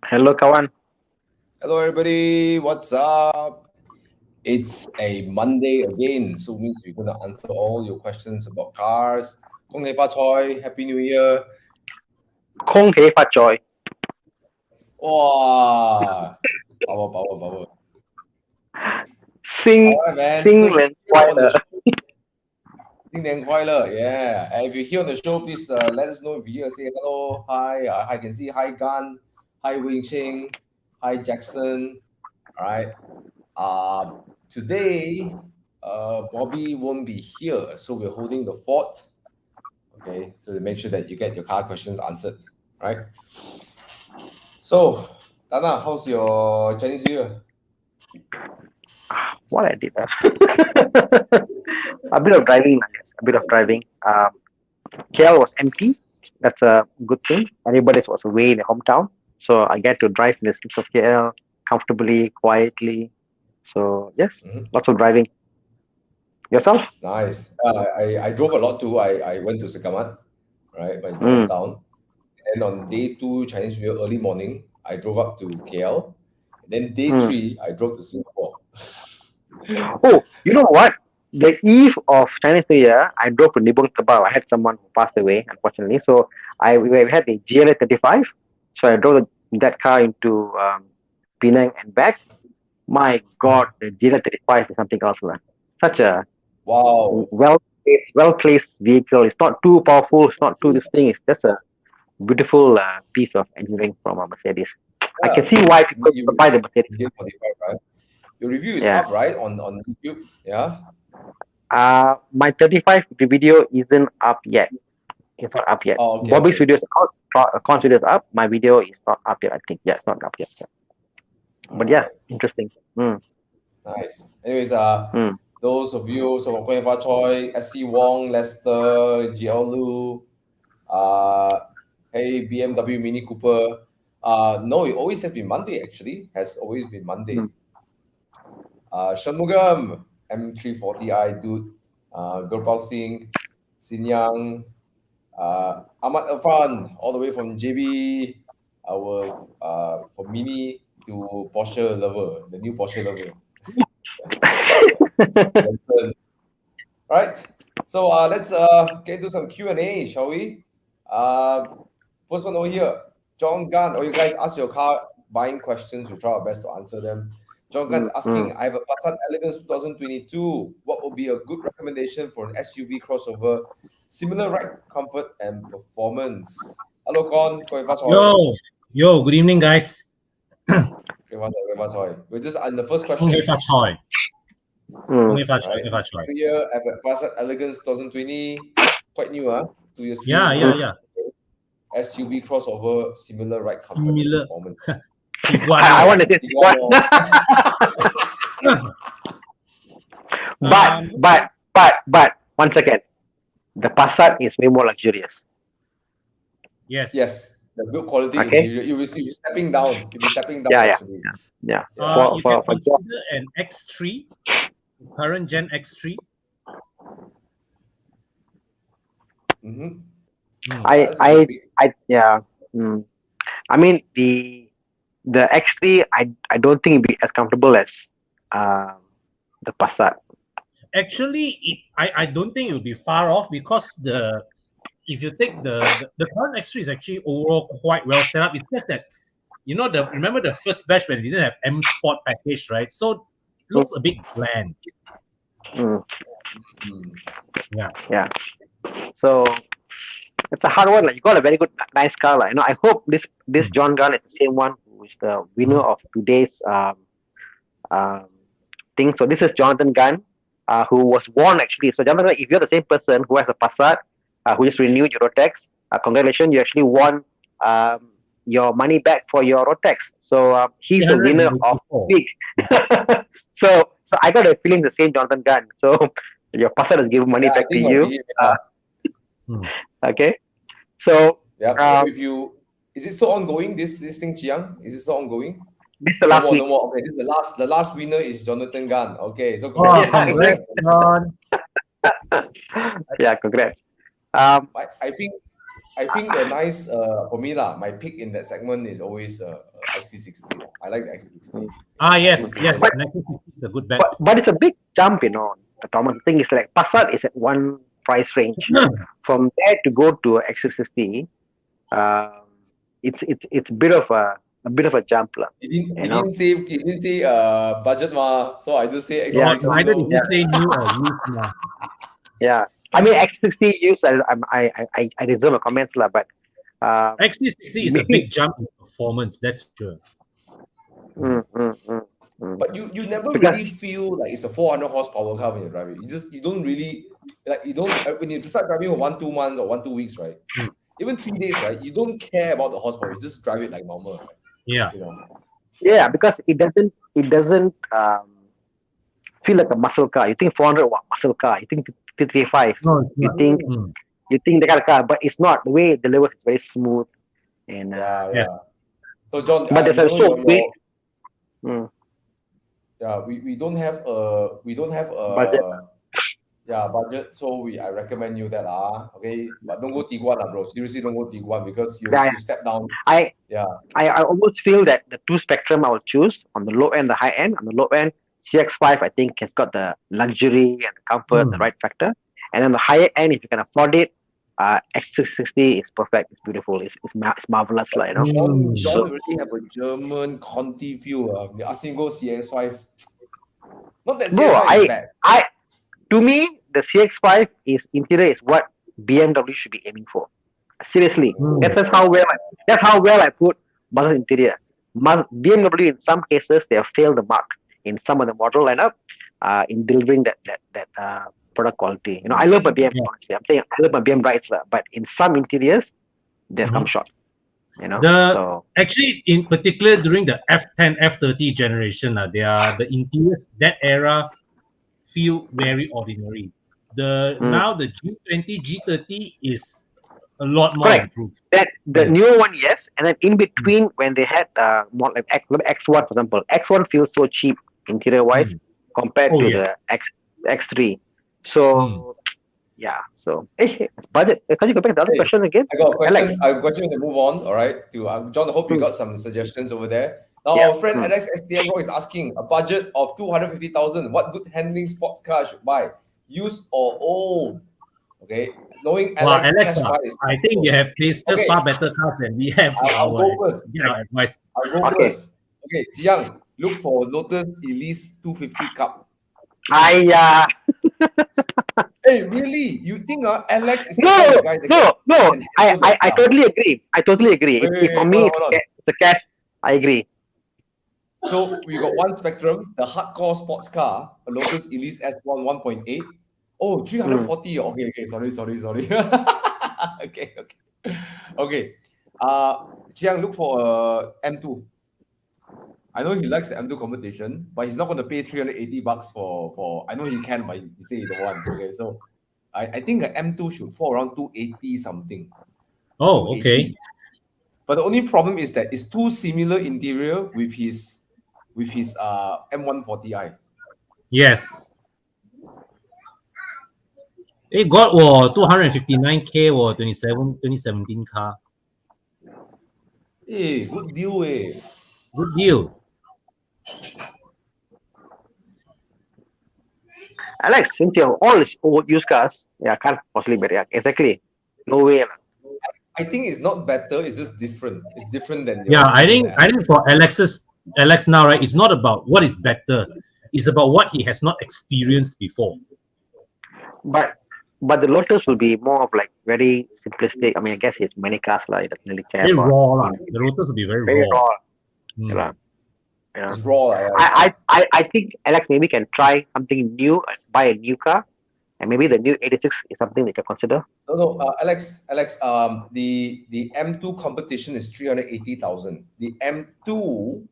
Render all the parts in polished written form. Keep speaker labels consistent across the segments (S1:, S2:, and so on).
S1: Hello, kawan.
S2: Hello, everybody. What's up? It's a Monday again, so means we're gonna answer all your questions about cars. Kong Hei Pa Choi, Happy New Year.
S1: Kong hei fa choi.
S2: Wow, power.
S1: Sing,
S2: All right, man.
S1: sing
S2: So
S1: when
S2: here on the
S1: quiet.
S2: show, 新年快乐, yeah. And if you're here on the show, please let us know if you're here. Say hello, hi. I can see hi Gan, hi Wing Ching, hi Jackson. All right. Today, Bobby won't be here, so we're holding the fort. Okay, so to make sure that you get your car questions answered, right? So, Dana, how's your Chinese New Year?
S1: What I did? A bit of driving, I guess. A bit of driving. KL was empty. That's a good thing. Everybody was away in the hometown, so I get to drive in the streets of KL comfortably, quietly. So yes,
S2: Mhm.
S1: lots of driving. Yourself?
S2: Nice. I drove a lot too. I went to Sekamat, right, my
S1: Mm.
S2: hometown. And on day two, Chinese New Year, early morning, I drove up to KL. And then day
S1: Mm.
S2: three, I drove to Singapore.
S1: Oh, you know what? The eve of Chinese New Year, I drove to Nibong Tebal. I had someone who passed away, unfortunately. So we had the GLA 35. So I drove that car into Penang and back. My God, the GLA 35 is something else, man. Such a
S2: Wow.
S1: well placed vehicle. It's not too powerful. It's not too this thing. It's just a beautiful piece of engineering from a Mercedes. I
S2: Yeah.
S1: can see why people
S2: You
S1: buy the Mercedes.
S2: J45, right? Your review is
S1: Yeah.
S2: up, right, on YouTube? Yeah.
S1: My 35 video isn't up yet. It's not up yet.
S2: Oh, okay,
S1: Bobby's
S2: okay.
S1: video is out. Con's video is up. My video is not up yet. I think. Yeah, it's not up yet. Yeah.
S2: All
S1: But yeah,
S2: right.
S1: interesting. Mm,
S2: Nice. Anyways,
S1: mm,
S2: those of you, so Koi Fa Choi, SC Wong, Lester, GL Lu, uh, hey, BMW Mini Cooper. No, it always has been Monday, actually. Has always been
S1: mm.
S2: Monday. Shanmugam, M340i, dude. Gurpal Singh, Sin Yang, Ahmad Irfan, all the way from JB, our from Mini to Porsche lover, the new Porsche lover. All right. So let's get into some Q&A, shall we? Uh, First one over here, John Gunn. Oh, you guys ask your car buying questions. We try our best to answer them. John Gunn's
S1: Mm,
S2: asking,
S1: mm.
S2: I have a Passat Elegance 2022. What would be a good recommendation for an SUV crossover? Similar ride comfort and performance. Hello, Con. Koi Fa Choi.
S3: Good evening, guys.
S2: Koi Fa Choi. We're just on the first
S3: Kung Hei
S2: question,
S3: Fa Choi. Kung
S1: Mm.
S3: Hei Fa Choi,
S2: right?
S3: Kung Hei Fa Choi.
S2: New year, I have a Passat Elegance 2020. Quite new, huh? 2 years, 3 years
S3: Yeah,
S2: old.
S3: yeah,
S1: Mm.
S3: yeah.
S2: SUV crossover, similar ride comfort and
S3: Similar.
S2: performance.
S1: I
S3: Iguano.
S1: want to say what,
S2: Iguano.
S1: but
S3: um,
S1: but 1 second. The Passat is way more luxurious.
S3: yes.
S2: Yes, the build quality
S1: Okay.
S2: interior. You'll be stepping down. You'll be stepping down
S1: Yeah, yeah,
S2: actually.
S1: yeah, yeah.
S2: Yeah.
S3: You can
S1: For job,
S3: consider an X3, current gen X3.
S2: Mm-hmm.
S1: I
S2: That's a good
S1: I
S2: pick.
S1: I yeah. Mm. I mean the X3. I don't think it'd be as comfortable as um the Passat.
S3: Actually, I don't think it will be far off because if you take the current X3 is actually overall quite well set up. It's just that remember the first batch when we didn't have M Sport package, right? So
S1: Mm,
S3: looks a bit bland.
S1: mm,
S2: Mm.
S3: Yeah.
S1: yeah. So it's a hard one. Like you got a very good, nice car. Like, I hope this
S3: Mm.
S1: John Gunn is the same one who is the winner
S3: Mhm.
S1: of today's um thing. So this is Jonathan Gunn, who was born actually. So Jonathan, if you're the same person who has a Passat, who just renewed your road tax, congratulations, you actually won your money back for your road tax. So he's the winner of
S3: 384.
S1: big. So I got a feeling the same Jonathan Gunn. So your Passat has given money
S2: Yeah, I
S1: back to
S2: think might
S1: you.
S2: be him. Yeah.
S3: Hmm.
S1: Okay. So
S2: Yep. So
S1: um,
S2: if you is it still ongoing? This thing, Chiang? Is it still ongoing?
S1: this is the
S2: No
S1: last
S2: more,
S1: week.
S2: no more. Okay, this is the last winner is Jonathan Gunn. Okay, so
S3: Oh,
S2: congratulations,
S1: Yeah.
S3: congrats,
S2: Jonathan.
S3: John.
S1: Yeah. Congrats. Um,
S2: I think a nice for me lah. My pick in that segment is always XC60. I like the XC60.
S3: Yes.
S1: But,
S3: Nexus 60 is a good bet.
S1: but it's a big jump, The Thomas thing is like Passat is at one price range. From there to go to X60, it's a bit of a jump, lah.
S2: He didn't say budget ma, so I just say
S1: Yeah,
S2: XC60.
S3: Either
S2: no.
S3: you say new or used now.
S1: Yeah, I mean X60 use. I reserve a comments, lah. But
S3: XC60 is a
S1: maybe-
S3: big jump in performance, that's for sure.
S2: But you never
S1: Because-
S2: really feel like it's a 400 horsepower car when you drive it. You don't really when you start driving for 1-2 months or 1-2 weeks, right? Even 3 days, right? You don't care about the horsepower. You just drive it like normal, right?
S3: Yeah.
S1: Yeah, because it doesn't feel like a muscle car. You think 400 watt muscle car. You think 335.
S3: No, it's
S1: You
S3: not.
S1: think you think the kind of car, but it's not. The way it delivers is very smooth, and
S3: Yes.
S2: So John,
S1: but there's also weight.
S2: we don't have a
S1: Budget.
S2: budget. So I recommend you that okay, but don't go Tiguan bro. Seriously, don't go Tiguan because you step down.
S1: I
S2: Yeah.
S1: I almost feel that the two spectrum I will choose on the low end, the high end. On the low end, CX5 I think has got the luxury and the comfort, the right factor. And then the higher end, if you can afford it, X660 is perfect. It's beautiful. It's marvelous, like,
S2: John already have a German Conti feel. You ask him go CX5. Not that
S1: Bro,
S2: CX5 is bad.
S1: To me, the CX5 interior is what BMW should be aiming for. Seriously, that's how well I put Mazda's interior. BMW in some cases they have failed the mark in some of the model lineup in delivering that product quality. I love my BMW. Honestly, I'm saying I love my BMW rides, but in some interiors they've come short.
S3: Actually, in particular during the F10, F30 generation, the interiors that era feel very ordinary. Now the G20, G30 is a lot more improved.
S1: That the newer one, yes, and then in between when they had more like X1, for example, X1 feels so cheap interior wise compared to the X3. So so it's budget. Can you go back to the other question again?
S2: I got a question. I have a question to move on. All right, to John. I hope you got some suggestions over there. Now our friend Alex STM is asking a budget of 250,000. What good handling sports car should buy? Used or old? Okay, knowing Alex,
S3: I think you have tasted far better cars than we have.
S2: I'll go first.
S3: Advice.
S2: I'll go first. Okay, Jiang, look for Lotus Elise 250 Cup. Hey, really? You think Alex is
S1: No.
S2: I
S1: I totally agree. For me, it's a cash. I agree.
S2: So we got one Spectrum, the hardcore sports car, a Lotus Elise S1 1.8. Oh, 340. Okay, sorry. Okay. Jiang, look for M2. I know he likes the M2 competition, but he's not going to pay $380 for. I know he can, but he say he don't want. Okay, so I think the M2 should fall around 280 something.
S3: Oh, okay.
S2: But the only problem is that it's too similar interior with his M140i.
S3: Yes. It got 259K 2017 car.
S2: Hey, good deal,
S3: Good deal.
S1: Alex, since you have all old used cars, can't possibly be. Exactly. No way.
S2: I think it's not better. It's just different. It's different than.
S3: I think for Alex now, right? It's not about what is better. It's about what he has not experienced before.
S1: But the Lotus will be more of like very simplistic. I mean, I guess it's many cars like it doesn't really care.
S3: Very raw, the Lotus will be very raw.
S2: It's raw.
S1: I think Alex maybe can try something new, buy a new car, and maybe the new 86 is something they can consider.
S2: No, Alex. The M2 competition is 380,000. The M2,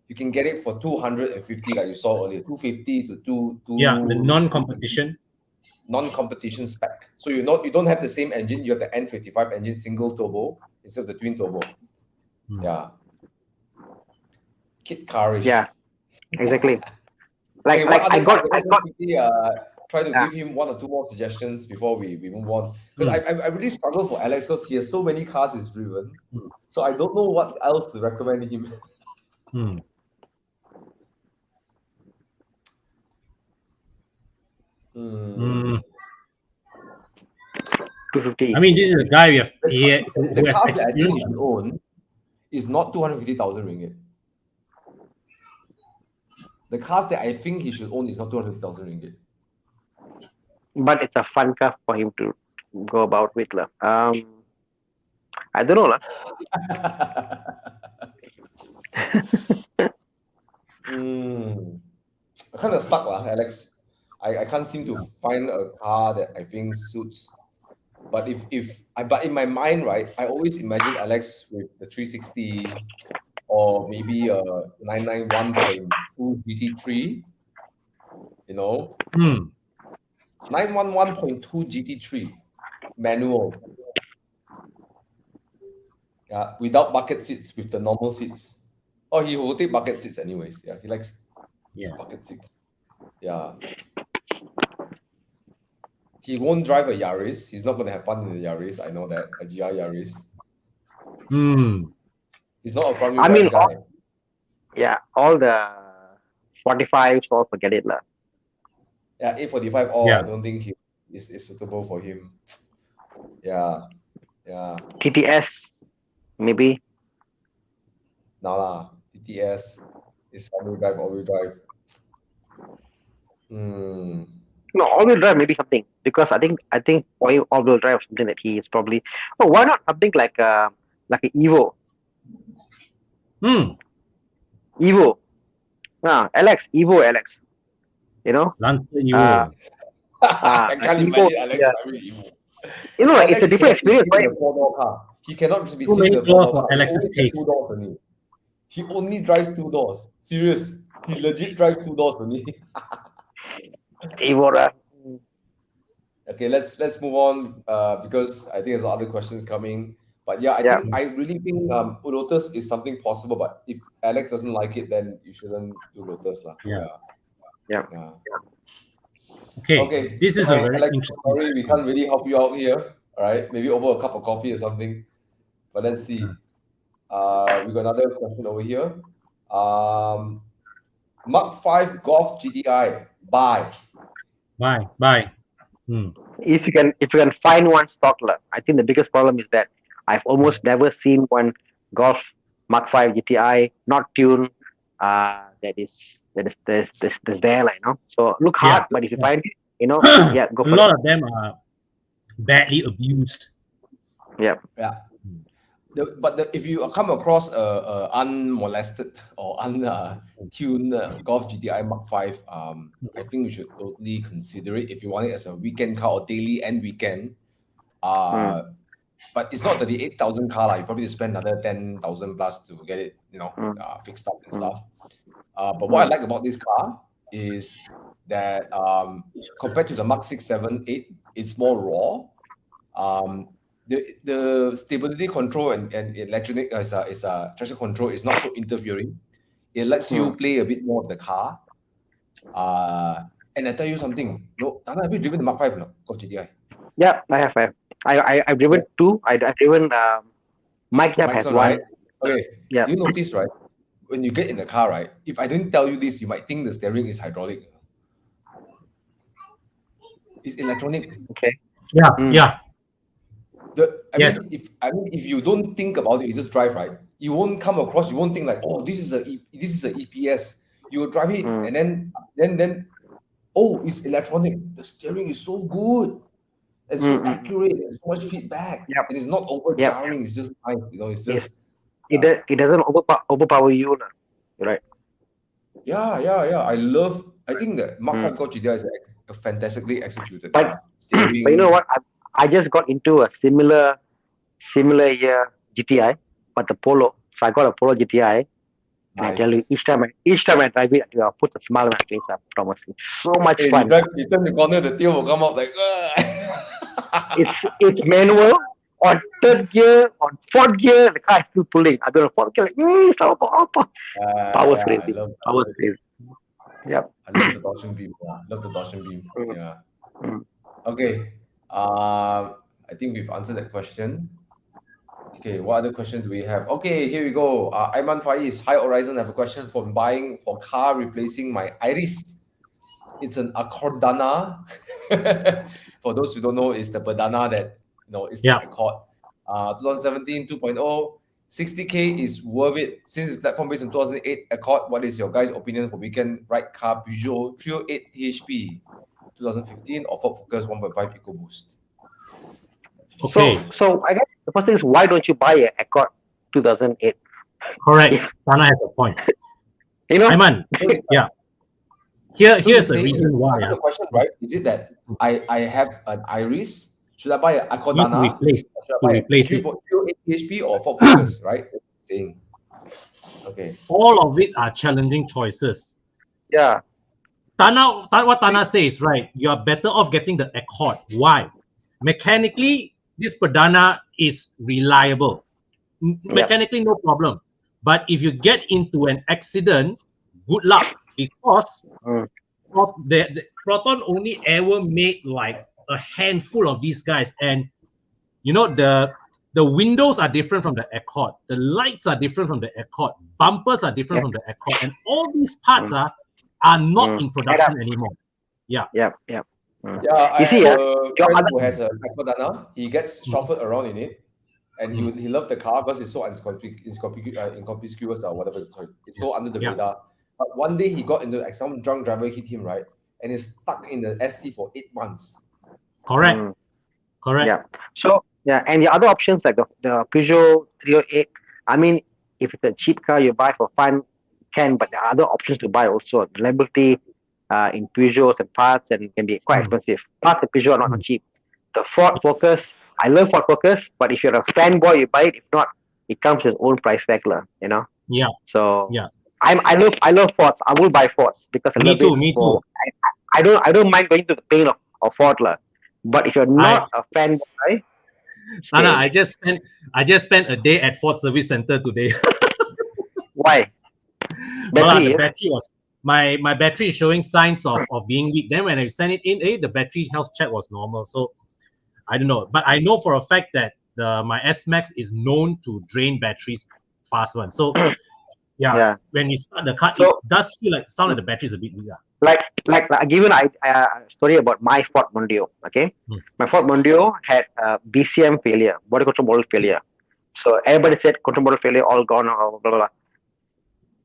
S2: you can get it for 250, like you saw earlier, 250 to 2.
S3: Yeah, the non-competition
S2: spec. So you don't have the same engine. You have the N55 engine, single turbo instead of the twin turbo. Yeah. Kid carish.
S1: Yeah, exactly.
S2: I got. Try to give him one or two more suggestions before we move on. Because I really struggle for Alex because he has so many cars he's driven. So I don't know what else to recommend him.
S3: Hmm. Hmm.
S1: 250.
S3: I mean, this is a guy
S2: The
S3: who has
S2: car that I think
S3: experience.
S2: you should own is not 250,000 ringgit. The cars that I think he should own is not 250,000 ringgit.
S1: But it's a fun car for him to go about with. Lah. I don't know. Lah.
S2: I kind of stuck, Alex. I can't seem to find a car that I think suits. But but in my mind, right, I always imagine Alex with the 360 or maybe a 991.2 GT3, you know,
S3: Hmm.
S2: 911.2 GT3 manual. Yeah, without bucket seats, with the normal seats. Oh, he will take bucket seats anyways. Yeah, he likes his
S3: Yeah.
S2: bucket seats. Yeah. He won't drive a Yaris. He's not going to have fun in the Yaris. I know that. A GR Yaris.
S3: Hmm.
S2: He's not a front wheel
S1: I mean,
S2: drive guy.
S1: all the 45s, all forget it. Lah.
S2: Yeah, 845 all.
S3: Yeah.
S2: I don't think he is suitable for him. Yeah. Yeah.
S1: TTS, maybe.
S2: Now lah. TTS is front wheel drive, all wheel drive.
S1: No, all-wheel drive maybe something because I think for him all-wheel drive is something that he is probably. Oh, why not something like an Evo?
S3: Hmm.
S1: Evo. Alex. Evo, Alex. You know.
S3: Lancer
S1: Uh,
S3: Evo.
S2: I can't
S1: Evo.
S2: imagine Alex
S1: Yeah.
S2: driving Evo.
S1: You know, it's a
S2: Alex
S1: different
S2: cannot be
S1: experience
S2: seen
S1: for
S2: in
S1: him.
S2: a four-door car. He cannot be
S3: Too
S2: seen in
S3: many
S2: a
S3: doors
S2: four-door
S3: for
S2: car. He
S3: Alex's
S2: only has
S3: taste.
S2: 2 doors only. He only drives 2 doors. Serious. He legit drives 2 doors only.
S1: Evo.
S2: Okay, let's move on because I think there's other questions coming. But yeah,
S1: Yeah.
S2: I really think Lotus is something possible. But if Alex doesn't like it, then you shouldn't do Lotus lah.
S3: Yeah.
S1: Yeah.
S3: Okay.
S2: Okay.
S3: This is a very
S2: Alex,
S3: interesting.
S2: sorry, we can't really help you out here. All right, maybe over a cup of coffee or something. But let's see. We got another question over here. Mark 5 Golf GTI buy.
S3: Bye. Hmm.
S1: If you can find one stock, lah. I think the biggest problem is that I've almost never seen one Golf Mark 5 GTI not tuned. That is there's there, like, you know. So look hard,
S3: Yeah.
S1: but if you find it, you know, go
S3: A
S1: for
S3: lot
S1: it.
S3: of them are badly abused.
S1: Yeah.
S2: If you come across a unmolested or untuned Golf GTI Mark 5, I think you should totally consider it if you want it as a weekend car or daily and weekend. But it's not 38,000 car lah. You probably spend another 10,000 plus to get it, fixed up and stuff. But what I like about this car is that compared to the Mark 6, 7, 8, it's more raw. The stability control and electronic traction control is not so interfering. It lets you play a bit more of the car. And I tell you something. No, Thana, have you driven the Mark 5 no? Golf GTI?
S1: Yeah, I have. I've driven two. I've driven. Mike Yap has
S2: Mike's
S1: one.
S2: right. Okay.
S1: Yeah.
S2: You notice, right? When you get in the car, right? If I didn't tell you this, you might think the steering is hydraulic. It's electronic.
S1: Okay.
S3: Yeah.
S2: Yes. If you don't think about it, you just drive, right? You won't come across. You won't think like, oh, this is a EPS. You will drive it, and then, oh, it's electronic. The steering is so good. It's so accurate. There's so much feedback, and it's not over jarring. It's just nice. It's just.
S1: It doesn't overpower you, lah. Right?
S2: Yeah. I think that Mark 5 Golf GTI is a fantastically executed
S1: But
S2: car. Steering.
S1: you know what? I just got into a similar year GTI, but the Polo. So I got a Polo GTI. And I tell you, each time I drive it, I put a smile on my face. I promise. It's so much fun.
S2: You turn the corner, the tail will come out like.
S1: It's manual. On third gear, on fourth gear, the car is still pulling. I don't know, fourth gear, like, power's crazy. Power's crazy. Yep.
S2: I love the torsion beam. Yeah. Okay. I think we've answered that question. Okay, what other questions do we have? Okay, here we go. Aiman Faiz, High Horizon have a question for buying for car replacing my Iris. It's an Accordana. For those who don't know, it's the Badana that is the
S3: Yeah.
S2: Accord. 2017 2.0, 60K is worth it since it's platform based on 2008 Accord. What is your guys' opinion for weekend ride car Peugeot 308 THP 2015 or Ford Focus 1.5 EcoBoost?
S3: Okay.
S1: So I guess the first thing is, why don't you buy an Accord 2008?
S3: Correct.
S1: If
S3: Thana has a point.
S1: you know,
S3: Aiman,
S2: So it's
S3: yeah.
S2: So
S3: Here's
S2: he's
S3: the
S2: saying,
S3: reason why.
S2: the question, right? Is it that I have an Iris? Should I buy an
S3: You need to
S2: Accordana?
S3: replace
S2: Or should I
S3: to
S2: buy a
S3: replace it.
S2: 3.08 PHP or Ford Focus, right? That's what he's saying. Okay.
S3: All of it are challenging choices.
S1: yeah,
S3: What Tana says, right? You are better off getting the Accord. Why? Mechanically, this Pradana is reliable. Mechanically, no problem. But if you get into an accident, good luck, because
S1: Mm.
S3: the Proton only ever made like a handful of these guys, and the windows are different from the Accord, the lights are different from the Accord, bumpers are different
S1: Yeah.
S3: from the Accord, and all these parts are not in
S1: Add up.
S3: production anymore. Yeah.
S1: Yeah, yeah. Mm.
S2: Yeah, I
S1: You see,
S2: have
S1: yeah,
S2: a
S1: your
S2: friend
S1: other
S2: who has a Accordana. He gets chauffeured around in it, and he loved the car because it's so inconspicuous or whatever. Sorry, it's so under the
S3: Yeah.
S2: radar. But one day he got into like some drunk driver hit him, right, and he's stuck in the SC for 8 months.
S3: Correct.
S1: Mm.
S3: Correct.
S1: Yeah. So yeah, and the other options like the Peugeot 308. I mean, if it's a cheap car you buy for fun, can, but there are other options to buy also. Reliability in Peugeots and parts, and it can be quite expensive. Parts in Peugeot are not cheap. The Ford Focus, I love Ford Focus, but if you're a fanboy, you buy it. If not, it comes with its own price tag,
S3: Yeah.
S1: So
S3: Yeah.
S1: I love Fords. I will buy Fords because I
S3: Me
S1: love
S3: too.
S1: it
S3: Me
S1: for
S3: too.
S1: I don't mind going to the pain of Ford lah. But if you're
S3: I
S1: not a fanboy,
S3: Tana,
S1: stay away.
S3: I just spent a day at Ford Service Center today.
S1: Why?
S3: Well,
S1: Battery,
S3: the
S1: yeah?
S3: battery was my battery is showing signs of being weak. Then when I sent it in, the battery health check was normal. So I don't know, but I know for a fact that my S Max is known to drain batteries fast one. So yeah,
S1: Yeah.
S3: when we start the car, it
S1: So
S3: does feel like sound like the battery is a bit weak.
S1: like I give you a story about my Ford Mondeo. Okay,
S3: Hmm.
S1: my Ford Mondeo had BCM failure, body control module failure. So everybody said control module failure, all gone, blah blah blah.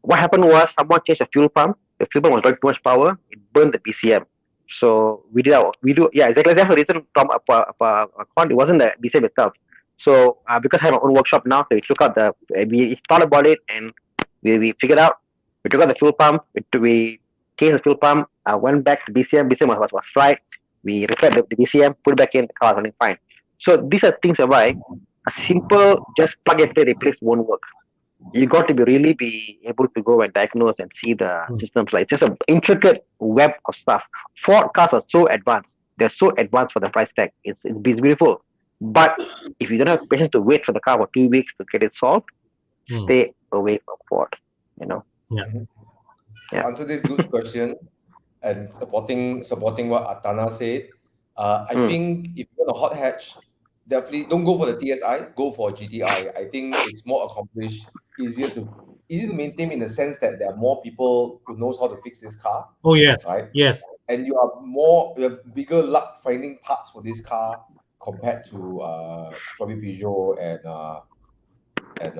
S1: What happened was someone changed the fuel pump. The fuel pump was drawing too much power. It burned the BCM. So yeah, exactly. That's the reason from it wasn't the BCM itself. So because I have my own workshop now, so we took out we thought about it, and we figured out. We took out the fuel pump. We changed the fuel pump. Went back to BCM. BCM was fried. We repaired the BCM, put it back in. The car was running fine. So these are things whereby a simple just plug and play replace won't work. You got to really be able to go and diagnose and see the systems. Like, it's just an intricate web of stuff. Ford cars are so advanced. They're so advanced for the price tag. It's beautiful. But if you don't have patience to wait for the car for 2 weeks to get it solved, stay away from Ford. You know.
S3: Yeah.
S1: Yeah.
S2: To answer this good question and supporting what Atana said, I think if you're on a hot hatch, definitely don't go for the TSI, go for GTI. I think it's more accomplished, easy to maintain in the sense that there are more people who knows how to fix this car,
S3: Oh yes.
S2: right?
S3: Yes.
S2: And you have bigger luck finding parts for this car compared to probably Peugeot and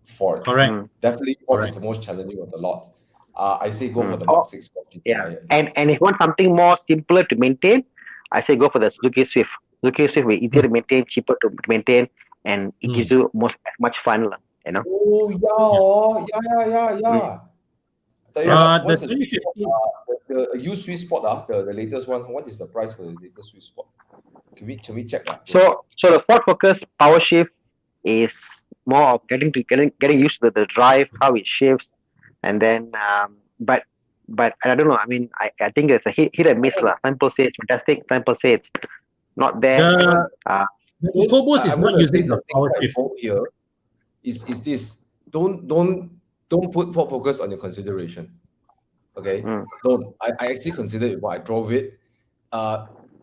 S2: Ford.
S3: Correct.
S2: Definitely Ford is
S3: Correct.
S2: the most challenging of the lot. I say go for the
S1: Oh,
S2: Mark 6 of GTI.
S1: yeah. And if you want something more simpler to maintain, I say go for the Suzuki Swift. Suzuki Swift is easier to maintain, cheaper to maintain, and it gives you as much fun, you know.
S2: Oh yeah. Tell you what,
S3: The
S2: what's the Swiss Spot?
S3: 2015.
S2: The used Swiss Spot, the latest one. What is the price for the latest Swiss Spot? Can we check that?
S1: So the Ford Focus power shift is more of getting used to the drive, how it shifts, and then but I don't know. I mean, I think it's a hit and miss lah. Some people say it's fantastic. Some people say it's not there.
S3: The EcoBoost is
S2: I'm
S3: not
S2: going to say
S3: using the
S2: something
S3: power
S2: quite
S3: shift.
S2: bold here. Is this don't put Ford Focus on your consideration. Okay, don't. I actually consider it. What I drove it.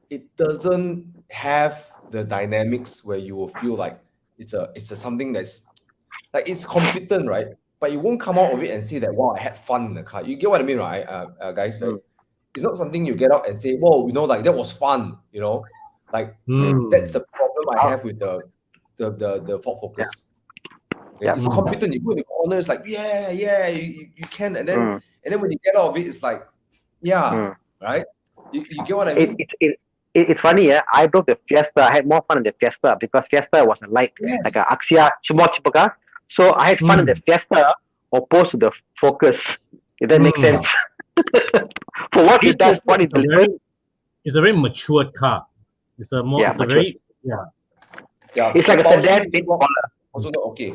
S2: It doesn't have the dynamics where you will feel like it's a something that's like it's competent, right? But you won't come out of it and say that wow, I had fun in the car. You get what I mean, right, guys? Right? It's not something you get out and say, whoa, like that was fun, like that's the problem I have with the Ford
S1: Yeah.
S2: Focus. Okay? It's competent. You go in the corner, it's like you can, and then when you get out of it, it's like right. You get what I mean?
S1: It's funny, yeah. I drove the Fiesta. I had more fun in the Fiesta because Fiesta was like a Axia small cheaper car. So I had fun in the Fiesta opposed to the Focus. If that makes sense. For what it does, what it delivers.
S3: It's a very matured car. It's a more. It's a very
S1: It's like a sedan.
S2: Also not okay.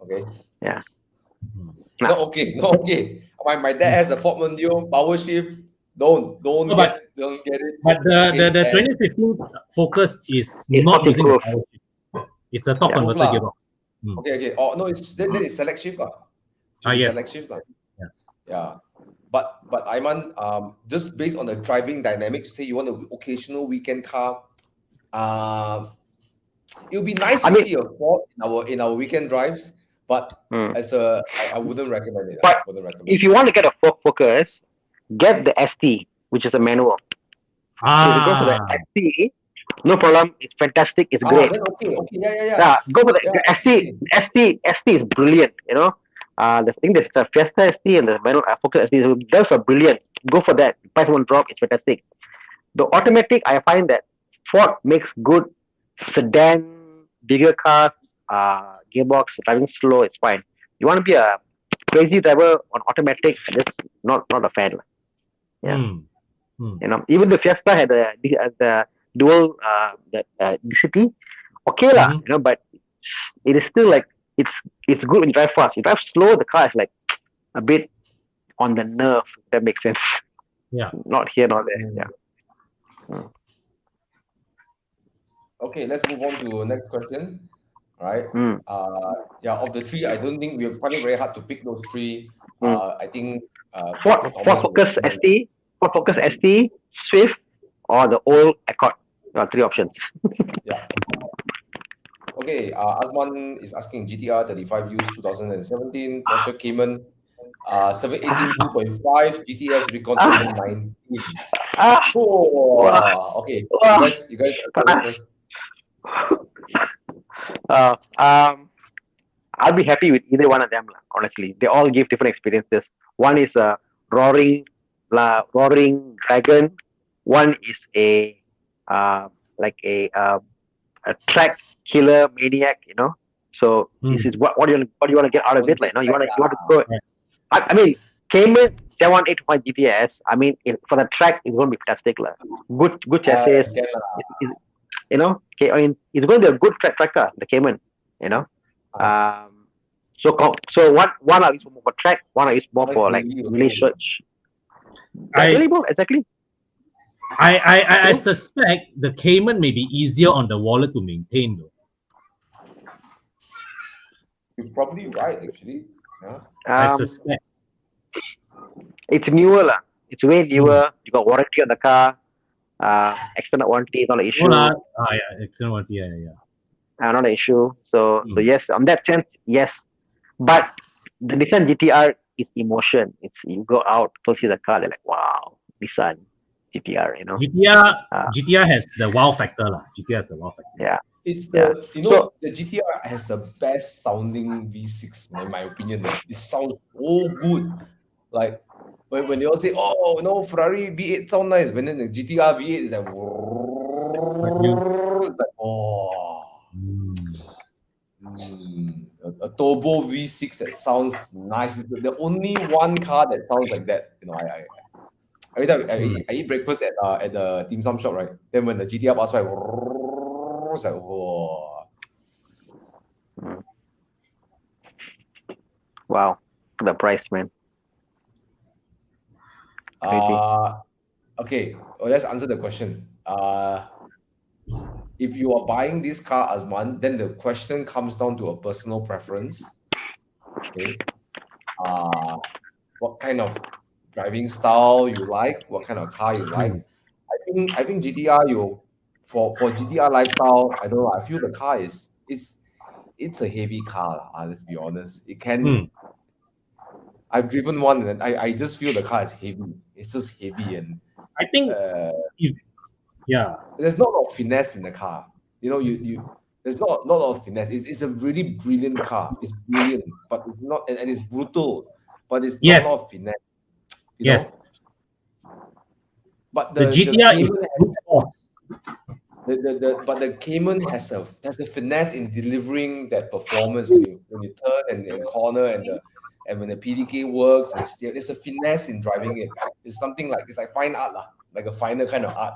S2: Okay.
S1: Yeah.
S2: Not okay. Not okay. My dad has a Ford Mondeo power shift. Don't get it.
S3: But the 2015 Focus is not using the power shift. It's a torque converter gearbox.
S2: Okay. Oh no, then it's select shift lah.
S3: Yes.
S2: Select shift lah. Yeah. But Aiman, just based on the driving dynamics, say you want an occasional weekend car, it would be nice to see a Ford in our weekend drives. But I wouldn't recommend it.
S1: But if you want to get a Ford Focus, get the ST, which is a manual. If you go for the ST, no problem. It's fantastic. It's great.
S2: Then okay. Yeah.
S1: Go for the ST. ST is brilliant. The thing that's the Fiesta ST and the manual Focus ST, those are brilliant. Go for that. The price won't drop. It's fantastic. The automatic, I find that Ford makes good sedan, bigger cars, gearbox, driving slow. It's fine. You want to be a crazy driver on automatic, just not a fan. Yeah. Even the Fiesta had the dual DCT. Okay lah. But it is still like it's good when you drive fast. You drive slow, the car is like a bit on the nerve. If that makes sense.
S3: Yeah.
S1: Not here, not there. Yeah.
S2: Okay, let's move on to the next question. All right. Of the three, I don't think we find it very hard to pick those three. I think
S1: Ford Focus ST, Swift, or the old Accord. Three options.
S2: Yeah. Okay. Azman is asking GTR 35 used 2017 Porsche Cayman 718 2.5 GTS Recon 2019. Okay. You guys first.
S1: I'll be happy with either one of them. Honestly, they all give different experiences. One is a roaring dragon. One is a track killer maniac. So this is what do you want to get out of it? Like, you want to go. I mean, Cayman 718 GTS. I mean, for the track, it's going to be fantastic. Good chassis. It's going to be a good tracker, the Cayman. So one I use more for track, one I use more for like research. Exactly.
S3: I suspect the Cayman may be easier on the wallet to maintain though.
S2: You're probably right, actually. Yeah.
S3: I suspect.
S1: It's newer lah. It's way newer. You got warranty on the car. Extended warranty is not an issue.
S3: Extended warranty. Yeah.
S1: Not an issue. So yes, on that sense, yes. But the Nissan GTR is emotion. It's you go out, people see the car, they're like, wow, Nissan GTR.
S3: GTR has the wow factor lah. GTR has the wow factor.
S1: Yeah.
S2: It's the GTR has the best sounding V6 in my opinion. It sounds so good. Like when they all say, oh no, Ferrari V8 sound nice, when then the GTR V8 is like, it's like a turbo V6 that sounds nice. It's the only one car that sounds like that. I every time I eat breakfast at the dim sum shop, right? Then when the GTR passes by, it's like,
S1: wow, the price, man.
S2: Okay, let's answer the question. If you are buying this car, Azman, then the question comes down to a personal preference. Okay. What kind of driving style you like? What kind of car you like? I think GTR for GTR lifestyle, I don't know. I feel the car is it's a heavy car. Let's be honest. It can.
S3: Hmm.
S2: I've driven one, and I just feel the car is heavy. It's just heavy, and
S3: I think
S2: uh,
S3: if yeah.
S2: there's not a lot of finesse in the car. You know, you there's not a lot of finesse. It's a really brilliant car. It's brilliant, but it's not, and it's brutal, but it's not a
S3: Yes.
S2: lot of finesse. You
S3: Yes.
S2: know, but
S3: The
S2: the
S3: GTR is
S2: Cayman
S3: brute force.
S2: but the Cayman has a finesse in delivering that performance when you turn and corner and when the PDK works and the steer. There's a finesse in driving it. It's something like it's like fine art lah, like a finer kind of art.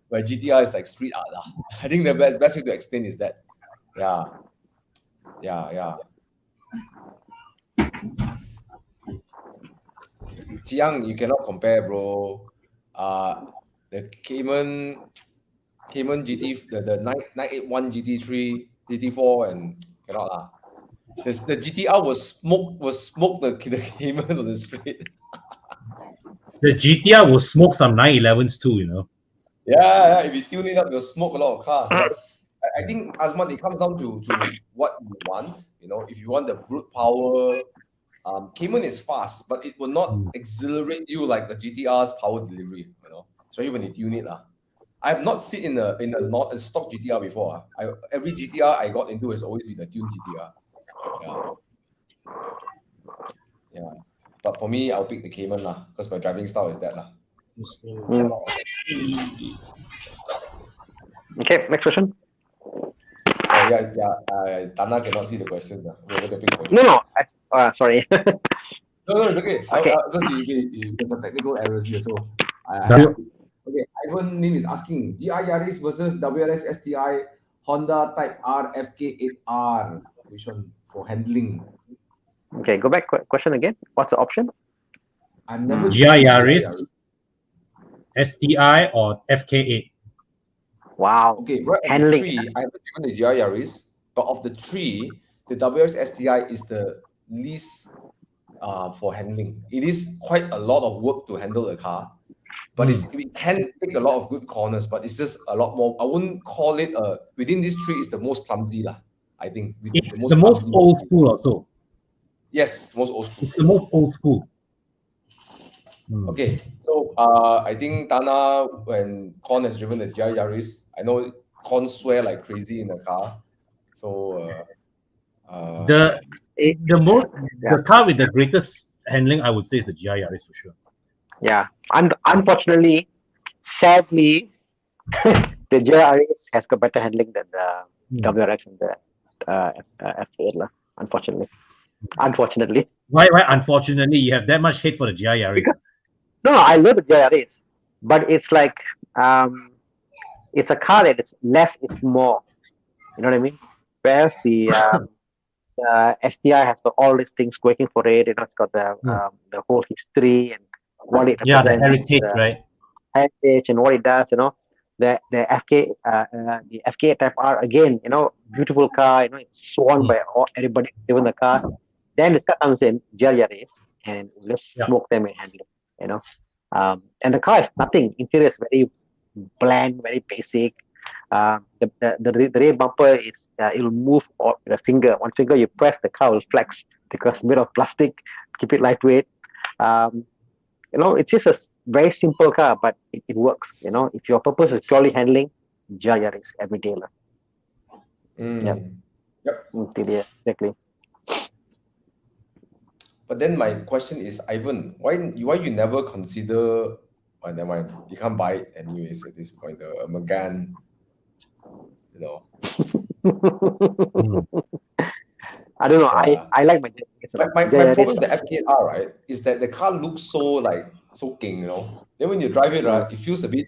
S2: Where GTR is like street art lah. I think the best way to explain is that. Yeah, yeah. Chiang, you cannot compare, bro. The Cayman GT, the 981 GT3, GT4, and cannot lah. The GTR was smoke the Cayman on the straight.
S3: The GTR will smoke some 911s too, you know.
S2: Yeah. If you tune it up, you'll smoke a lot of cars. But I think Azman, it comes down to what you want. You know, if you want the brute power, Cayman is fast, but it will not exhilarate you like a GTR's power delivery. You know, especially when you tune it lah. I have not sit in a not a stock GTR before. Every GTR I got into has always been a tuned GTR. Yeah. But for me, I'll pick the Cayman lah, because my driving style is that lah.
S1: Okay, next question.
S2: Oh yeah. Thana cannot see the question. We're going to pick for you.
S1: No. Sorry.
S2: No, it's okay.
S1: Okay.
S2: There's some technical errors here, so okay. Ivan Lim is asking GR Yaris versus WRX STI Honda Type R FK8R. Which one for handling?
S1: Okay, go back. Question again. What's the option?
S2: I've never
S3: GR Yaris, STI, or FK8.
S1: Wow.
S2: Okay, right.
S1: Handling.
S2: Three, I haven't driven the GR Yaris, but of the three, the WRX STI is the least for handling. It is quite a lot of work to handle the car, but it can take a lot of good corners, but it's just a lot more. I wouldn't call it within these three, it's the most clumsy lah. I think
S3: It's the most old school also.
S2: Yes, most old school.
S3: It's the most old school.
S2: Okay, so I think Thana, when Con has driven the GR Yaris, I know Con swear like crazy in the car. So
S3: The car with the greatest handling, I would say, is the GR Yaris for sure.
S1: Yeah. Unfortunately, sadly, the GRS has got better handling than the WRX and the F8 lah. Unfortunately.
S3: Why? Unfortunately, you have that much hate for the GR Yaris.
S1: No, I love the GRS, but it's like it's a car that is less is more. You know what I mean? Whereas the STI has got all these things working for it. You know, it's got the whole history and what it represents.
S3: The heritage, right?
S1: Heritage and what it does. You know, the FK Type R again. You know, beautiful car. You know, it's sworn by everybody driven the car. Then the car comes in GRS and let's smoke them and handle it. You know, and the car is nothing. Interior is very bland, very basic. The rear bumper is it will move with a finger. One finger you press, the car will flex because it's made of plastic. Keep it lightweight. You know, it's just a very simple car, but it works. You know, if your purpose is purely handling, Yaris every day. Yep. Exactly.
S2: But then my question is, Ivan, why you never consider? Oh, never mind. You can't buy it anyways at this point. A Megane, you know.
S1: I don't know. I like my.
S2: My problem with the FK8R, right, is that the car looks so king, you know. Then when you drive it, right, it feels a bit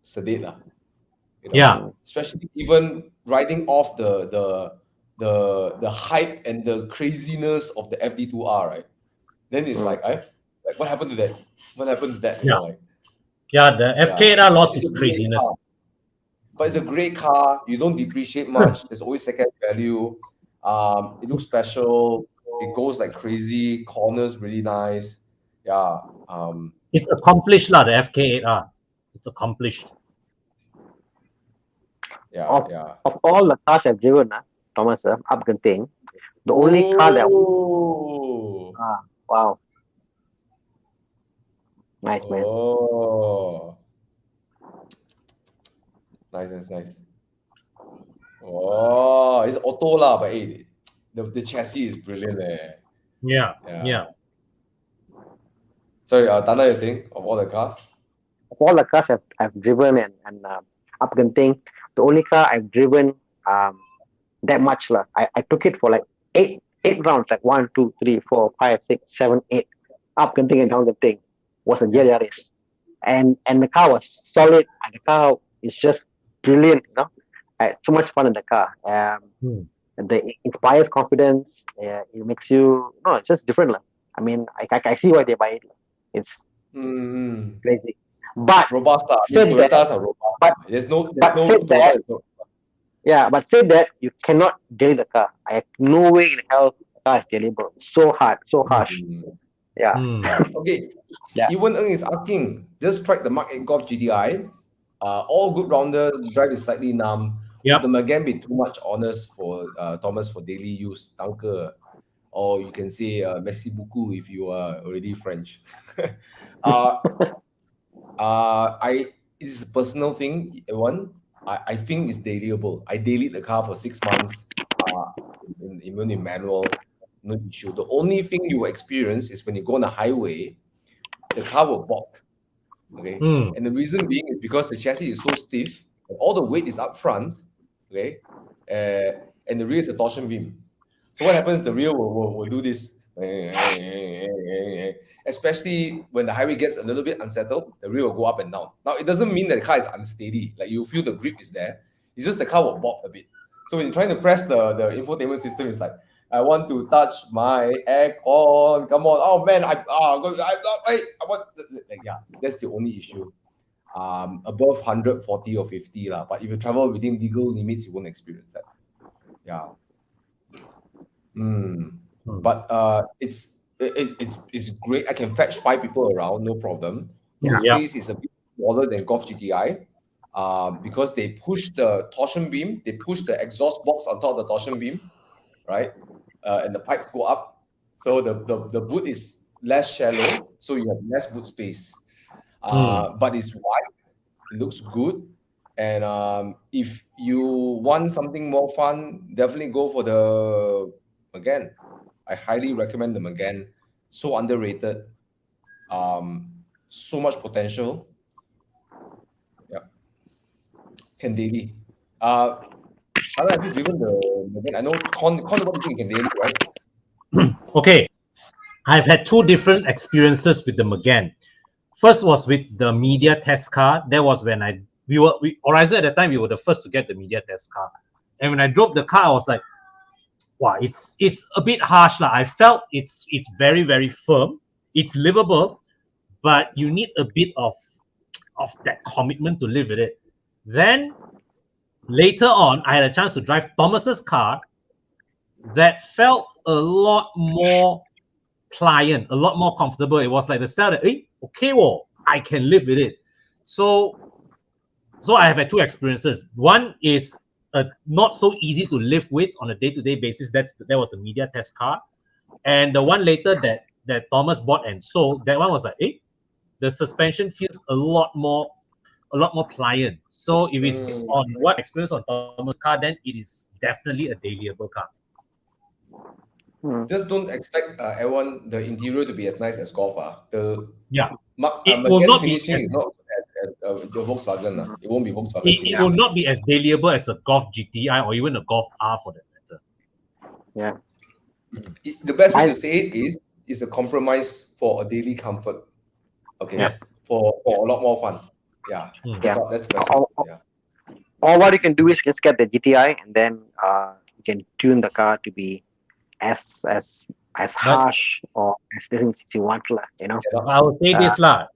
S2: sedate, lah. You know?
S3: Yeah.
S2: Especially even riding off the hype and the craziness of the FD2R, right? Then it's like what happened to that? What happened to that?
S3: Yeah.
S2: You know,
S3: The FK8R lost its craziness.
S2: But it's a great car. You don't depreciate much. There's always second value. It looks special. It goes like crazy. Corners really nice. Yeah.
S3: It's accomplished lah. The FK8R. It's accomplished.
S2: Yeah.
S1: Of all the cars I've driven, Thomas, up Genting. The only car that
S2: Oh.
S1: wow, nice man.
S2: Oh. Nice. Oh, it's auto lah, but hey, the chassis is brilliant.
S3: Yeah.
S2: Yeah. Sorry, Thana, you're saying of all the cars?
S1: Of all the cars I've driven and up Genting, the only car I've driven that much lah. I took it for like eight rounds, like 1, 2, 3, 4, 5, 6, 7, 8, up Genting and down Genting, was a
S2: Yeah.
S1: Yaris. And the car was solid, and the car is just brilliant, you know. I had so much fun in the car. It inspires confidence. It makes you no, it's just different lah. I mean, I see why they buy it. It's
S2: Mm-hmm.
S1: crazy. But
S2: Robust. I mean,
S1: said that,
S2: Toyotas are robust.
S1: but
S2: There's no
S1: but said
S2: Toyota
S1: that,
S2: is no-
S1: yeah, but said that you cannot daily the car. I have no way in hell the car is dailiable. So hard, so harsh.
S2: Mm.
S1: Yeah,
S2: Okay.
S1: Yeah.
S2: Ewan Ng is asking, just track the Mark 8 Golf GTI. All good rounder, drive is slightly numb.
S3: Yep.
S2: Would the Megane be too much honest for Thomas for daily use? Danke. Or you can say merci beaucoup if you are already French. It's a personal thing, Ewan. I think it's dailyable. I dailied the car for 6 months, even in manual, no issue. The only thing you will experience is when you go on the highway, the car will balk. Okay. And the reason being is because the chassis is so stiff, and all the weight is up front. Okay. And the rear is a torsion beam. So what happens? The rear will do this. Especially when the highway gets a little bit unsettled, the rear will go up and down. Now, it doesn't mean that the car is unsteady. Like you feel the grip is there. It's just the car will bob a bit. So when you're trying to press the infotainment system, it's like, I want to touch my aircon. Come on. Oh man, yeah, that's the only issue. Above 140 or 50 lah. But if you travel within legal limits, you won't experience that. Yeah. But it's great. I can fetch 5 people around, no problem. The space is a bit smaller than Golf GTI. Because they push the torsion beam, they push the exhaust box on top of the torsion beam, right? And the pipes go up. So the boot is less shallow, so you have less boot space. But it's wide, it looks good. And if you want something more fun, definitely go for the Megane. I highly recommend the Megane. So underrated. So much potential. Yeah. Can daily. Have you driven the Megane? I know Con what do you think can daily, right?
S3: Okay. I've had 2 different experiences with the Megane. First was with the media test car. That was when Horizon at the time, we were the first to get the media test car. And when I drove the car, I was like, wow, it's a bit harsh. I felt it's very, very firm. It's livable, but you need a bit of that commitment to live with it. Then later on, I had a chance to drive Thomas's car that felt a lot more pliant, a lot more comfortable. It was like the style that, okay, well, I can live with it. So I have had 2 experiences. One is not so easy to live with on a day-to-day basis. That was the media test car. And the one later that Thomas bought and sold, that one was like, the suspension feels a lot more pliant. So if it's on what experience on Thomas' car, then it is definitely a dailyable car.
S2: Just don't expect everyone the interior to be as nice as Golf.
S3: It will not be
S2: finishing is not as Volkswagen. It won't be Volkswagen.
S3: It will not be as dailyable as a Golf GTI or even a Golf R for that matter.
S1: Yeah.
S2: The best way to say it is a compromise for a daily comfort. Okay.
S3: Yes.
S2: For a lot more fun. Yeah. That's the best way.
S1: Or what you can do is just get the GTI and then you can tune the car to be as harsh or as different as you want, you know.
S3: I will say this lah.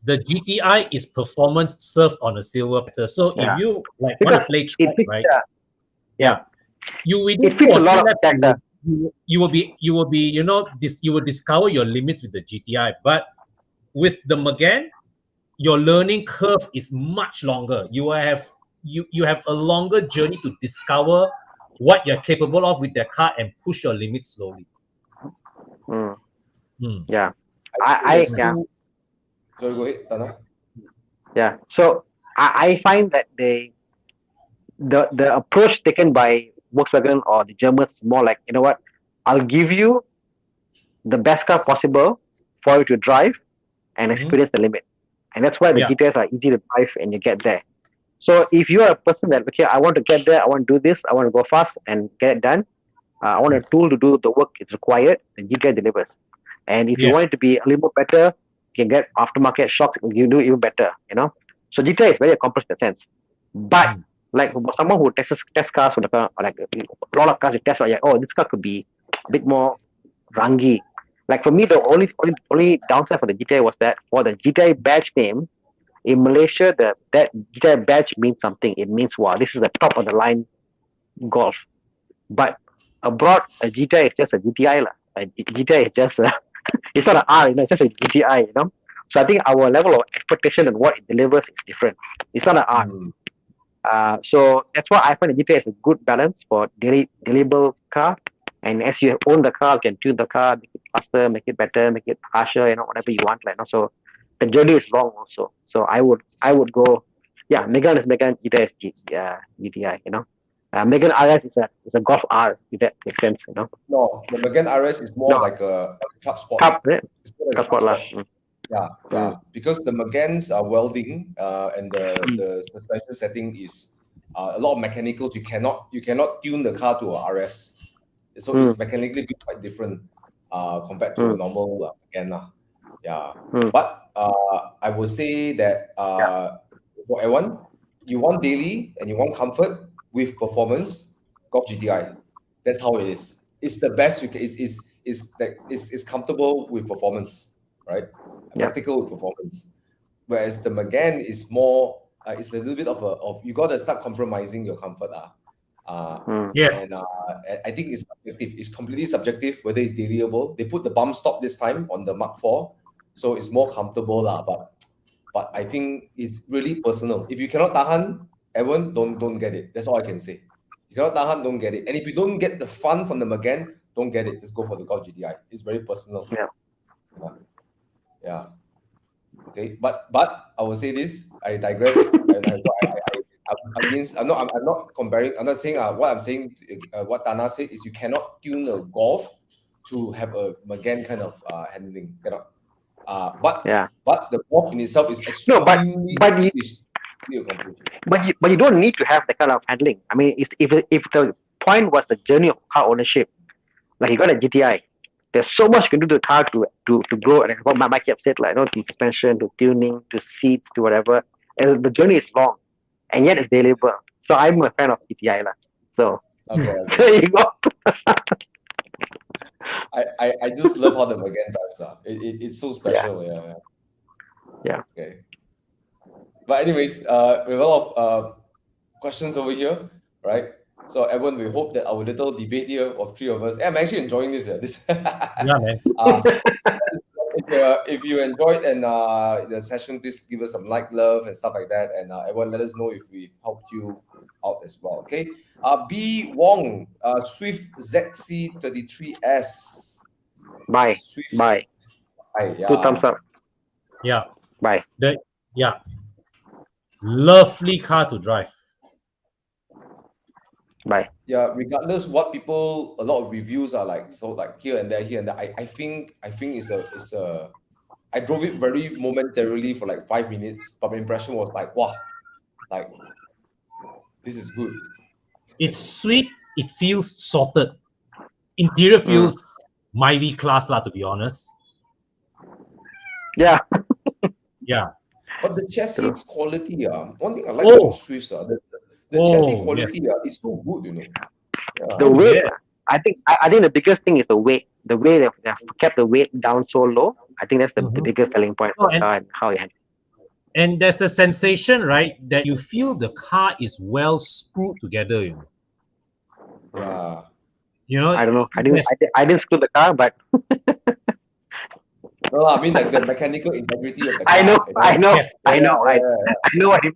S3: The GTI is performance served on a silver platter. So if you want to play track, right? You will discover your limits with the GTI. But with the Megane, your learning curve is much longer. You have a longer journey to discover what you're capable of with that car and push your limits slowly.
S1: Mm.
S3: Hmm.
S1: Yeah.
S2: I think
S1: I
S2: there's
S1: yeah.
S2: two. Sorry, go ahead, Tana.
S1: Yeah. So I find that the approach taken by Volkswagen or the Germans is more like, you know what, I'll give you the best car possible for you to drive and
S3: Mhm.
S1: experience the limit. And that's why the
S3: Yeah.
S1: GTS are easy to drive and you get there. So if you are a person that, okay, I want to get there, I want to do this, I want to go fast and get it done, I want a tool to do the work it's required, the GTI delivers. And if you
S3: Yes.
S1: want it to be a little more better, you can get aftermarket shocks, you do even better, you know. So GTI is very accomplished in that sense. But
S3: Mm.
S1: like for someone who tests cars with a car, like a lot of cars, you test like, oh, this car could be a bit more rangy. Like for me, the only downside for the GTI was that for the GTI badge name in Malaysia, that GTI badge means something. It means wow, this is the top of the line golf. But abroad, a GTI is just a GTI lah. A GTI is just a, it's not an R, it's just a GTI, So I think our level of expectation and what it delivers is different. It's not an R.
S2: Mm.
S1: So that's why I find the GTI is a good balance for daily deliverable car. And as you own the car, you can tune the car, make it faster, make it better, make it harsher, whatever you want, So the journey is long also. So I would go, yeah, Megan is Megan, GTI is GTI, Megan RS is a Golf R, if that makes sense,
S2: No, the Megane RS is more
S1: No,
S2: like a club sport.
S1: Cup, right?
S2: It's more like a
S1: Cup
S2: club
S1: sport lah.
S2: sport. Yeah, yeah. Because the Meganes are welding, and
S1: Mm.
S2: the suspension setting is a lot of mechanicals. You cannot tune the car to a RS, so it's
S1: Mm.
S2: mechanically quite different compared to a
S1: Mm.
S2: normal Megane lah. Yeah,
S1: Mm.
S2: but I would say that
S1: Yeah.
S2: for everyone, you want daily and you want comfort with performance, Golf GTI. That's how it is. It's the best you can. It's comfortable with performance, right?
S1: Yeah.
S2: Practical with performance. Whereas the Megane is more. It's a little bit of you got to start compromising your comfort.
S1: Mm.
S3: Yes.
S2: And I think it's subjective. It's completely subjective whether it's deliverable. They put the bump stop this time on the Mark IV, so it's more comfortable lah. But I think it's really personal. If you cannot tahan, everyone don't get it. That's all I can say. You cannot tahan, don't get it. And if you don't get the fun from the Megane, don't get it. Just go for the Golf GTI. It's very personal.
S1: Yeah.
S2: Yeah. Okay. But I will say this. I digress. I'm not comparing. I'm not saying what I'm saying. What Tana said is you cannot tune a Golf to have a Megane kind of handling. Cannot.
S1: Yeah.
S2: But the Golf in itself is
S1: No, but
S2: extremely
S1: but you
S2: accomplished.
S1: but you don't need to have that kind of handling. I mean, if the point was the journey of car ownership, like you got a GTI, there's so much you can do to the car to grow. And what Mikey have said, like the suspension, to tuning, to seats, to whatever. And the journey is long, and yet it's deliverable. So I'm a fan of GTI lah. So
S2: Okay.
S1: there you go.
S2: I just love how the Megane drives are. It's so special. Yeah.
S1: Yeah.
S2: Okay. But anyways, we have a lot of questions over here, right? So everyone, we hope that our little debate here of three of us. I'm actually enjoying this. This.
S3: Yeah, man.
S2: If you enjoyed and the session, please give us some love and stuff like that, and everyone let us know if we helped you out as well. Okay. B Wong, Swift ZC33S.
S1: Bye.
S2: Swift.
S1: Bye.
S2: Yeah.
S1: 2 thumbs up.
S3: Yeah.
S1: Bye.
S3: Yeah. Lovely car to drive.
S1: Bye.
S2: Yeah, regardless what people, a lot of reviews are like, so like here and there. I think it's a I drove it very momentarily for like 5 minutes, but my impression was like, wow, like this is good.
S3: It's sweet. It feels sorted. Interior feels Myvi class lah, to be honest.
S1: Yeah.
S3: Yeah.
S2: But the chassis quality, one thing I like
S3: Oh.
S2: about Swifts, the chassis
S3: Oh,
S2: quality is so good, Yeah.
S1: The weight.
S3: yeah.
S1: I think the biggest thing is the weight. The way they have kept the weight down so low. I think that's the biggest selling point
S3: Oh,
S1: for the car and how it handles.
S3: And there's the sensation, right, that you feel the car is well screwed together.
S2: Yeah.
S3: You know,
S1: I don't know.
S3: yes.
S1: I didn't screw the car, but
S2: No, No, I mean like the mechanical integrity of the car.
S1: I know, I know,
S3: Yes.
S1: I know,
S2: Yeah,
S1: I know what you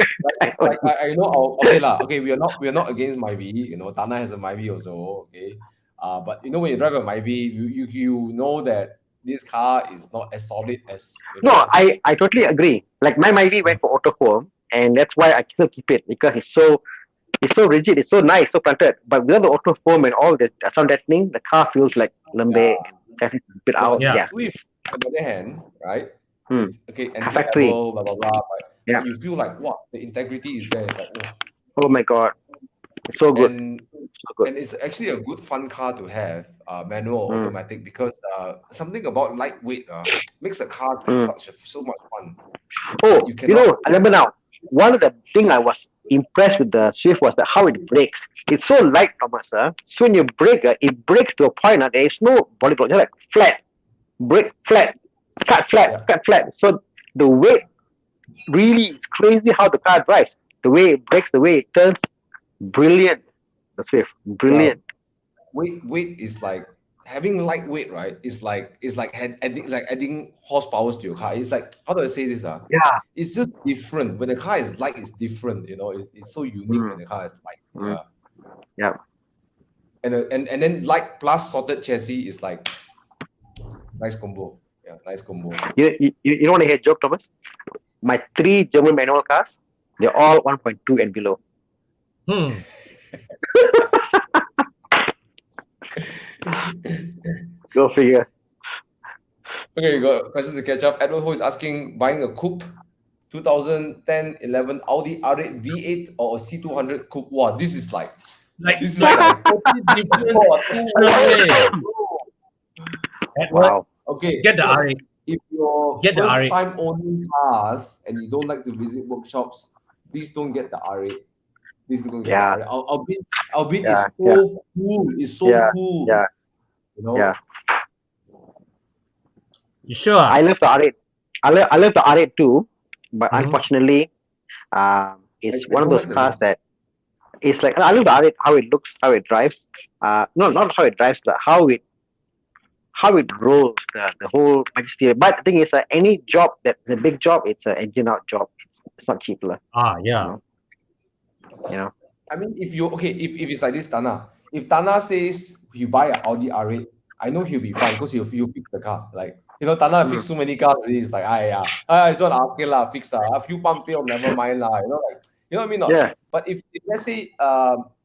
S2: like I know. Okay lah. Okay, we are not against Myvi. You know, Thana has a Myvi also. Okay, but you know when you drive a Myvi, you know that this car is not as solid as
S1: No, I totally agree. Like my Myvi went for auto foam, and that's why I still keep it because it's so rigid, it's so nice, so planted. But without the auto foam and all the sound deadening, the car feels like lambe and chassis is a bit
S2: Yeah,
S1: out.
S2: but
S3: Yeah.
S2: Swift, on the other hand, right?
S1: Hmm.
S2: Okay, entry
S1: Factory.
S2: level, blah blah blah.
S1: Yeah.
S2: But you feel like what the integrity is there. It's like
S1: Oh my god, it's so good,
S2: and
S1: so good.
S2: and it's actually a good fun car to have, manual or
S1: Hmm.
S2: automatic, because something about lightweight makes a car
S1: Hmm.
S2: so much fun.
S1: Oh,
S2: You
S1: you
S2: cannot.
S1: know, I remember now. One of the thing I was impressed with the Swift was how it brakes. It's so light, Thomas. So when you brake, it breaks to a point. There is no body block. It's like flat, brake flat, cut flat,
S2: Yeah.
S1: cut flat. So the weight really is crazy how the car drives. The way it brakes, the way it turns, brilliant. The Swift,
S2: Yeah,
S1: brilliant.
S2: weight is like having lightweight, right? It's like adding horsepower to your car. It's like, how do I say this?
S1: Yeah.
S2: It's just different. When the car is light, it's different. You know, it's so unique when
S1: Mm,
S2: the car is light.
S1: mm,
S2: Yeah,
S1: yeah.
S2: and then light plus sorted chassis is like nice combo. Yeah, nice combo.
S1: You don't want to hear a joke, Thomas? My 3 German manual cars, they're all 1.2 and below.
S3: Hmm.
S1: Go figure.
S2: Okay, you got questions to catch up. Edward Ho is asking, buying a coupe, 2010-11 Audi R8 V8 or a C200 coupe. Wow, this is like
S3: This is like totally different way. Edward,
S1: Wow.
S2: okay.
S3: get the
S2: so
S3: R8.
S2: if you're
S3: Get the
S2: first
S3: R8.
S2: time owning cars and you don't like to visit workshops, please don't get the R8. Please don't get
S1: Yeah.
S2: the R8. Albeit
S1: Yeah.
S2: it's so cool. It's so
S1: Yeah.
S2: cool.
S1: Yeah.
S2: You know?
S1: Yeah.
S3: You sure?
S1: I love the R8. I love the R8 too, but
S3: Mhm.
S1: unfortunately, it's
S2: I
S1: one of
S2: don't
S1: those
S2: like the
S1: cars
S2: looks.
S1: that it's like I love the R8, how it looks, how it drives. No, not how it drives, but how it rolls, the whole majesty. But the thing is, any job that's a big job, it's an engine out job. It's not cheap, lah.
S3: Yeah.
S1: You know.
S2: I mean, if it's like this, Tana, if Tana says you buy an Audi R8, I know he'll be fine because he'll fix the car. Like, you know, Tana fix so many cars already. It's like, it's not okay lah, fix lah. A few pump fail, never mind lah. You know, like, you know what I mean? Not?
S1: Yeah.
S2: But if let's say,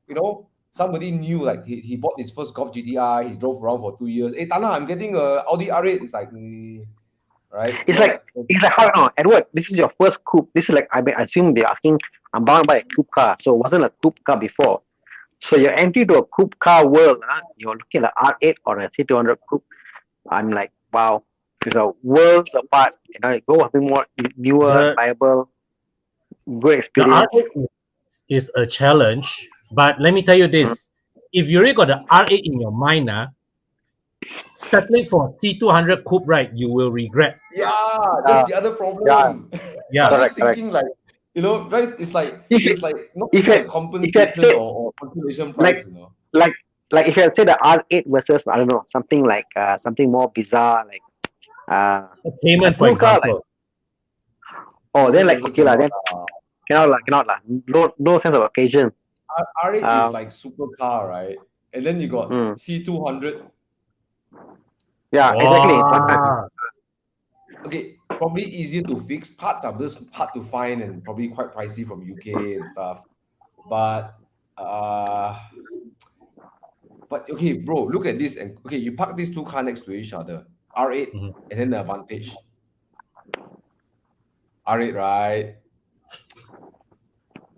S2: you know, somebody new, like he bought his first Golf GTI, he drove around for 2 years. Hey, Tana, I'm getting a Audi R8. It's like, right?
S1: It's like how Edward. This is your first coupe. This is like I assume they're asking. I'm bound to buy a coupe car, so it wasn't a coupe car before. So you're entry to a coupe car world. You're looking at an R8 or a C200 coupe. I'm like, wow, it's a worlds apart. You know, go something more newer, viable, good
S3: The
S1: experience.
S3: R8 is a challenge, but let me tell you this: if you already got the R8 in your mind, settling for C200 coupe, right, you will regret.
S2: Yeah, that's the other problem.
S3: Yeah.
S2: I was
S1: Correct,
S2: thinking like, you know, guys, it's like not
S1: if
S2: like
S1: it-
S2: compensation
S1: said-
S2: or consolation price, you know.
S1: Like if you had said the R8 versus I don't know something like something more bizarre like
S3: A payment, for
S1: cool car,
S3: example.
S1: then like
S2: Also
S1: okay lah, then cannot lah. No sense of occasion.
S2: R8 is
S1: Um,
S2: like supercar, right? And then you got C200.
S1: Yeah, exactly.
S3: Wow.
S2: Okay, probably easier to fix. Parts are just hard to find and probably quite pricey from UK and stuff. But okay, bro, look at this. And okay, you park these two cars next to each other, R8 and then the Advantage. R8, right?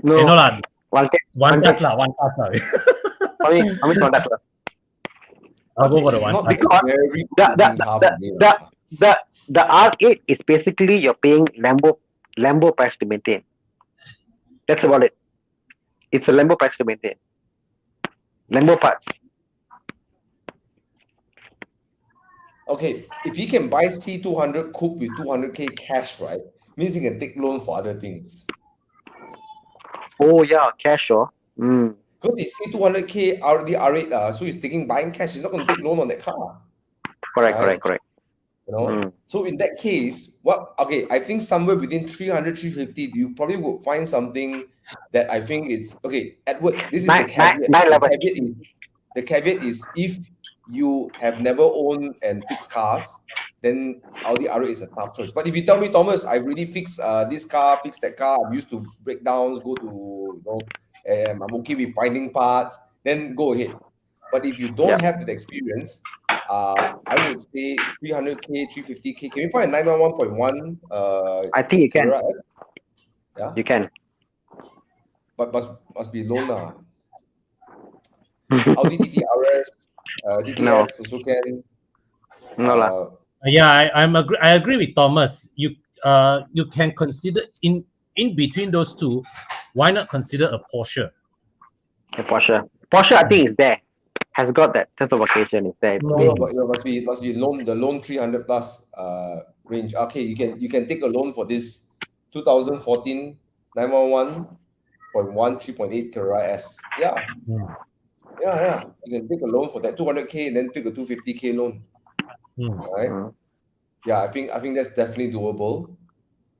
S1: No,
S3: You know lah,
S1: one
S3: one
S1: touch.
S3: touch lah.
S1: I mean one touch lah.
S3: I'll go for the
S2: It's
S3: one
S2: not
S3: touch.
S2: a very good looking car for me, lah.
S1: The R8 is basically you're paying Lambo price to maintain. That's about it. It's a Lambo price to maintain. Lambo parts.
S2: Okay, if he can buy C200 coupe with 200K cash, right, means he can take loan for other things.
S1: Oh yeah, cash or.
S2: Because it's C200K already R8, so he's buying cash. He's not going to take loan on that car.
S1: Correct.
S2: Right.
S1: Correct.
S2: You know, so in that case, I think somewhere within 300, 350, you probably will find something that I think it's okay. Edward, this is the caveat.
S1: 911.
S2: The caveat is if you have never owned and fixed cars, then Audi R8 is a tough choice. But if you tell me, Thomas, I really fix this car, fix that car, I'm used to breakdowns, go to, I'm okay with finding parts, then go ahead. But if you don't have that experience, I would say 300K, 350K. Can you find a 911.1
S1: I think you can.
S2: Carrera S? Yeah,
S1: You can.
S2: but must be loan now. Audi TT RS, TTX also can.
S1: No lah.
S3: Yeah, I agree with Thomas. You can consider in between those two. Why not consider a Porsche?
S1: A Porsche, I think is there. Has got that sense of occasion. Is there?
S2: No, but it must be the loan 300 plus range. Okay, you can take a loan for this 2014 911.1 3.8 Carrera S. Yeah. Yeah. You can take a loan for that 200K and then take a 250K loan. Right? Yeah, I think that's definitely doable.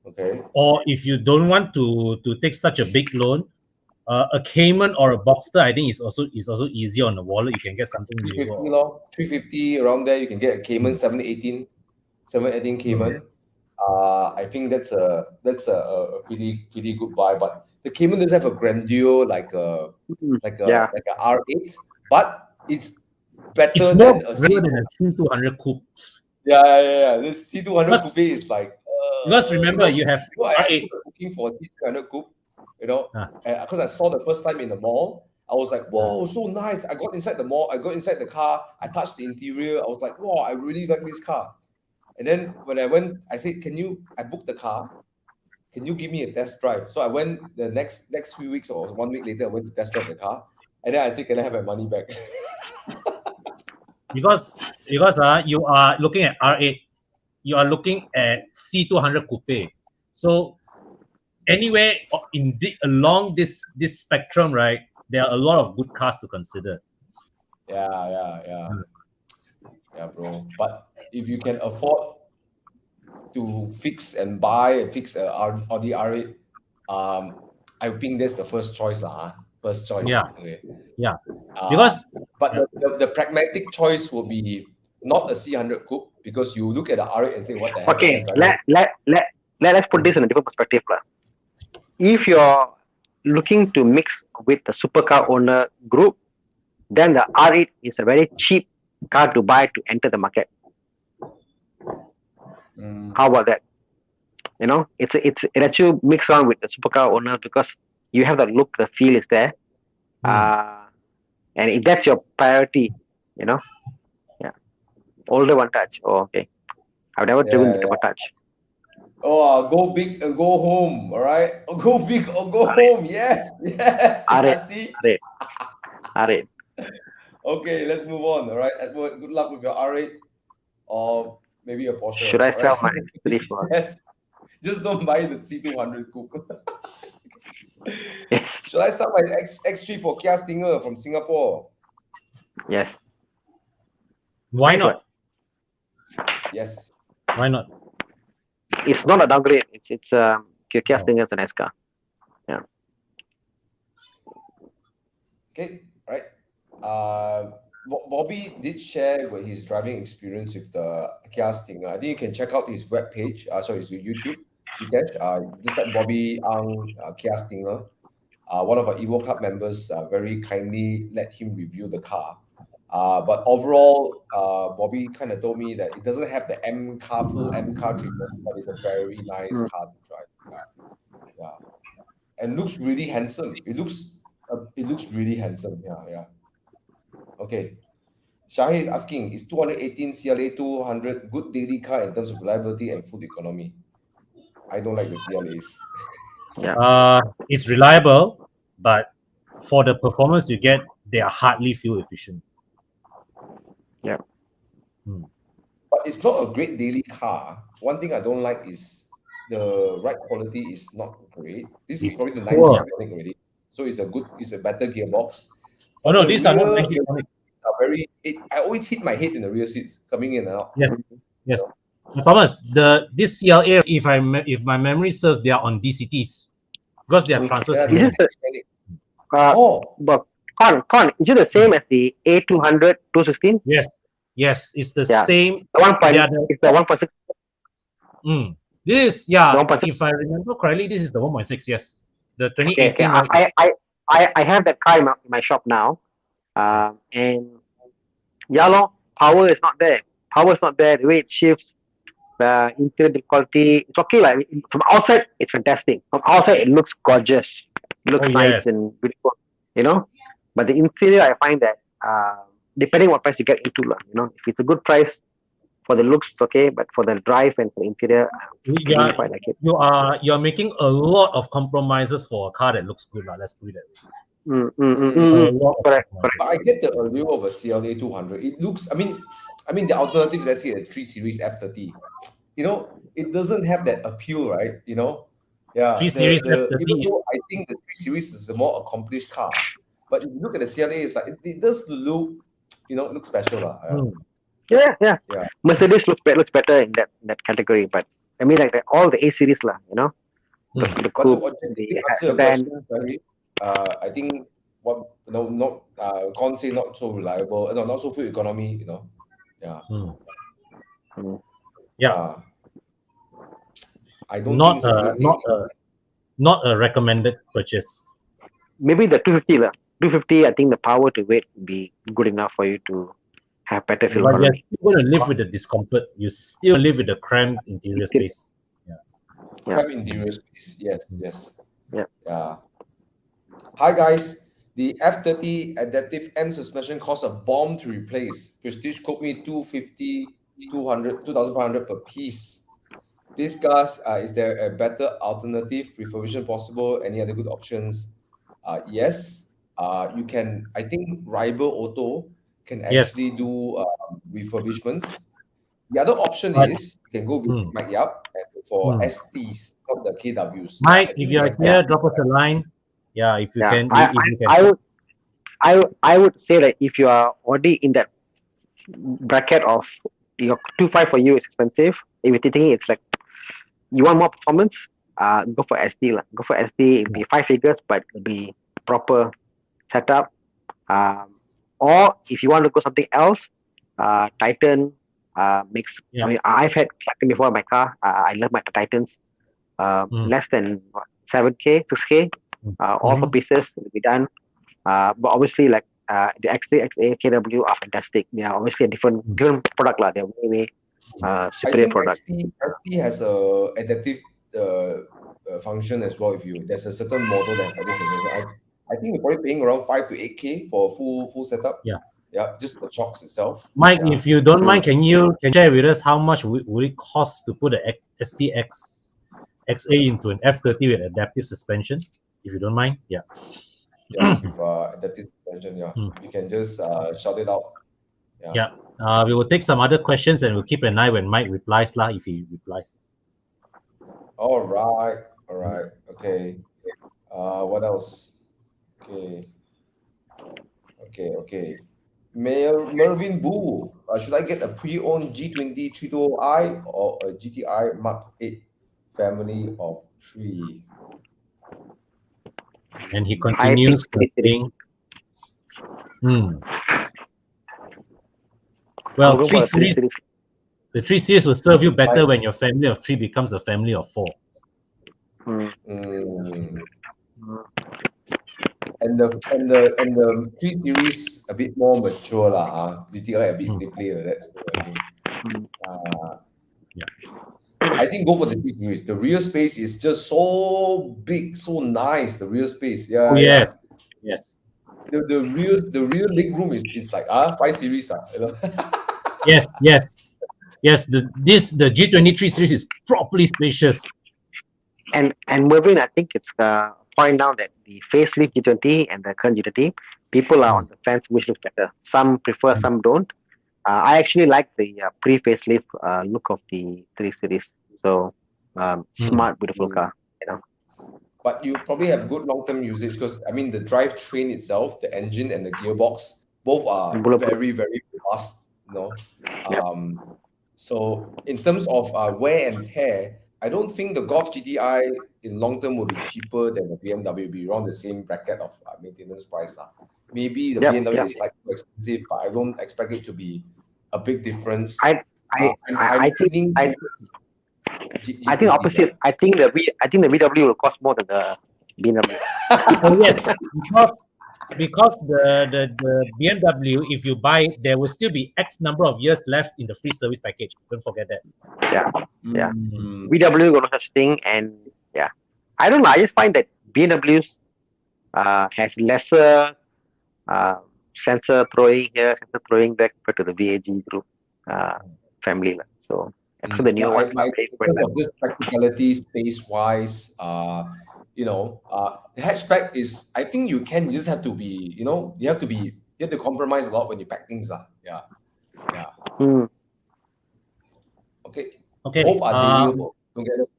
S2: Okay.
S3: Or if you don't want to take such a big loan, a Cayman or a Boxster, I think is also easier on the wallet. You can get something
S2: 350
S3: newer.
S2: 350 around there. You can get a Cayman 718 Cayman. I think that's a pretty good buy. But the Cayman doesn't have a grandeur like a R8, but it's better
S3: It's
S2: than
S3: more
S2: a
S3: better than a C200 coupe.
S2: Yeah. This C200 coupe is like.
S3: Because remember, you have
S2: I was looking for a C200 coupe. Because I saw the first time in the mall, I was like, whoa, so nice. I got inside the mall, I got inside the car, I touched the interior, I was like, wow, I really like this car. And then when I went, I said, I booked the car, can you give me a test drive? So I went the next few weeks, or 1 week later, I went to test drive the car, and then I said, can I have my money back?
S3: because you are looking at R8, you are looking at C200 coupe. So anywhere along this spectrum, right, there are a lot of good cars to consider.
S2: Yeah, bro. But if you can afford to fix and fix a Audi R8, I think that's the first choice, First choice.
S3: Yeah.
S2: Okay.
S3: Yeah.
S2: But the pragmatic choice will be not a C100 coupe, because you look at the R8 and say, what the heck?
S1: Okay, let's put this in a different perspective. If you're looking to mix with the supercar owner group, then the R8 is a very cheap car to buy to enter the market. How about that? It lets you mix around with the supercar owners because you have the look, the feel is there. And if that's your priority, older one touch. Oh, okay. I've never driven with the touch.
S2: Oh, go big and go home, all right? Go big or go home. Yes. See?
S1: R8.
S2: Okay, let's move on, all right? Edward, good luck with your R8 or maybe a Porsche.
S1: Should I sell my X3 for?
S2: Yes. Just don't buy the C200 coupe. Should I sell my X3 for Kia Stinger from Singapore?
S1: Yes.
S3: Why not?
S2: Yes.
S3: Why not?
S1: It's not a downgrade. It's Kia Stinger is an S car. Yeah.
S2: Okay. Right. Bobby did share his driving experience with the Kia Stinger. I think you can check out his webpage. His YouTube. Just like Bobby Ang, Kia Stinger. One of our Evo Club members very kindly let him review the car. But overall, Bobby kind of told me that it doesn't have the full M car treatment, but it's a very nice car to drive. Yeah. And looks really handsome. It looks really handsome. Yeah. Okay. Shahi is asking, is 218 CLA 200 good daily car in terms of reliability and fuel economy? I don't like the CLAs.
S3: Yeah. It's reliable, but for the performance you get, they are hardly fuel efficient.
S1: Yeah.
S2: But it's not a great daily car. One thing I don't like is the ride quality is not great. This is probably the 90 already. So it's a better gearbox.
S3: But no, these are not 90.
S2: I always hit my head in the rear seats coming in and out.
S3: Yes. Thomas, this CLA, if my memory serves, they are on DCTs because they are transfer
S2: Yeah,
S1: Is
S3: standard.
S1: it
S2: oh,
S1: but is it the same as the A200 216?
S3: Yes, yes, it's the
S1: Yeah,
S3: same.
S1: the one
S3: They
S1: point.
S3: are the
S1: It's the 1.6.
S3: This
S1: The
S3: yeah.
S1: 1.6.
S3: If I remember correctly, this is the 1.6. Yes, the
S1: Okay.
S3: 2018 one.
S1: I have that car in my shop now. And yeah, lor, power is not there. Power is not there. The way it shifts, the interior build quality, it's okay. Like from outside, it's fantastic. From outside, it looks gorgeous. It
S3: Oh
S1: looks nice
S3: yes,
S1: and beautiful, you know. But the interior, I find that depending what price you get into, lah, if it's a good price for the looks, it's okay. But for the drive and for the interior, I
S3: you
S1: didn't
S3: are
S1: quite like it.
S3: you're making a lot of compromises for a car that looks good. Let's put it that way. A
S2: mm,
S3: lot of
S1: Correct,
S3: compromises.
S1: correct.
S2: but I get the allure of a CLA 200. It looks, I mean the alternative, let's say a 3 Series F30. It doesn't have that appeal, right? Yeah,
S3: 3 Series
S2: even
S3: F30 is
S2: though I think the 3 Series is a more accomplished car, but if you look at the CLA, it's like it does look special, lah.
S3: mm,
S1: Yeah, yeah.
S2: Yeah.
S1: Mercedes looks better in that category, but I mean like all the A series, lah.
S3: mm.
S1: The
S2: But to
S1: coupe,
S2: objectively
S1: the
S2: answer your
S1: sedan.
S2: question, sorry, I think what no not can't say not so reliable, no, not so fuel economy, yeah,
S3: Mm.
S1: Mm.
S3: Yeah,
S2: uh, I don't think
S3: not
S2: it's a
S3: a
S2: great thing.
S3: not a recommended purchase.
S1: Maybe the 250 lah. 250, I think the power to weight would be good enough for you to have better fuel
S3: But you're
S1: economy.
S3: still going to live with the discomfort. You still live with the cramped interior space.
S1: Yeah.
S2: Crab interior space, yes, yes,
S1: Yeah.
S2: yeah. Hi guys, the F30 adaptive M suspension costs a bomb to replace. Prestige quote me 250, 200, 2,500 per piece. Please, guys, is there a better alternative refurbishment possible? Any other good options? Yes, you can. I think Rival Auto can
S3: Yes,
S2: actually do refurbishments. The other option
S3: but
S2: is you can go with
S3: mm,
S2: Mike Yap and look for
S3: mm.
S2: STs, not the KWs. Yeah,
S3: Mike,
S2: I
S3: if
S2: think
S3: you
S2: they
S3: are
S2: have
S3: here,
S2: quite.
S3: drop us a line. Yeah, if you
S1: Yeah.
S3: can,
S1: I,
S3: if you can.
S1: I, I would I would say that if you are already in that bracket of your 2.5 for you is expensive, if you're thinking it's like you want more performance, go for SD lah. Go for SD. It'll be 5 figures, but it'll be proper setup. Or if you want to go something else, Titan makes.
S3: Yeah.
S1: I mean, I've had Titan before in my car. I love my Titans. Less than 7K, 6K. All four pieces will be done. But obviously, like the X3, XA, KW are fantastic. They are obviously a different product lah. They're way
S2: I
S1: superior
S2: think
S1: product.
S2: XT has a adaptive function as well. If there's a certain model that has this, I think you're probably paying around 5 to 8K for a full setup.
S3: Yeah.
S2: Yeah, just the shocks itself.
S3: Mike,
S2: Yeah.
S3: if you don't mind, can you share with us how much would it cost to put a STX XA into an F30 with adaptive suspension? If you don't mind, yeah.
S2: Yeah, with adaptive suspension, yeah. You can just shout it out.
S3: Yeah. We will take some other questions and we'll keep an eye when Mike replies lah. If he replies.
S2: All right. Okay. What else? Okay. Mervin Boo, should I get a pre-owned G20 320i or a GTI Mark 8 family of 3?
S3: And he continues saying, well, 3 series. The 3 series will serve you better when your family of 3 becomes a family of 4.
S2: And the 3 series a bit more mature lah. GTI a bit they play that. I think go for the 3 series. The rear space is just so big, so nice. The rear space, yeah.
S3: Oh, yes, yes.
S2: The rear leg room is like 5 series,
S3: Yes. The G23 series is properly spacious.
S1: And Mervin, I think it's point now that the facelift G20 and the current G20, people are on the fence which looks better. Some prefer, some don't. I actually like the pre-facelift look of the 3 Series. So smart, beautiful car.
S2: But you probably have good long-term usage because I mean the drivetrain itself, the engine and the gearbox, both are very, very fast. So in terms of wear and tear, I don't think the Golf GTI in long term will be cheaper than the BMW. Will be around the same bracket of maintenance price lah. Maybe the
S1: Yep,
S2: BMW
S1: yep.
S2: is slightly more expensive, but I don't expect it to be a big difference.
S1: I I
S2: I'm
S1: I think
S2: leaning
S1: I
S2: towards
S1: I think
S2: GT, yeah.
S1: opposite. I think the VW will cost more than the BMW.
S3: Oh yes, because the BMW, if you buy it, there will still be X number of years left in the free service package. Don't forget that.
S1: Yeah, yeah.
S2: Mm.
S1: VW got no such thing, and yeah, I don't know. I just find that BMWs has lesser uh, sensor throwing here, sensor throwing back compared to the VAG group family lah. So except the newer ones,
S2: But
S1: play
S2: in
S1: quite
S2: terms
S1: well.
S2: of this practicality, space-wise, the hatchback is. I think you just have to be. You have to compromise a lot when you pack things lah. Yeah, yeah.
S1: Hmm.
S2: Okay.
S3: Okay.
S2: Both are deliverable. Don't get it.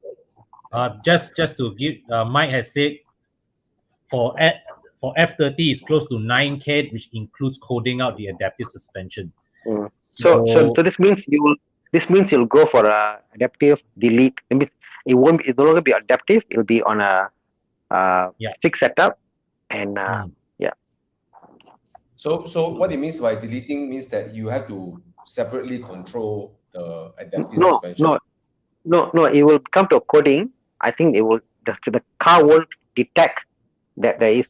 S3: Just to give, Mike has said for F30 is close to 9K, which includes coding out the adaptive suspension.
S1: So this means you'll go for a adaptive delete. It no longer be adaptive. It'll be on a fixed setup, and yeah.
S2: So what it means by deleting means that you have to separately control the adaptive
S1: No,
S2: suspension.
S1: no. It will come to a coding. I think it will. The car won't detect that there is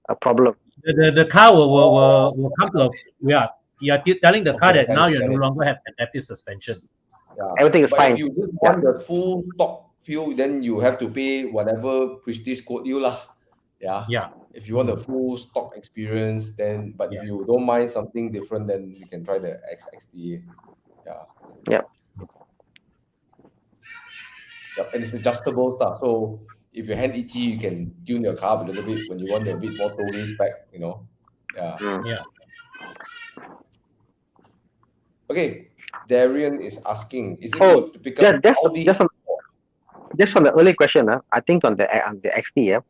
S1: a problem.
S3: The car will come to you're telling the car
S2: Okay,
S3: that now you
S2: get
S3: no
S2: it.
S3: longer have adaptive suspension.
S2: Yeah.
S1: Everything is
S2: But
S1: fine.
S2: if you just want the full stock fuel, then you have to pay whatever Prestige quote you lah. Yeah.
S3: Yeah.
S2: If you want the full stock experience, then if you don't mind something different, then you can try the XXDA. Yeah.
S1: Yep.
S2: Yep. And it's adjustable stuff. So if your hand itchy, you can tune your car a little bit when you want a bit more towing spec, Yeah.
S3: Yeah.
S2: Okay. Darian is asking, is it good to pick up Audi?
S1: Just on the early question, I think on the XT,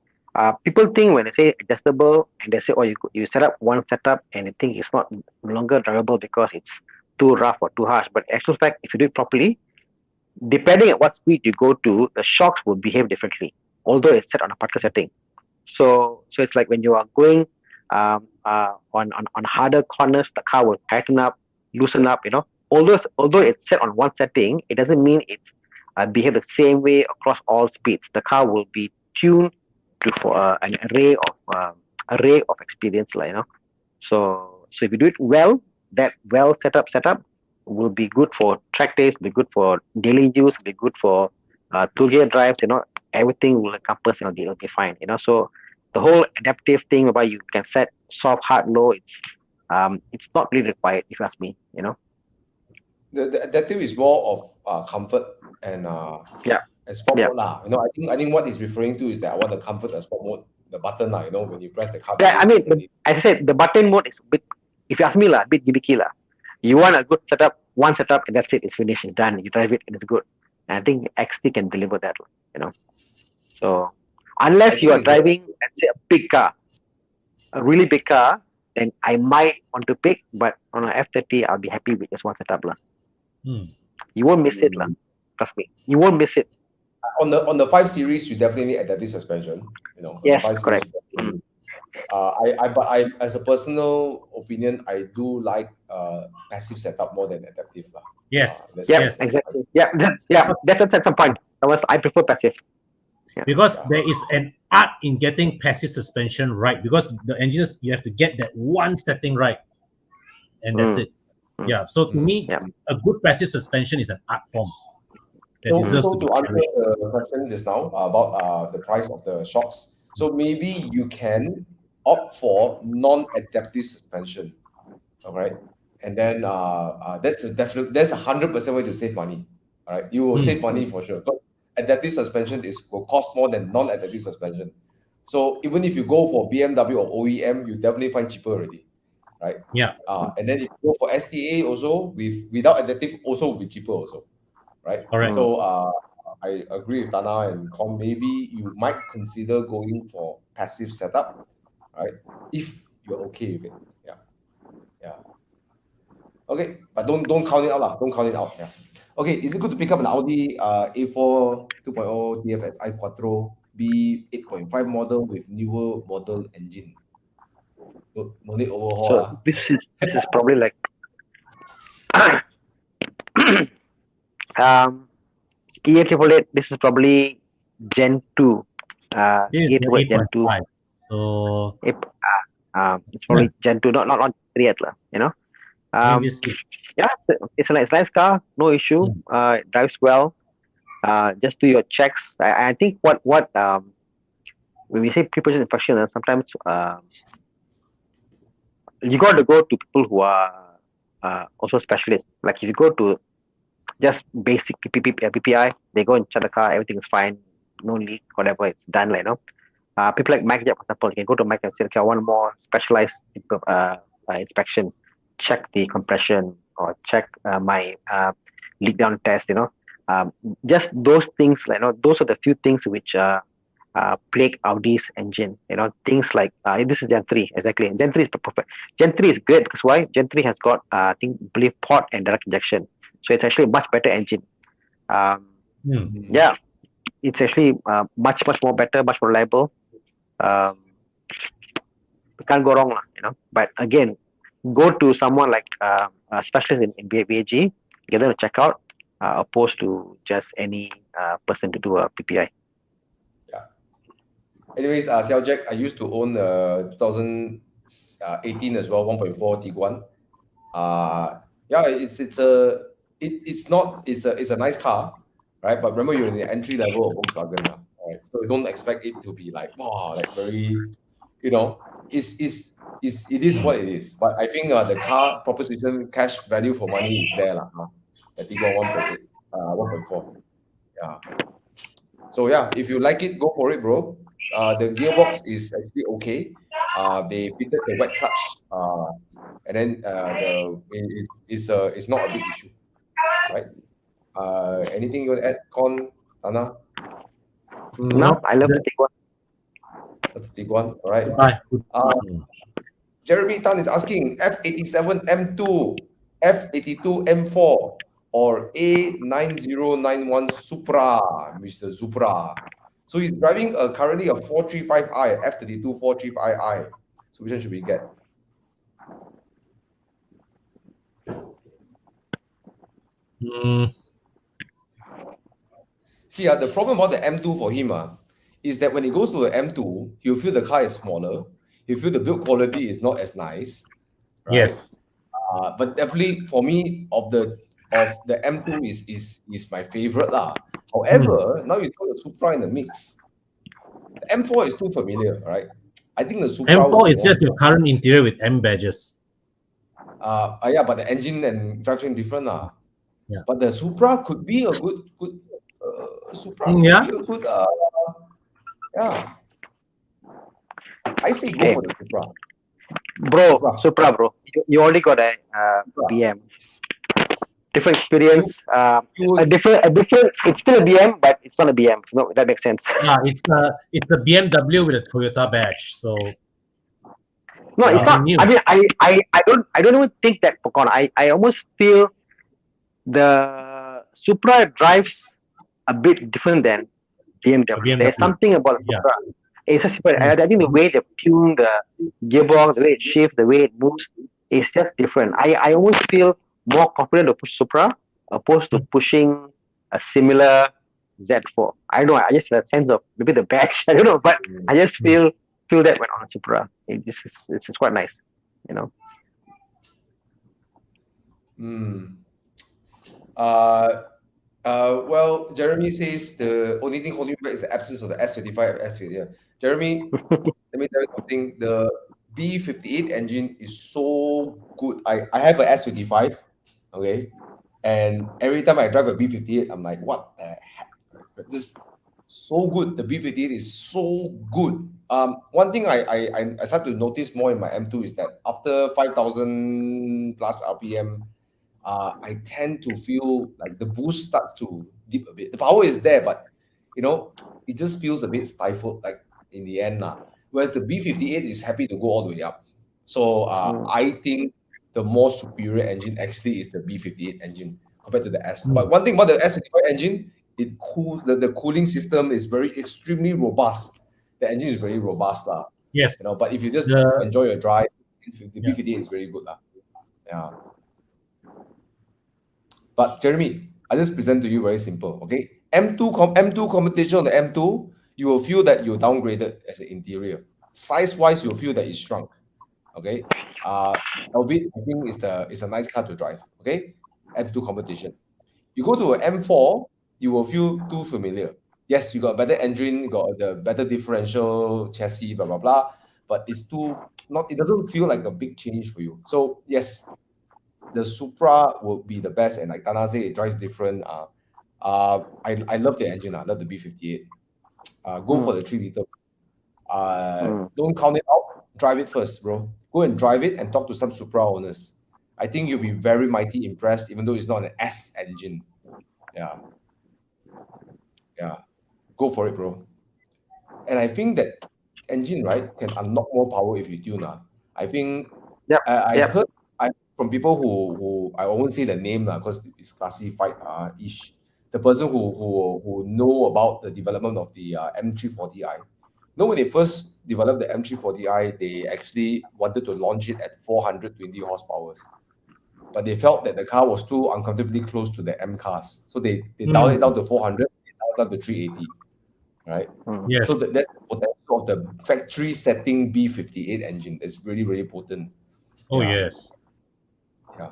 S1: people think when they say adjustable and they say, oh, you set up one setup and they think it's not no longer drivable because it's too rough or too harsh. But actual fact, if you do it properly, depending on what speed you go to, the shocks will behave differently, although it's set on a particular setting. So it's like when you are going on harder corners, the car will tighten up, loosen up. Although it's set on one setting, it doesn't mean it's behave the same way across all speeds. The car will be tuned to for an array of experience, So if you do it well, that well setup will be good for track days, be good for daily use, be good for two gear drives. Everything will encompass. It'll be fine. So the whole adaptive thing about you can set soft, hard, low. It's not really required if you ask me.
S2: The adaptive is more of comfort and sport mode lah. I think what he's referring to is that I want the comfort and sport mode, the button lah. When you press the car.
S1: Yeah, I mean, as I said, the button mode is a bit. If you ask me a bit gimmicky lah. You want a good setup, one setup, and that's it. It's finished. It's done. You drive it, and it's good. And I think XT can deliver that. So unless you are driving, let's say, a big car, a really big car, then I might want to pick. But on an F30, I'll be happy with just one setup lah. You won't miss it lah. Trust me, you won't miss it.
S2: On the 5 Series, you definitely need adaptive suspension.
S1: Yes,
S2: 5
S1: correct.
S2: Series, I as a personal opinion, I do like passive setup more than adaptive lah.
S3: Yes.
S1: Yes, exactly. That's some point. I prefer passive. Yeah.
S3: Because there is an art in getting passive suspension right. Because the engineers, you have to get that one setting right, and that's it. Yeah. So to me, a good passive suspension is an art form.
S2: So to answer the question just now about the price of the shocks, so maybe you can opt for non-adaptive suspension, all right? And then that's 100% way to save money, all right? You will save money for sure. But adaptive suspension will cost more than non-adaptive suspension. So even if you go for BMW or OEM, you definitely find cheaper already, right?
S3: Yeah.
S2: And then if you go for STA also without adaptive, also will be cheaper also. Right.
S3: Correct.
S2: So I agree with Thana and Con. Maybe you might consider going for passive setup, right? If you're okay with it. Yeah. Okay. But don't count it out lah. Don't count it out. Yeah. Okay, is it good to pick up an Audi A4 2.0 DFSI Quattro B8.5 model with newer model engine? No need overhaul.
S1: So this is probably like um Kia triple eight. This is probably Gen two.
S3: This is
S1: Kia
S3: the
S1: triple eight Gen two.
S3: 8.5. So
S1: If, it's
S3: yeah,
S1: probably Gen two, not three yet, lah. You know.
S3: maybe six.
S1: Yeah, it's a nice car. No issue.
S3: Mm.
S1: It drives well. Just do your checks. I think what when we say pre-purchase inspection, sometimes you got to go to people who are also specialists. Like if you go to just basic PPI, they go and check the car, everything is fine, no leak, whatever, it's done. Like, people like Mike, for example, you can go to Mike and say, okay, I want more specialized inspection, check the compression or check my leak down test. Just those things. Like, those are the few things which plague Audi's engine. Things like this is Gen 3 exactly. Gen 3 is perfect. Gen 3 is great because why? Gen 3 has got I think believe port and direct injection, so it's actually a much better engine. Um,
S3: Mm.
S1: yeah, it's actually much more better, much more reliable. Um, can't go wrong, But again, go to someone like a specialist in VAG, get them to check out, opposed to just any person to do a PPI.
S2: Yeah. Anyways, Xiao Jack, I used to own 2018 as well, 1.4 Tiguan. Yeah, it's a nice car, right? But remember, you're in the entry level of Volkswagen, right? So you don't expect it to be like wow, like very, it is what it is. But I think the car proposition, cash value for money is there, lah. The Tiguan 1.8, 1.4, yeah. So yeah, if you like it, go for it, bro. The gearbox is actually okay. They fitted the wet clutch, and then it's not a big issue, right? Anything you want to add, Con, Tana?
S1: No,
S3: No,
S1: I love the Tiguan.
S2: That's the big one. All right.
S3: goodbye.
S2: Uh, Jeremy Tan is asking F87 M2, F82 M4, or A9091 Supra, Mr. Supra. So he's driving currently a 435i, F32 435i. So which one should we get?
S3: Mm.
S2: See, the problem about the M2 for him is that when he goes to the M2, he'll feel the car is smaller. He'll feel the build quality is not as nice, right?
S3: Yes.
S2: But definitely for me, of the M2 is my favorite lah. However, now you throw the Supra in the mix. The M4 is too familiar, right? I think the Supra will
S3: M4
S2: be
S3: is
S2: more.
S3: just your current interior with M badges.
S2: Yeah, but the engine and drivetrain different lah.
S3: Yeah.
S2: But the Supra could be a good Supra could
S3: Yeah.
S2: be a good yeah. I say go
S1: Okay,
S2: for the Supra.
S1: Supra, bro. You already got a
S2: Supra.
S1: BM. Different experience.
S2: You
S1: A different. It's still a BM, but it's not a BM. No, that makes sense.
S3: Yeah, it's a BMW with a Toyota badge. So
S1: No, it's
S3: something
S1: not.
S3: new.
S1: I mean, I don't even think that, Pokon. I almost feel the Supra drives a bit different than BMW. There's
S3: BMW.
S1: something about
S3: Yeah.
S1: Supra. It's just,
S3: Mm.
S1: I think the way they tune the gearbox, the way it shifts, the way it moves, is just different. I almost feel more confident to push Supra opposed to pushing a similar Z4. I don't know. I just have a sense of maybe the badge. I don't know, but I just feel that when on a Supra, it's just quite nice, you know.
S2: Well, Jeremy says the only thing holding back is the absence of the S55 S50. Jeremy, let me tell you something. The B58 engine is so good. I have a S55, okay, and every time I drive a B58, I'm like, what the heck? Just so good. The B58 is so good. One thing I start to notice more in my M2 is that after 5,000 plus RPM, I tend to feel like the boost starts to dip a bit. The power is there, but it just feels a bit stifled, like in the end. Whereas the B58 is happy to go all the way up. So I think the more superior engine actually is the B58 engine. compared to the S. But one thing about the S25 engine, it cools, the cooling system is extremely robust. The engine is very robust,
S3: Yes.
S2: But if you just
S3: The
S2: enjoy your drive, the
S3: Yeah.
S2: B58 is very good, Yeah. But Jeremy, I just present to you very simple, okay? M2 competition on the M2, you will feel that you're downgraded as an interior. Size-wise, you'll feel that it's shrunk, okay? Albeit I think it's a nice car to drive, okay? M2 competition. You go to an M4, you will feel too familiar. Yes, you got a better engine, got the better differential chassis, blah blah blah. But it's too not. It doesn't feel like a big change for you. So yes, the Supra will be the best. And like Thana said, it drives different. I love the engine. I love the B58. Go for the 3 liter. Don't count it out. Drive it first, bro. Go and drive it and talk to some Supra owners. I think you'll be very mighty impressed, even though it's not an S engine. Yeah. Go for it, bro. And I think that engine, right, can unlock more power if you tune. I think I heard from people who I won't say the name because it's classified ish. The person who know about the development of the M340i. When they first developed the M340i, they actually wanted to launch it at 420 horsepower. But they felt that the car was too uncomfortably close to the M cars. So they dialed it down to 400, they dialed down to 380. Right?
S3: Yes.
S2: So that's the potential of the factory setting B58 engine. It's really, really potent.
S3: Oh, yes.
S2: Yeah.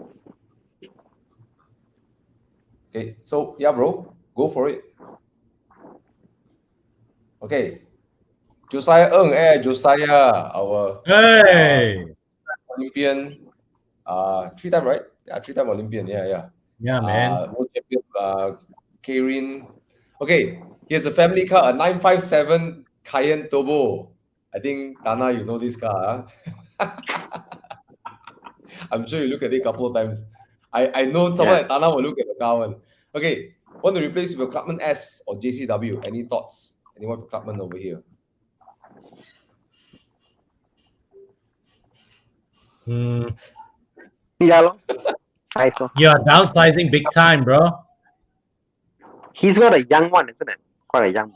S2: Okay. So yeah, bro, go for it. Okay. Josiah Ng, Josiah, our Olympian, 3-time, right? Yeah, 3-time Olympian. Yeah,
S3: man.
S2: World champion, Keirin. Okay, here's a family car, a 957 Cayenne Turbo. I think Thana, you know this car. I'm sure you look at it a couple of times. I know someone like Thana will look at the car one. Okay, want to replace with a Clubman S or JCW? Any thoughts? Anyone for Clubman over here?
S1: Yeah,
S3: You're downsizing big time, bro.
S1: He's got a young one, isn't it? Quite a young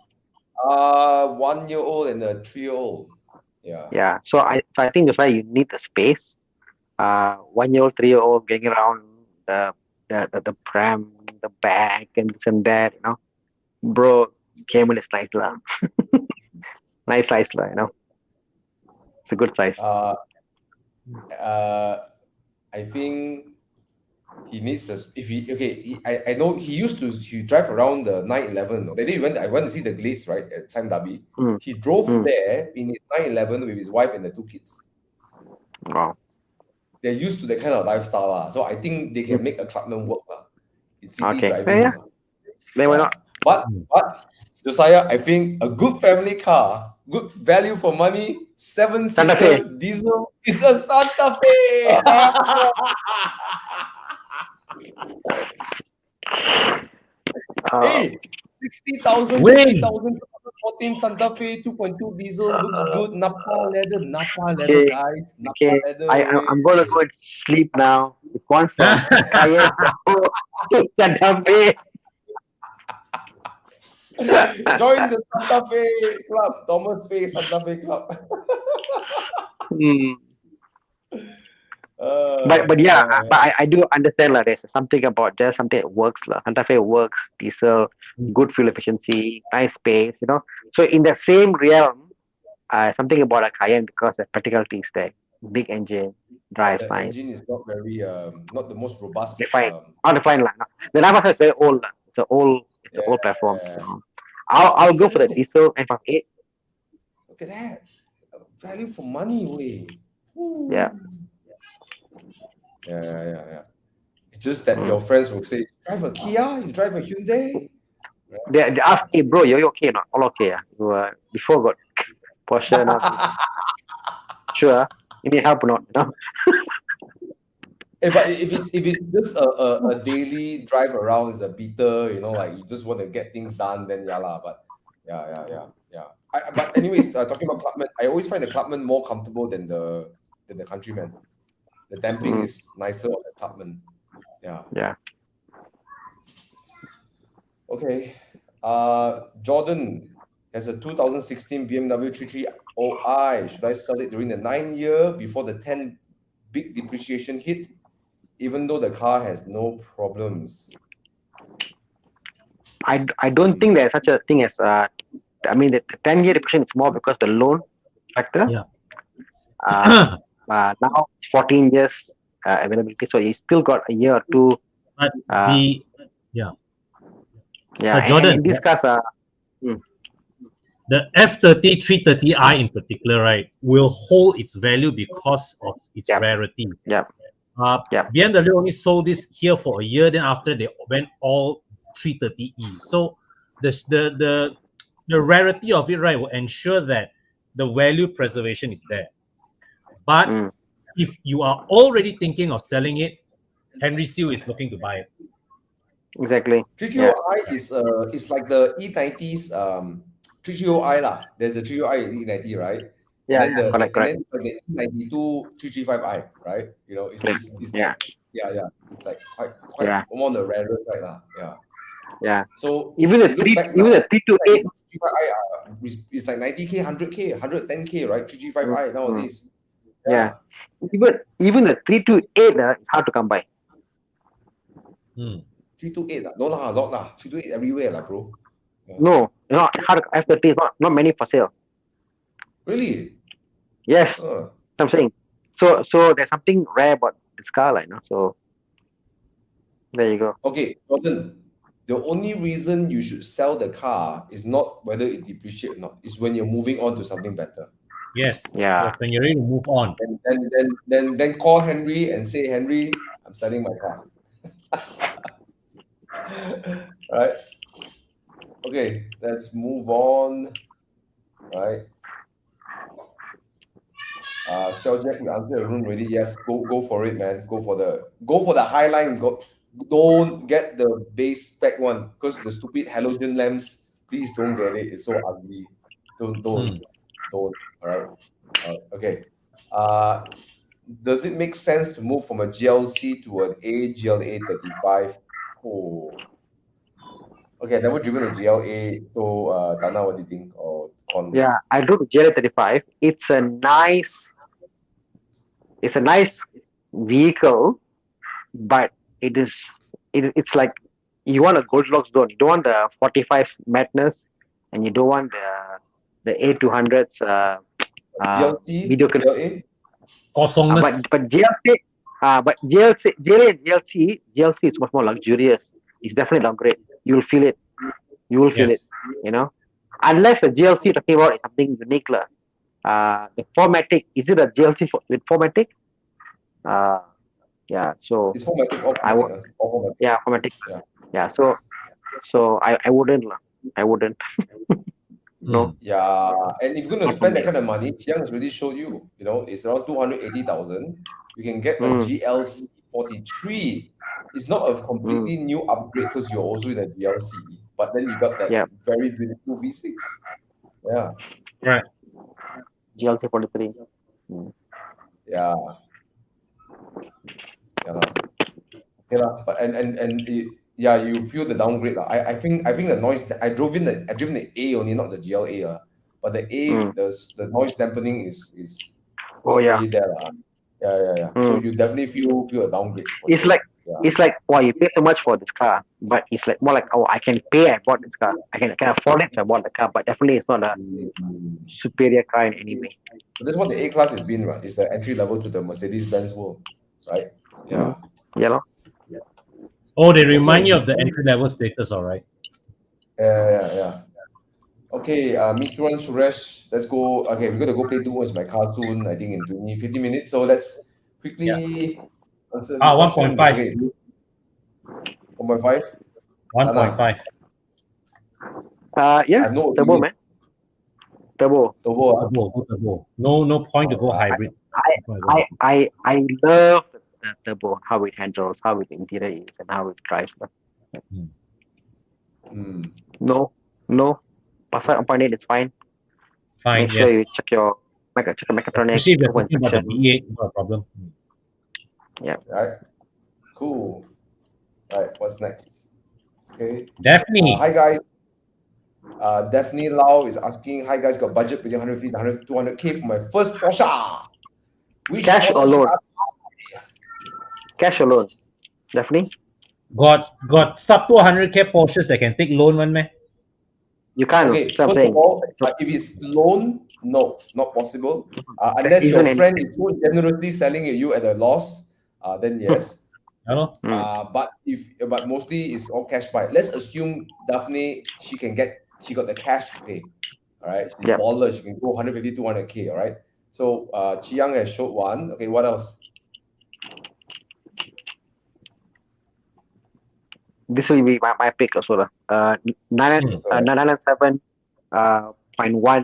S1: one.
S2: 1 year old and a 3-year-old. Yeah.
S1: Yeah. So I think that's why you need the space. 1 year old, 3-year-old getting around the pram, the bag, and this and that, Bro came in a size lah. Nice size lah, It's a good size.
S2: I think he needs this. I know he used to drive around the 911. That day I went to see the Glades, right, at Sam Dhabi. He drove there in his 911 with his wife and the 2 kids.
S1: Wow.
S2: They're used to that kind of lifestyle. So I think they can make a Clubman work in city driving.
S1: Yeah. Why not?
S2: But Josiah, I think a good family car, good value for money, 7-seater diesel is a Santa Fe. Hey, 60,000, 2014 Santa Fe 2.2 diesel looks good. Napa leather, guys. Napa leather.
S1: I'm gonna go and sleep now. It's one from Cayenne to Santa Fe.
S2: Join the Santa Fe Club, Thomas Fe Santa Fe Club.
S1: But yeah, but I do understand there's something about just something that works Santa Fe works, diesel, good fuel efficiency, nice space, So in the same realm, something about a Cayenne because the practicality is there, big engine, drive
S2: the
S1: fine.
S2: Engine is not very not the most robust.
S1: Not defined The Navas is very old. It's an old platform. I'll go for the diesel F8.
S2: Look at that, value for money way.
S1: Yeah.
S2: It's just that your friends will say, drive a Kia, you drive a Hyundai.
S1: They ask me, bro, you okay or not? All okay. You before got Porsche now. Sure. You need help or not?
S2: But if it's just a daily drive around, it's a beater, like you just want to get things done, then But but anyways, talking about Clubman, I always find the Clubman more comfortable than the Countryman. The damping is nicer on the Clubman. Yeah. Okay. Jordan has a 2016 BMW 330i. Should I sell it during the 9 year before the 10 big depreciation hit, even though the car has no problems?
S1: I don't think there's such a thing as I mean the 10-year depreciation is more because the loan factor.
S3: Yeah.
S1: Now it's 14 years availability, so you still got a year or two.
S3: But
S1: Uh,
S3: yeah.
S1: yeah,
S3: But Jordan,
S1: and these cars are
S3: the F30 330i in particular, right, will hold its value because of its
S1: yeah,
S3: rarity.
S1: yeah,
S3: Uh,
S1: yeah.
S3: BMW only sold this here for a year. Then after they went all 330e. So the rarity of it, right, will ensure that the value preservation is there. But
S1: Mm,
S3: if you are already thinking of selling it, Henry Seal is looking to buy it.
S1: exactly. Yeah,
S2: 330i is like the E90's 330i lah. There's a 330i in E90, right? And
S1: yeah,
S2: then
S1: yeah. Correct,
S2: and
S1: correct.
S2: then like the E92 335i, right? You know,
S1: Yeah,
S2: it's
S1: yeah,
S2: like yeah. It's like quite
S1: yeah,
S2: one of the rarer side lah. Yeah.
S1: yeah.
S2: So
S1: Even the
S2: you look back now,
S1: even the 328.
S2: 335i is like 90K, 100K, 110K, right?
S1: Mm,
S2: 335i
S1: mm,
S2: nowadays.
S1: yeah.
S2: Yeah.
S1: Even the 328 it's hard to come by.
S3: Hmm.
S2: 328 no lah, not lah. 328 everywhere lah, bro. Yeah.
S1: No, not hard. F30 is not many for sale.
S2: Really?
S1: Yes,
S2: Uh.
S1: I'm saying. So there's something rare about this car, like, so there you go.
S2: Okay, Jordan, the only reason you should sell the car is not whether it depreciates or not. It's when you're moving on to something better.
S3: Yes.
S1: Yeah.
S3: Yes, when you're ready to move on.
S2: And then call Henry and say, Henry, I'm selling my car. Right? Okay, let's move on. Right. Jack, you answer the room already. Yes, go for it, man. Go for the high line. Don't get the base spec one, because the stupid halogen lamps. Please don't get it. It's so ugly. Don't. All right. Okay. Does it make sense to move from a GLC to an AGLA 35? Oh. Okay, never driven a GLA. So, Thana, what do you think? Or Con?
S1: Yeah, I drove the GLA 35. It's a nice vehicle, but it's like you want a Goldilocks zone. You don't want the 45 madness, and you don't want the A200s
S2: GLC?
S1: video
S2: GLA?
S3: Kosongness.
S1: but GLA and GLC is much more luxurious. It's definitely downgrade. You'll feel it. You will feel
S3: Yes.
S1: it. Unless the GLC you're talking about is something unique, the 4MATIC, is it a GLC with 4MATIC? Yeah. So
S2: It's 4MATIC, all
S1: I would.
S2: 4MATIC.
S1: Yeah, 4MATIC.
S2: Yeah.
S1: Yeah. So I wouldn't. I wouldn't. No.
S2: Yeah, and if you're going to spend that kind of money, Jiang has already showed you, it's around 280,000. You can get a GLC 43. It's not a completely new upgrade because you're also in a GLC, but then you got that very beautiful V6. Yeah.
S3: Right.
S1: GLC 43.
S2: Yeah. Yeah. Okay, but yeah, you feel the downgrade. I think the noise. I've driven the A only, not the GLA. But the A, the noise dampening is not really there. Yeah. So you definitely feel a downgrade.
S1: It's sure. It's like, wow, you pay so much for this car, but it's like more like, oh, I can pay. I bought this car. I can afford it. So I bought the car, but definitely it's not a superior car in any way.
S2: So that's what the A class has been, right? It's the entry level to the Mercedes-Benz world, right? Yeah.
S1: Yeah.
S3: Oh, they remind you of the entry level status, all right?
S2: Yeah. Okay, Mitran Suresh, let's go. Okay, we're gonna go play duo with my car soon. I think in 15 minutes. So let's quickly answer.
S3: 1.5.
S2: Okay. 1.5.
S3: 1.5.
S1: Yeah. Turbo, man. Turbo.
S3: No point to go hybrid.
S1: I love the turbo, how it handles, how the interior is, and how it drives. No. Passat 1.8 is fine.
S3: Fine.
S1: Make sure you check your mechatronics.
S3: Especially if you're talking about the V8, no problem.
S1: Yeah.
S2: Right. Cool. Right. What's next? Okay.
S3: Daphne.
S2: Hi guys. Daphne Lau is asking, hi guys, got budget between 150 to 200K for my first Porsche. Which
S1: Cash or
S2: model should
S1: loan?
S2: I?
S1: Cash or loan? Definitely.
S3: Got sub 200K Porsches that can take loan one, man.
S1: You can't.
S2: Okay,
S1: That's what I'm
S2: first of
S1: saying.
S2: all, if it's loan, no, not possible. Unless your
S1: Even in.
S2: friend is so generously selling you at a loss, then yes.
S3: Hello?
S2: But mostly it's all cash buy. Let's assume Daphne, she got the cash to pay. All right, she's
S1: Yep.
S2: baller. She can go 150, 200K. All right. So Chi Yang has showed one. Okay, what else?
S1: This will be my pick also lah. 997 .1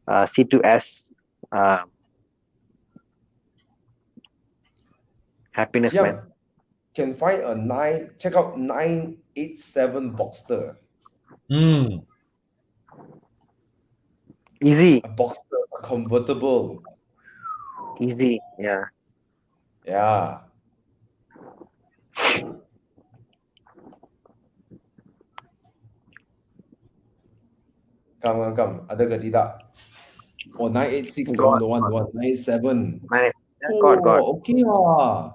S1: C2S happiness
S2: Chi
S1: man.
S2: Yang can find check out 987 Boxster.
S1: Easy,
S2: A Boxster, a convertible.
S1: easy. Yeah.
S2: Yeah. Come. Ada ke tidak? Oh, 986.
S1: God.
S2: Don't want. 987.
S1: Nice. Yeah, God.
S2: Oh, okay lah.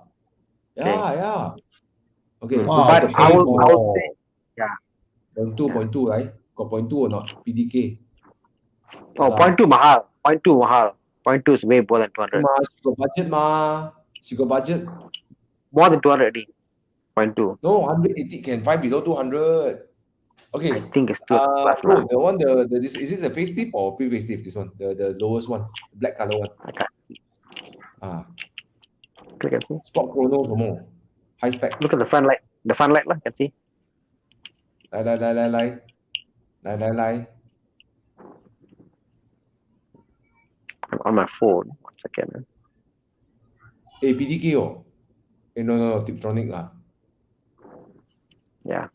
S1: Okay.
S2: Yeah. Okay,
S1: Mm.
S2: this
S3: Wow,
S2: is
S1: But
S2: the
S1: I
S2: point
S1: will say, yeah.
S2: Point two, right? Got point two or not? PDK.
S1: Oh, point two mahal. Point two is way more than 200.
S2: She got budget ma. She got budget.
S1: More than 200 already. Point two.
S2: No, 180 can find below 200. Okay.
S1: I think it's 200 plus
S2: Bro,
S1: lah.
S2: the one is this the facelift or pre-facelift? This one, the lowest one, the black color one.
S1: I can't click and see.
S2: Sport Chrono some more. High spec.
S1: Look at the front light. The front light lah. Can see.
S2: 来，
S1: On my phone. 1 second.
S2: PDK oh. No, Tiptronic lah.
S1: Yeah.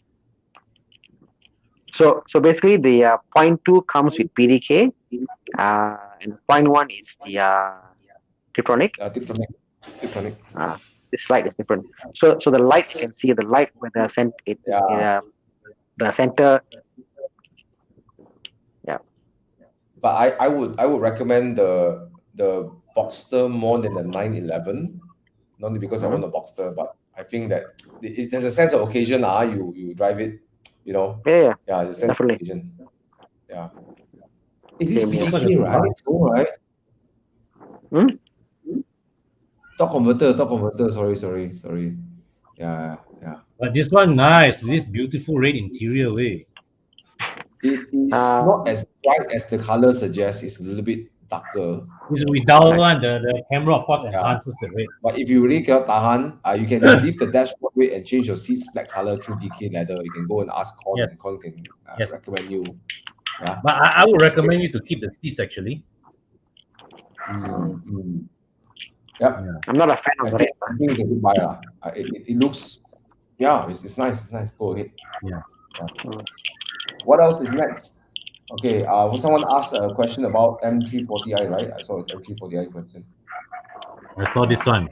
S1: So basically the point two comes with PDK, and point one is the Tiptronic.
S2: Tiptronic.
S1: This light is different. So the light, you can see the light with the the center. Yeah.
S2: But I would recommend the Boxster more than the 911. Not only because I want a Boxster, but I think that there's a sense of occasion. You drive it, you know.
S1: Yeah.
S2: Yeah, there's a sense
S1: Definitely.
S2: of occasion. Yeah. It is
S1: Same here.
S2: PDK, right? Oh, right. Top converter. Sorry. Yeah.
S3: But this one nice. This beautiful red interior way.
S2: It is not as bright as the color suggests. It's a little bit darker.
S3: This without one, the camera of course enhances the red.
S2: But if you really cannot tahan, you can leave the dashboard weight and change your seats black color through DK leather. You can go and ask Con,
S3: Yes.
S2: and Con can
S3: Yes.
S2: recommend you. Yeah.
S3: But I would recommend you to keep the seats actually.
S2: Yep.
S1: I'm not a fan of the red.
S2: I think it's a good buy. It looks, it's nice. It's nice. Go ahead.
S3: Yeah.
S2: What else is next? Okay, someone asked a question about M340i, right? I saw an M340i question.
S3: I saw this one.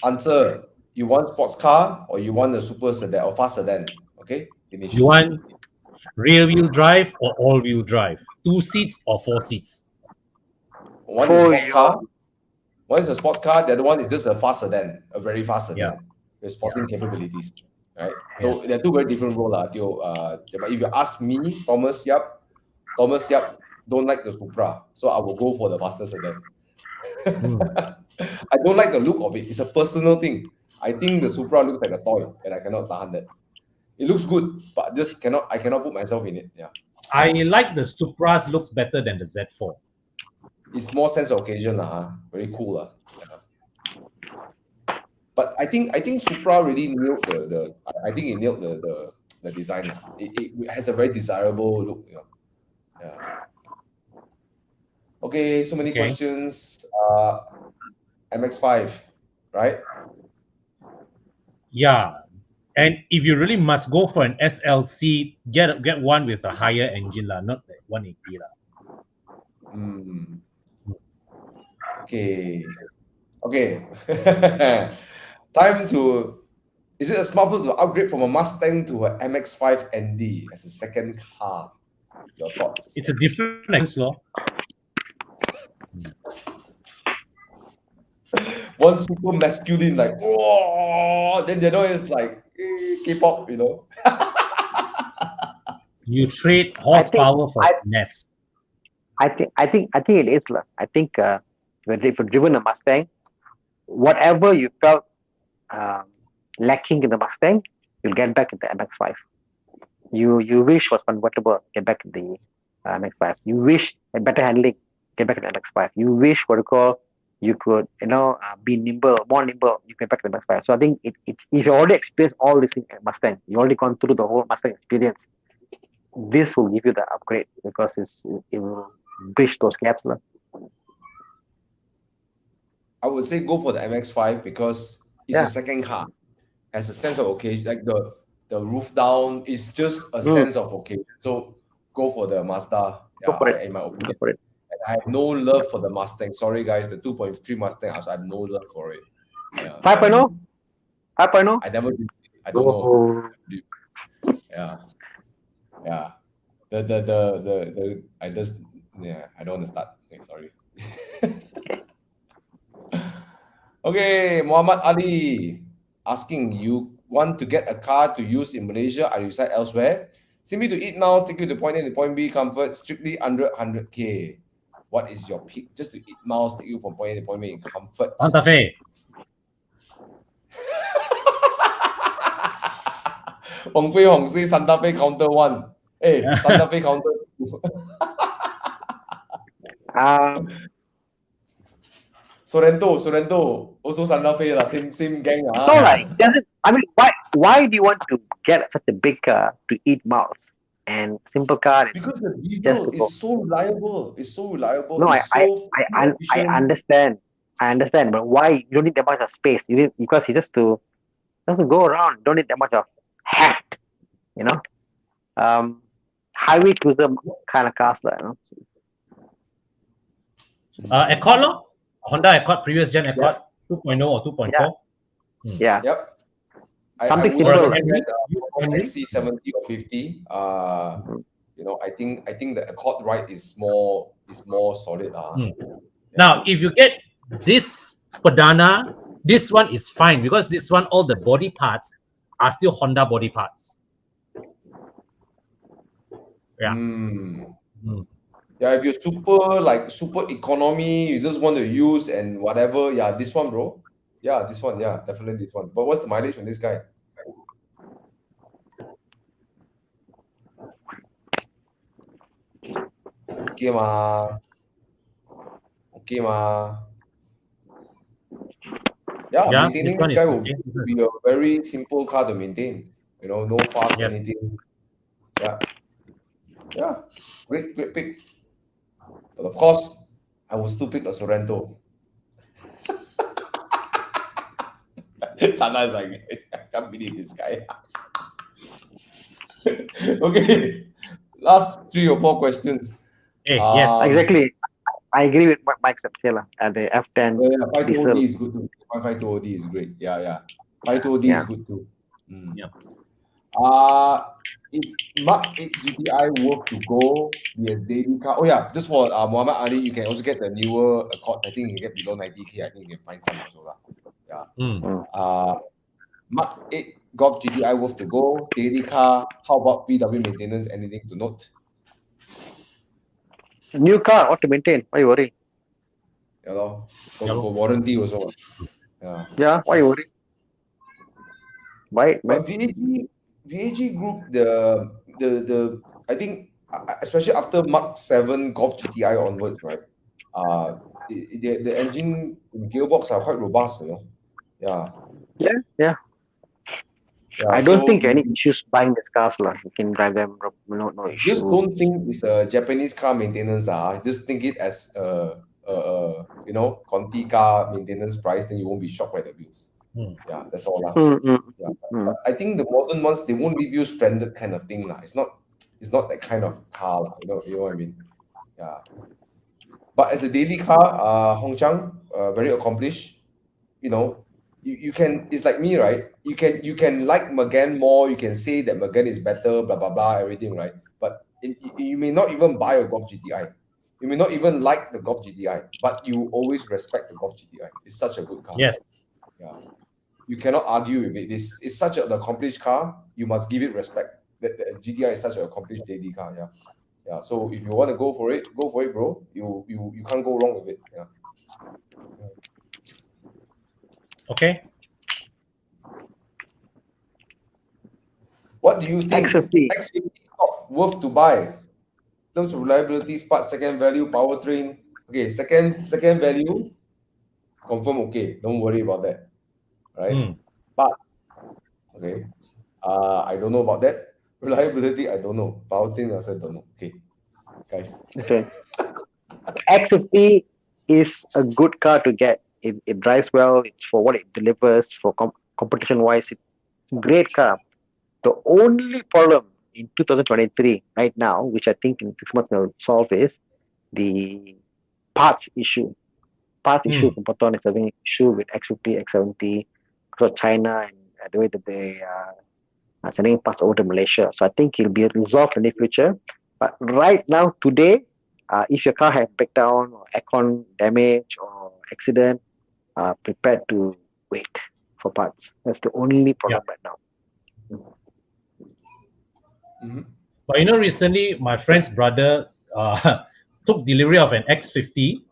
S2: Answer, you want sports car or you want a super sedan or fast sedan? Okay, finish.
S3: You want rear wheel drive or all wheel drive? 2 seats or 4 seats?
S2: One is sports car. One is a sports car. The other one is just a fast sedan, a very fast sedan with sporting capabilities. Right. So they're two very different roles. But if you ask me, Thomas Yap don't like the Supra. So I will go for the faster sedan. I don't like the look of it. It's a personal thing. I think the Supra looks like a toy and I cannot tahan that. It looks good, but I cannot put myself in it. Yeah.
S3: I like the Supra's looks better than the Z4.
S2: It's more sense of occasion. Very cool. Yeah. But I think Supra really nailed the design. It has a very desirable look. Yeah. Okay, so many questions. MX-5, right?
S3: Yeah. And if you really must go for an SLC, get one with a higher engine, not the 180.
S2: Okay. Time to. Is it a smart move to upgrade from a Mustang to a MX-5 ND as a second car? Your thoughts?
S3: It's a different experience, law.
S2: One super masculine, like, oh, then the other is like K-pop,
S3: You trade
S1: I think
S3: horsepower for
S1: I
S3: finesse.
S1: I think it is lah. I think if you've driven a Mustang, whatever you felt um, lacking in the Mustang, you'll get back in the MX-5. You wish was convertible, get back in the MX-5. You wish had better handling, get back in the MX-5. You wish what you call you could be nimble, more nimble, you get back to the MX-5. So I think if you already experienced all these things at Mustang, you already gone through the whole Mustang experience. This will give you the upgrade because it will bridge those gaps lah.
S2: I would say go for the MX-5 because it's
S1: Yeah.
S2: a second car. Has a sense of occasion, like the roof down is just a
S1: Mm.
S2: sense of occasion. So go for the Mazda.
S1: Go for
S2: In my opinion.
S1: Go for it.
S2: And I have no love for the Mustang. Sorry guys, the 2.3 Mustang, I have no love for it. Yeah,
S1: 5.0? 5.0?
S2: I never did. I don't know.
S1: Oh,
S2: Yeah. Yeah. The I just I don't want to start. Okay, sorry. Okay, Muhammad Ali asking, you want to get a car to use in Malaysia or reside elsewhere? Simply to eat miles, take you to point A to point B, comfort, strictly under 100K. What is your pick? Just to eat miles, take you from point A to point B in comfort.
S3: Santa Fe.
S2: Hong Fei Hong say Santa Fe counter 1. Hey, Santa Fe counter 2. Sorrento, also Santa Fe lah, same gang
S1: so like, why do you want to get such a big car to eat miles and simple car?
S2: Because the
S1: Just
S2: diesel
S1: to go.
S2: is so reliable. It's so reliable.
S1: No,
S2: it's
S1: I
S2: so
S1: I understand. I understand, but why you don't need that much of space? You need because you just to go around. Don't need that much of heft. You know, highway cruiser kind of cars, lah.
S3: Accord, lo? Honda Accord, previous gen Accord, 2.0 or 2.4.
S1: Yeah.
S2: Yep.
S1: Something
S2: I
S1: simple.
S2: would
S3: Henry?
S2: recommend XC70 or 50. I think the Accord ride is more solid.
S3: Now, if you get this Perdana, this one is fine because this one, all the body parts are still Honda body parts. Yeah.
S2: Yeah, if you're super economy, you just want to use and whatever. Yeah, this one, bro. Yeah, this one. Yeah, definitely this one. But what's the mileage on this guy? Okay, ma. Yeah,
S3: Yeah,
S2: maintaining
S3: this one
S2: this guy
S3: is
S2: will
S3: okay.
S2: be a very simple car to maintain. No fast
S3: Yes.
S2: anything. Yeah. Yeah. Great pick. But of course, I will still pick a Sorrento. Thana is like, I can't believe this guy. Okay. Last 3 or 4 questions.
S3: Yes.
S1: Exactly. I agree with Mike's here at the F10
S2: 520OD
S1: diesel.
S2: is good too. 520OD is great. Yeah. 520OD is good too.
S3: Yeah.
S2: If Mark 8 GTI worth to go be a daily car. Oh yeah, just for Muhammad Ali, you can also get the newer Accord. I think you can get below 90K. I think you can find some also lah. Yeah. Mark 8 Golf GTI worth to go daily car. How about VW maintenance? Anything to note?
S1: New car, what to maintain? Why you worry?
S2: Yeah, lor. For warranty also. Yeah.
S1: Yeah, why you worry? Why?
S2: But VAG Group, the I think especially after Mark 7 Golf GTI onwards, right? The engine gearbox are quite robust, Yeah.
S1: Yeah. I don't think any issues buying these cars lah. You can drive them, no issue.
S2: Just don't think it's a Japanese car maintenance. Just think it as Conti car maintenance price, then you won't be shocked by the bills. Yeah, that's all. But I think the modern ones, they won't leave you stranded kind of thing. It's not that kind of car. You know what I mean? Yeah. But as a daily car, Hong Chang, very accomplished. you can, it's like me, right? You can like Magan more, you can say that Magan is better, blah blah blah, everything, right? But you may not even buy a Golf GTI. You may not even like the Golf GTI, but you always respect the Golf GTI. It's such a good car.
S3: Yes.
S2: Yeah. You cannot argue with it. It's such an accomplished car. You must give it respect. The GTI is such an accomplished daily car. Yeah. Yeah. So if you want to go for it, bro. You can't go wrong with it. Yeah.
S3: Okay.
S2: What do you think?
S1: X50.
S2: X50 top worth to buy? In terms of reliability, part, second value, powertrain. Okay, second value, confirm okay. Don't worry about that. Right?
S3: Hmm.
S2: But okay. I don't know about that. Reliability, I don't know. Powertrain, I also don't know. Okay, guys.
S1: Okay. X50 is a good car to get. It drives well. It's for what it delivers. For competition wise, it's a great car. The only problem in 2023 right now, which I think in 6 months will solve, is the parts issue. Parts issue from Proton is having an issue with X50, X70 because of China and the way that they are sending parts over to Malaysia. So I think it'll be resolved in the future. But right now, today, if your car has breakdown or aircon damage or accident, prepared to wait for parts. That's the only problem right now.
S2: Mm-hmm.
S3: But you know, recently my friend's brother took delivery of an X50,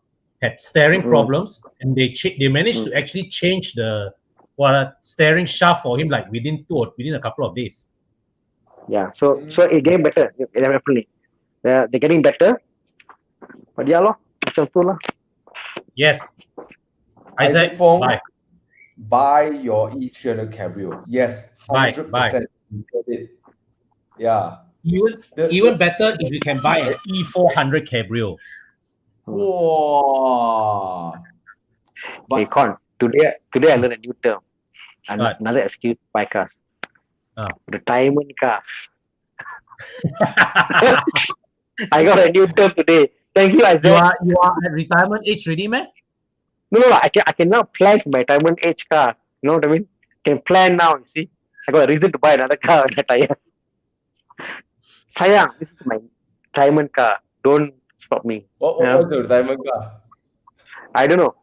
S3: had steering problems, and they managed to actually change the steering shaft for him like within a couple of days.
S1: Yeah, so it getting better. Definitely, they're getting better. But yeah, lor, macam tu lah.
S3: Yes.
S2: Isaac
S3: Isaac,
S2: Fong,
S3: bye.
S2: buy your E300 Cabrio. Yes,
S3: Bye.
S2: 100%. You get it. Yeah.
S3: Even better if you can buy an E400 Cabrio.
S2: Wow.
S1: Hey,
S2: But
S1: Con, today I learned a new term. Another excuse to buy cars. Retirement car. I got a new term today. Thank you, Isaac.
S3: You are at retirement age ready, man?
S1: No, I can now plan for my retirement age car. You know what I mean? Can plan now, you see. I got a reason to buy another car when I retire. Sayang, this is my retirement car. Don't stop me.
S2: what's the retirement car?
S1: I don't know,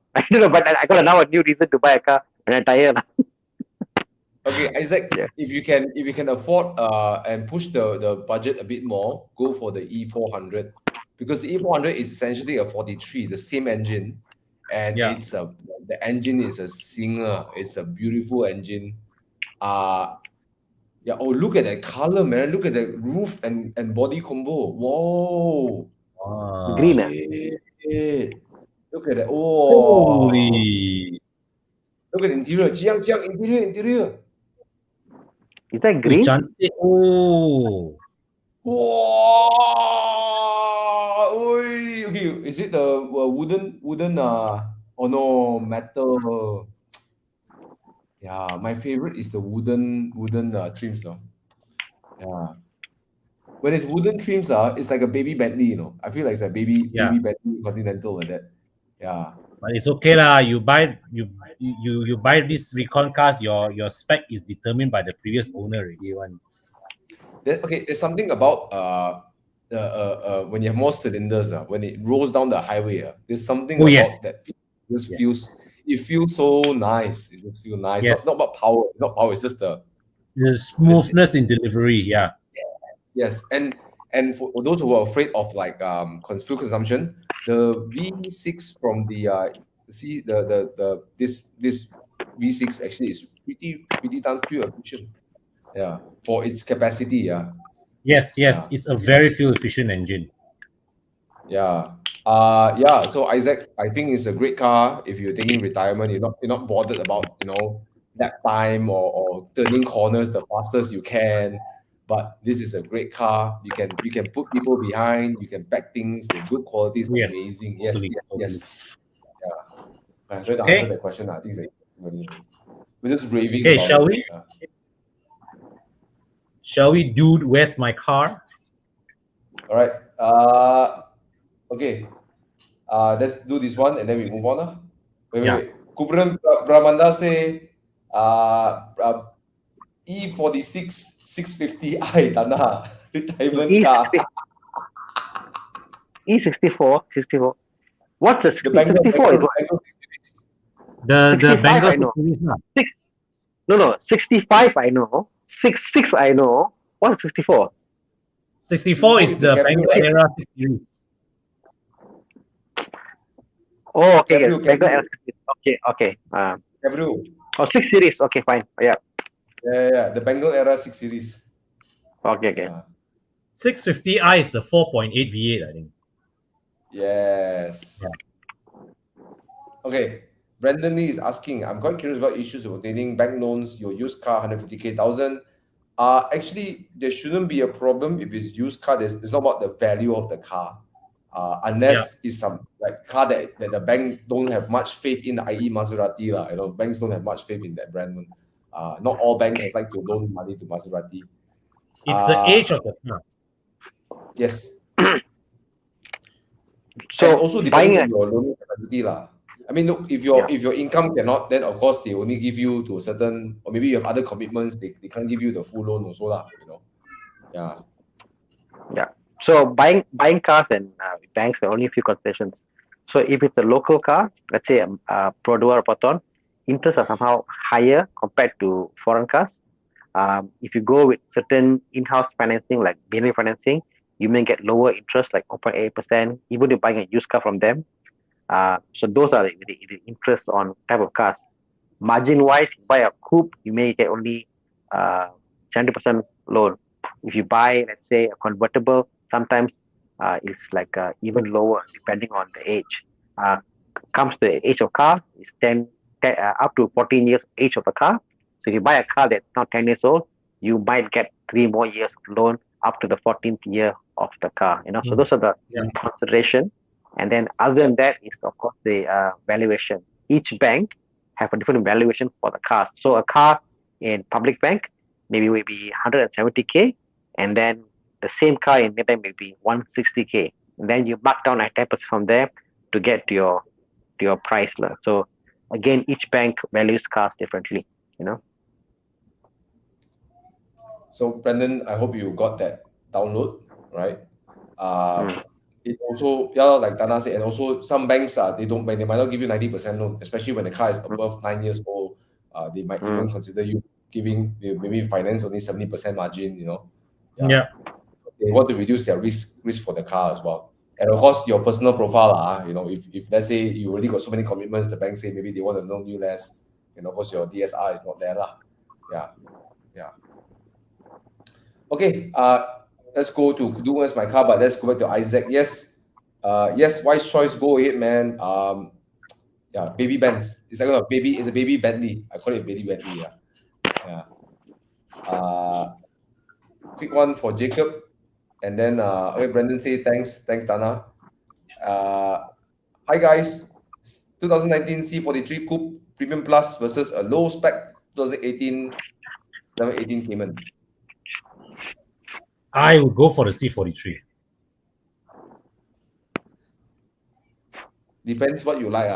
S1: but I got now a new reason to buy a car when I retire.
S2: Okay, Isaac,
S1: Yeah.
S2: if you can afford and push the budget a bit more, go for the E400, because the E400 is essentially a 43, the same engine, and
S3: Yeah.
S2: the engine is a singer. It's a beautiful engine. Yeah. Oh, look at that color, man. Look at the roof and body combo. Whoa.
S1: Green.
S2: Shit. Look at that. Oh.
S3: Holy.
S2: Look at the interior. Jiang, interior.
S1: Is that green?
S3: Cantik. Oh.
S2: Wow. Oi. Okay, is it the wooden oh no, metal. Yeah, my favorite is the wooden trims though. Yeah. When it's wooden trims, it's like a baby Bentley, you know. I feel like it's a baby Bentley Continental like that. Yeah.
S3: But it's okay lah. You buy these recon cars. Your spec is determined by the previous owner already.
S2: There's something about when you have more cylinders, when it rolls down the highway, there's something about that. It feels so nice. It just feels nice.
S3: Yes.
S2: Not about power. It's not power. It's just the
S3: smoothness in delivery. Yeah.
S2: Yes, and for those who are afraid of like fuel consumption, the V6 from the this V6 actually is pretty damn fuel efficient. Yeah, for its capacity. Yeah.
S3: Yes, it's a very fuel efficient engine.
S2: Yeah. So Isaac, I think it's a great car. If you're taking retirement, you're not bothered about that time or turning corners the fastest you can. But this is a great car. You can put people behind. You can pack things. The good quality is amazing.
S3: Totally.
S2: Yes. Yeah. I tried to
S3: Okay.
S2: answer that question. I think we're just raving.
S3: Okay,
S2: about
S3: shall
S2: it.
S3: we? Shall we, dude? Where's my car?
S2: All right. Okay. Let's do this one and then we move on. Wait. Kubran Brahmanda say E46 650i Thana retirement
S1: E
S2: car.
S1: E64. What's the
S2: The Bengal
S1: 64 is what?
S2: Bengal 6 series.
S3: The
S1: 65
S3: Bengal
S1: I know.
S3: series lah.
S1: Six. No. 65 I know. 6 I know. What's 64?
S3: 64 is
S2: is the
S3: the
S2: Cabrio,
S3: Bengal
S2: right?
S3: era 6 series.
S1: Oh, okay.
S2: Cabrio,
S1: Bengal
S2: Cabrio,
S1: L60. Okay.
S2: Cabrio.
S1: 6 series. Okay, fine. Yeah.
S2: Yeah. The Bengal era 6 series.
S1: Okay.
S2: Yeah.
S3: 650i is the 4.8 V8, I think.
S2: Yes.
S3: Yeah.
S2: Okay. Brandon Lee is asking, I'm quite curious about issues of obtaining bank loans, your used car, 150k thousand. Actually, there shouldn't be a problem if it's used car. It's not about the value of the car. Unless it's some like car that the bank don't have much faith in, i.e. Maserati. Banks don't have much faith in that brand. Not all banks like to loan money to Maserati.
S3: It's the age of the car.
S2: Yes.
S1: So
S2: and also depending on your loaning capacity. I mean, look, if your income cannot, then of course they only give you to a certain, or maybe you have other commitments, they can't give you the full loan also. Yeah.
S1: Yeah. So buying cars and banks are only a few concessions. So if it's a local car, let's say Produa or Paton, interests are somehow higher compared to foreign cars. If you go with certain in-house financing like BNB financing, you may get lower interest like 0.8%, even if you're buying a used car from them. So those are the interest on type of cars. Margin wise, buy a coupe, you may get only 70% loan. If you buy, let's say, a convertible, sometimes it's like even lower depending on the age. Uh, Comes to the age of car, it's 10 up to 14 years age of the car. So if you buy a car that's not 10 years old, you might get 3 more years loan up to the 14th year of the car. So those are the consideration. And then other than that is of course the valuation. Each bank have a different valuation for the car. So a car in public bank maybe will be 170k, and then the same car in Maybank may be 160k. And then you mark down at 10% from there to get to your price. So again, each bank values cars differently.
S2: So Brandon, I hope you got that download, right? It also, like Tana said, and also some banks they might not give you 90% loan, especially when the car is above 9 years old. They might even consider you giving maybe finance only 70% margin.
S3: Yeah.
S2: They want to reduce their risk for the car as well. And of course, your personal profile, if let's say you already got so many commitments, the bank say maybe they want to know you less. Of course, your DSR is not there, Yeah. Okay. Let's go to do where's my car, but let's go back to Isaac. Yes. Wise choice. Go ahead, man. Baby Benz. It's like it's a baby Bentley. I call it baby Bentley. Yeah. Quick one for Jacob. And then okay, Brendan say thanks, Dana. Hi guys, 2019 C43 Coupe Premium Plus versus a low spec 2018 718 Cayman.
S3: I would go for the C43.
S2: Depends what you like.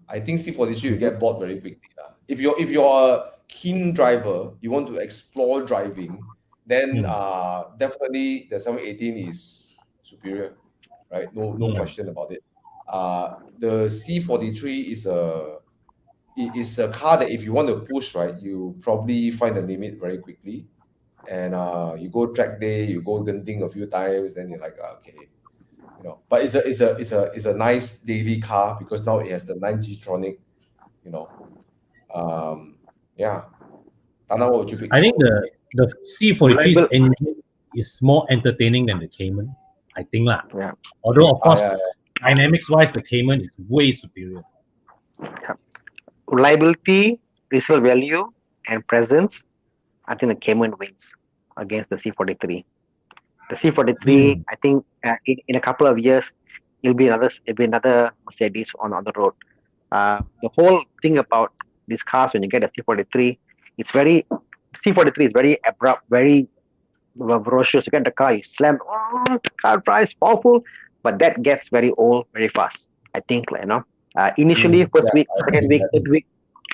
S2: I think C43 you get bored very quickly. If you're a keen driver, you want to explore driving, then definitely the 718 is superior, right? No question about it. The C43 is a car that if you want to push, right, you probably find the limit very quickly. And you go track day, you go Genting a few times, then you're like, okay. But it's a nice daily car because now it has the 9G Tronic, yeah. Tana, what would you pick?
S3: I think the C43's engine is more entertaining than the Cayman. I think lah.
S1: Yeah.
S3: Although of course, dynamics wise, the Cayman is way superior.
S1: Yeah. Reliability, resale value, and presence. I think the Cayman wins against the C43. The C43, I think, in a couple of years, it'll be another Mercedes on the road. The whole thing about these cars when you get a C43, C43 is very abrupt, very ferocious. You get the car, you slam, the car drives powerful, but that gets very old very fast. I think, initially first week, second week, third week,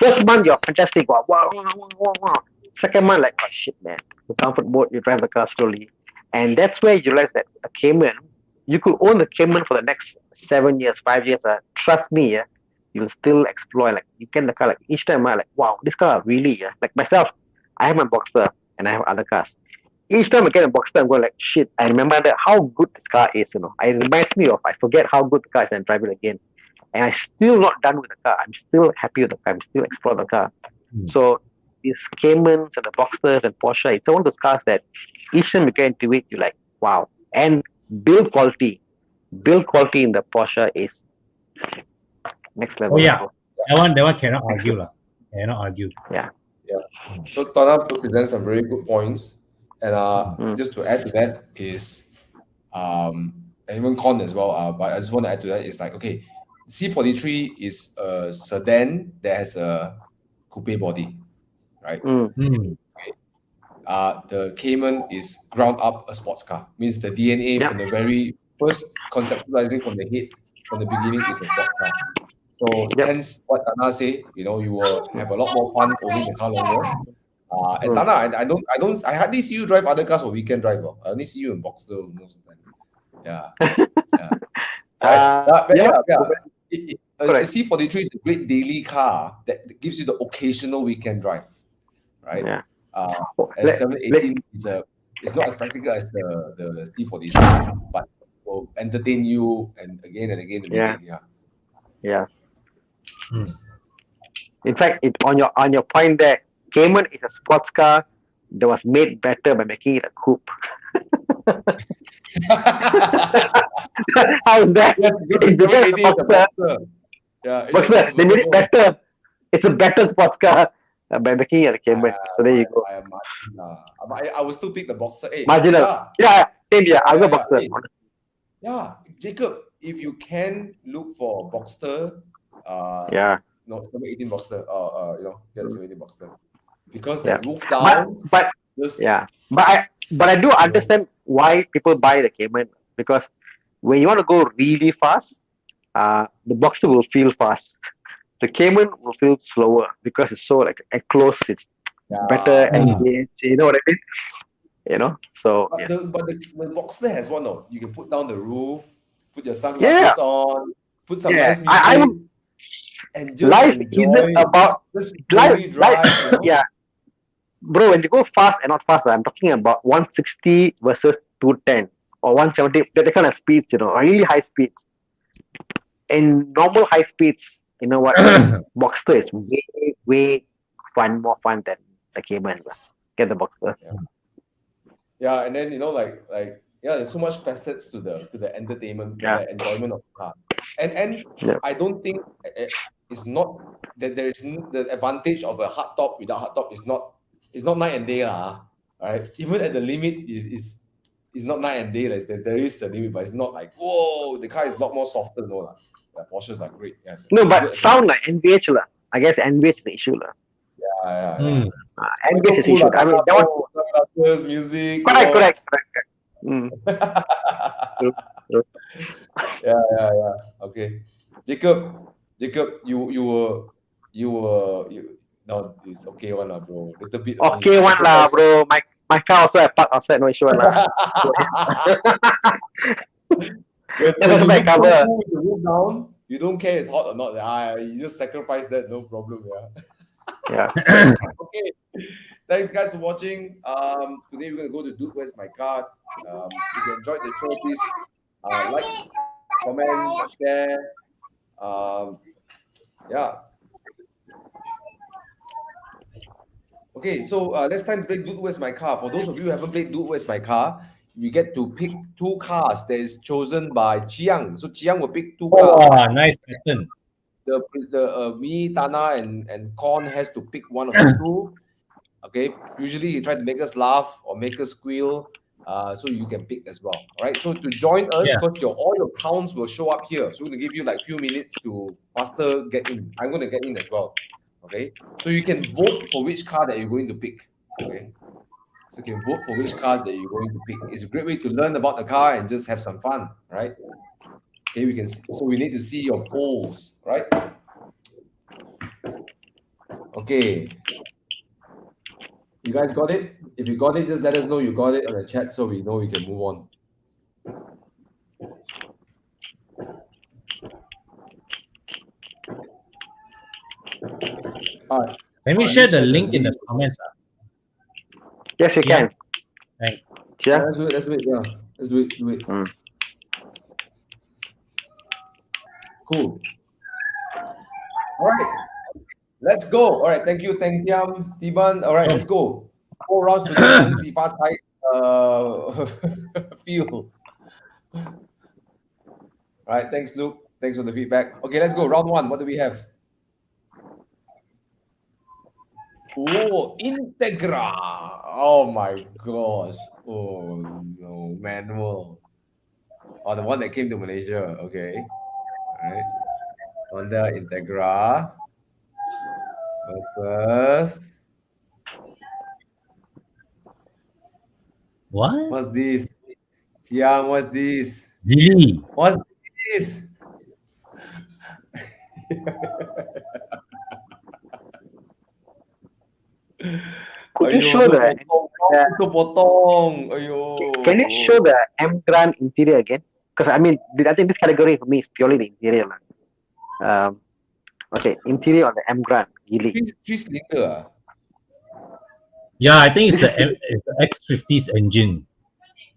S1: First month you're fantastic. Wow, wow, wow, wow, wow, wow. Second month, like, oh shit, man. The comfort mode, you drive the car slowly. And that's where you realize that a Cayman, you could own the Cayman for the next 7 years, 5 years. Trust me, yeah, you'll still explore. Like, you get the car, like, each time, like, wow, this car really, yeah. Like myself, I have my Boxster and I have other cars. Each time I get a Boxster, I'm going like, shit, I remember that how good this car is. It reminds me of, I forget how good the car is and drive it again. And I'm still not done with the car. I'm still happy with the car. I'm still exploring the car.
S3: Hmm.
S1: So these Caymans and the Boxsters and Porsche, it's one of those cars that each time you get into it, you're like, wow. And build quality, build quality in the Porsche is next
S3: Oh
S1: level.
S3: yeah,
S1: Bro.
S3: that one cannot argue lah. Cannot argue.
S1: Yeah.
S2: So Thana presents some very good points, and
S1: Mm.
S2: just to add to that is, and even Con as well. But I just want to add to that is like, okay, C43 is a sedan that has a coupe body, right?
S1: Mm.
S3: Hmm.
S2: The Cayman is ground up a sports car. Means the DNA
S1: Yeah.
S2: from the very first conceptualizing from the head, from the beginning, is a sports car. So
S1: Yep.
S2: hence what Thana say, you will have a lot more fun owning the car longer. And
S1: Mm.
S2: Thana, I hardly see you drive other cars for weekend drive. I only see you in Boxster most of the time. Yeah. Yeah. Right. Yeah. A
S1: Correct.
S2: C43 is a great daily car that gives you the occasional weekend drive, right?
S1: Yeah.
S2: And
S1: Let,
S2: 718 is not as practical as the C43, but will entertain you and again and again and
S1: Yeah.
S2: again. Yeah.
S1: yeah.
S3: Hmm.
S1: In fact, on your point there, Cayman is a sports car that was made better by making it a coupe. How's that?
S2: Yes, because
S1: It became a
S2: 718 is a
S1: Boxster.
S2: Boxster. Yeah, it's a
S1: Boxster. They made it
S2: convertible.
S1: better. It's a better sports car by making it a Cayman. So there you go.
S2: I am marginal. But I will still pick the Boxster. Hey,
S1: Marginal.
S2: yeah,
S1: Yeah. Same here. I'll go
S2: yeah.
S1: Boxster.
S2: Hey, yeah, Jacob, if you can look for Boxster,
S1: Yeah.
S2: no, 718 Boxster, get the 718 Boxster. Because
S1: Yeah.
S2: the roof
S1: But
S2: down,
S1: but
S2: just,
S1: yeah. But I do understand why people buy the Cayman, because when you want to go really fast, the Boxster will feel fast. The Cayman will feel slower because it's so like enclosed. It's better
S2: yeah.
S1: engaged. You know what I mean? So
S2: But
S1: yeah.
S2: the Boxster has one, no, you can put down the roof, put your
S1: Yeah.
S2: sunglasses on, put some
S1: Yeah.
S2: nice music,
S1: I would.
S2: and just
S1: Life
S2: enjoy,
S1: isn't about
S2: just
S1: life.
S2: slowly drive,
S1: Yeah, bro. When you go fast and not fast, I'm talking about 160 versus 210 or 170. That kind of speeds. Really high speeds. In normal high speeds, you know what? Boxster is way more fun than the Cayman. Get the Boxster.
S2: Yeah, and then there's so much facets to the entertainment,
S1: Yeah.
S2: the enjoyment of the car, and
S1: Yeah.
S2: I don't think it's not that there is the advantage of a hard top without hard top is not night and day lah. Right, even at the limit is not night and day. There is the limit, but it's not like, whoa, the car is a lot more softer. No lah. The Porsches are great. Yes,
S1: No,
S2: it's
S1: but
S2: good as
S1: sound like NVH lah. I guess NVH is the issue lah.
S2: yeah.
S3: Hmm.
S2: It's
S1: NVH
S2: so
S1: is the
S2: cool
S1: issue.
S2: lah.
S1: I mean, that one.
S2: Sunglasses, music.
S1: Correct. Mm. True.
S2: Yeah. Okay, Jacob, you were no, it's okay one lah, bro. Little bit only.
S1: Okay, one lah,
S2: Sacrifice.
S1: bro. My car also I park outside, no issue one lah.
S2: when
S1: That's
S2: you
S1: also my
S2: look
S1: cover.
S2: so cool with the roof down, you don't care it's hot or not. You just sacrifice that, no problem. Yeah.
S1: Yeah.
S2: Okay. Thanks, guys, for watching. Today we're gonna go to Dude, Where's My Car? If you enjoyed the show, please like, comment, share. Yeah. Okay, so let's time to play Dude, Where's My Car? For those of you who haven't played Dude, Where's My Car, you get to pick two cars that is chosen by Chiang. So Chiang will pick two cars.
S3: Oh, nice pattern.
S2: Me, Thana, and Con has to pick one of the two. Okay, usually he try to make us laugh or make us squeal, so you can pick as well. All right, so to join us,
S3: Yeah.
S2: because all your counts will show up here. So we're gonna give you like few minutes to faster get in. I'm gonna get in as well. Okay, so you can vote for which car that you're going to pick. Okay, so you can vote for which car that you're going to pick. It's a great way to learn about the car and just have some fun, right? Okay, so we need to see your polls, right? Okay. You guys got it? If you got it, just let us know you got it on the chat so we know we can move on. All right.
S3: Let me share the link in the comments.
S1: Yes, you
S3: Yeah.
S1: can.
S3: Thanks.
S2: Yeah,
S1: Yeah.
S2: let's do it. Let's do it. Yeah, let's do it. Do it. Cool. All right. Let's go. All right. Thank you, Tang Tiam, Tiban. All right, let's go. 4 rounds to go. 恭喜发财. Feel. All right. Thanks, Luke. Thanks for the feedback. Okay, let's go. Round 1. What do we have? Oh, Integra. Oh my gosh. Oh no, manual. Oh, the one that came to Malaysia. Okay. All right. Honda Integra versus
S3: What?
S2: what's this? Chiang, what's this?
S3: Really?
S2: What's this?
S1: Could you
S2: Aiyo,
S1: show
S2: so
S1: the?
S2: potong, so potong. Aiyo.
S1: Can you show the M Grand interior again? Because I mean, I think this category for me is purely the interior. Okay, interior on the M Grand, Gili.
S2: Three cylinder.
S3: Yeah, I think it's the X50's engine.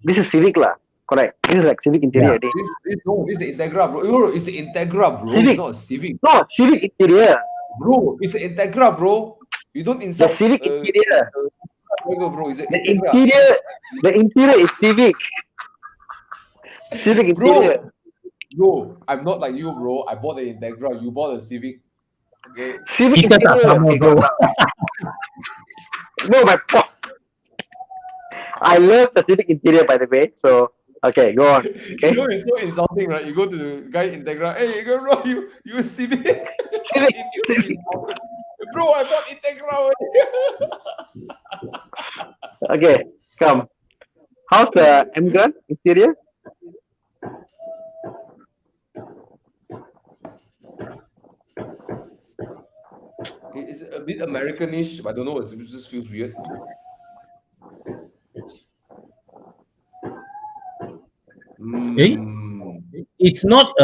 S1: This is Civic lah. Correct. This is like Civic interior.
S3: Yeah.
S2: This is the Integra, bro. Yo, it's the Integra, bro.
S1: Civic.
S2: It's not a Civic.
S1: No, Civic interior.
S2: Bro, it's the Integra, bro. You don't
S1: The
S2: insult
S1: Civic interior.
S2: bro. It's the
S1: The
S2: Integra.
S1: interior is Civic. Civic interior.
S2: Bro, I'm not like you, bro. I bought the Integra. You bought the Civic. Okay.
S1: Civic
S3: Kita tak
S1: interior.
S3: sama,
S1: Okay,
S3: bro.
S1: no, my I love the Civic interior, by the way. So, okay, go on. Okay.
S2: You know, it's so insulting, right? You go to the guy Integra. Hey, bro, you Civic.
S1: Civic.
S2: Bro, I bought Integra.
S1: Okay, come. How's the M Grand interior?
S2: It's a bit Americanish, but I don't know. It just feels weird.
S3: Eh? It's not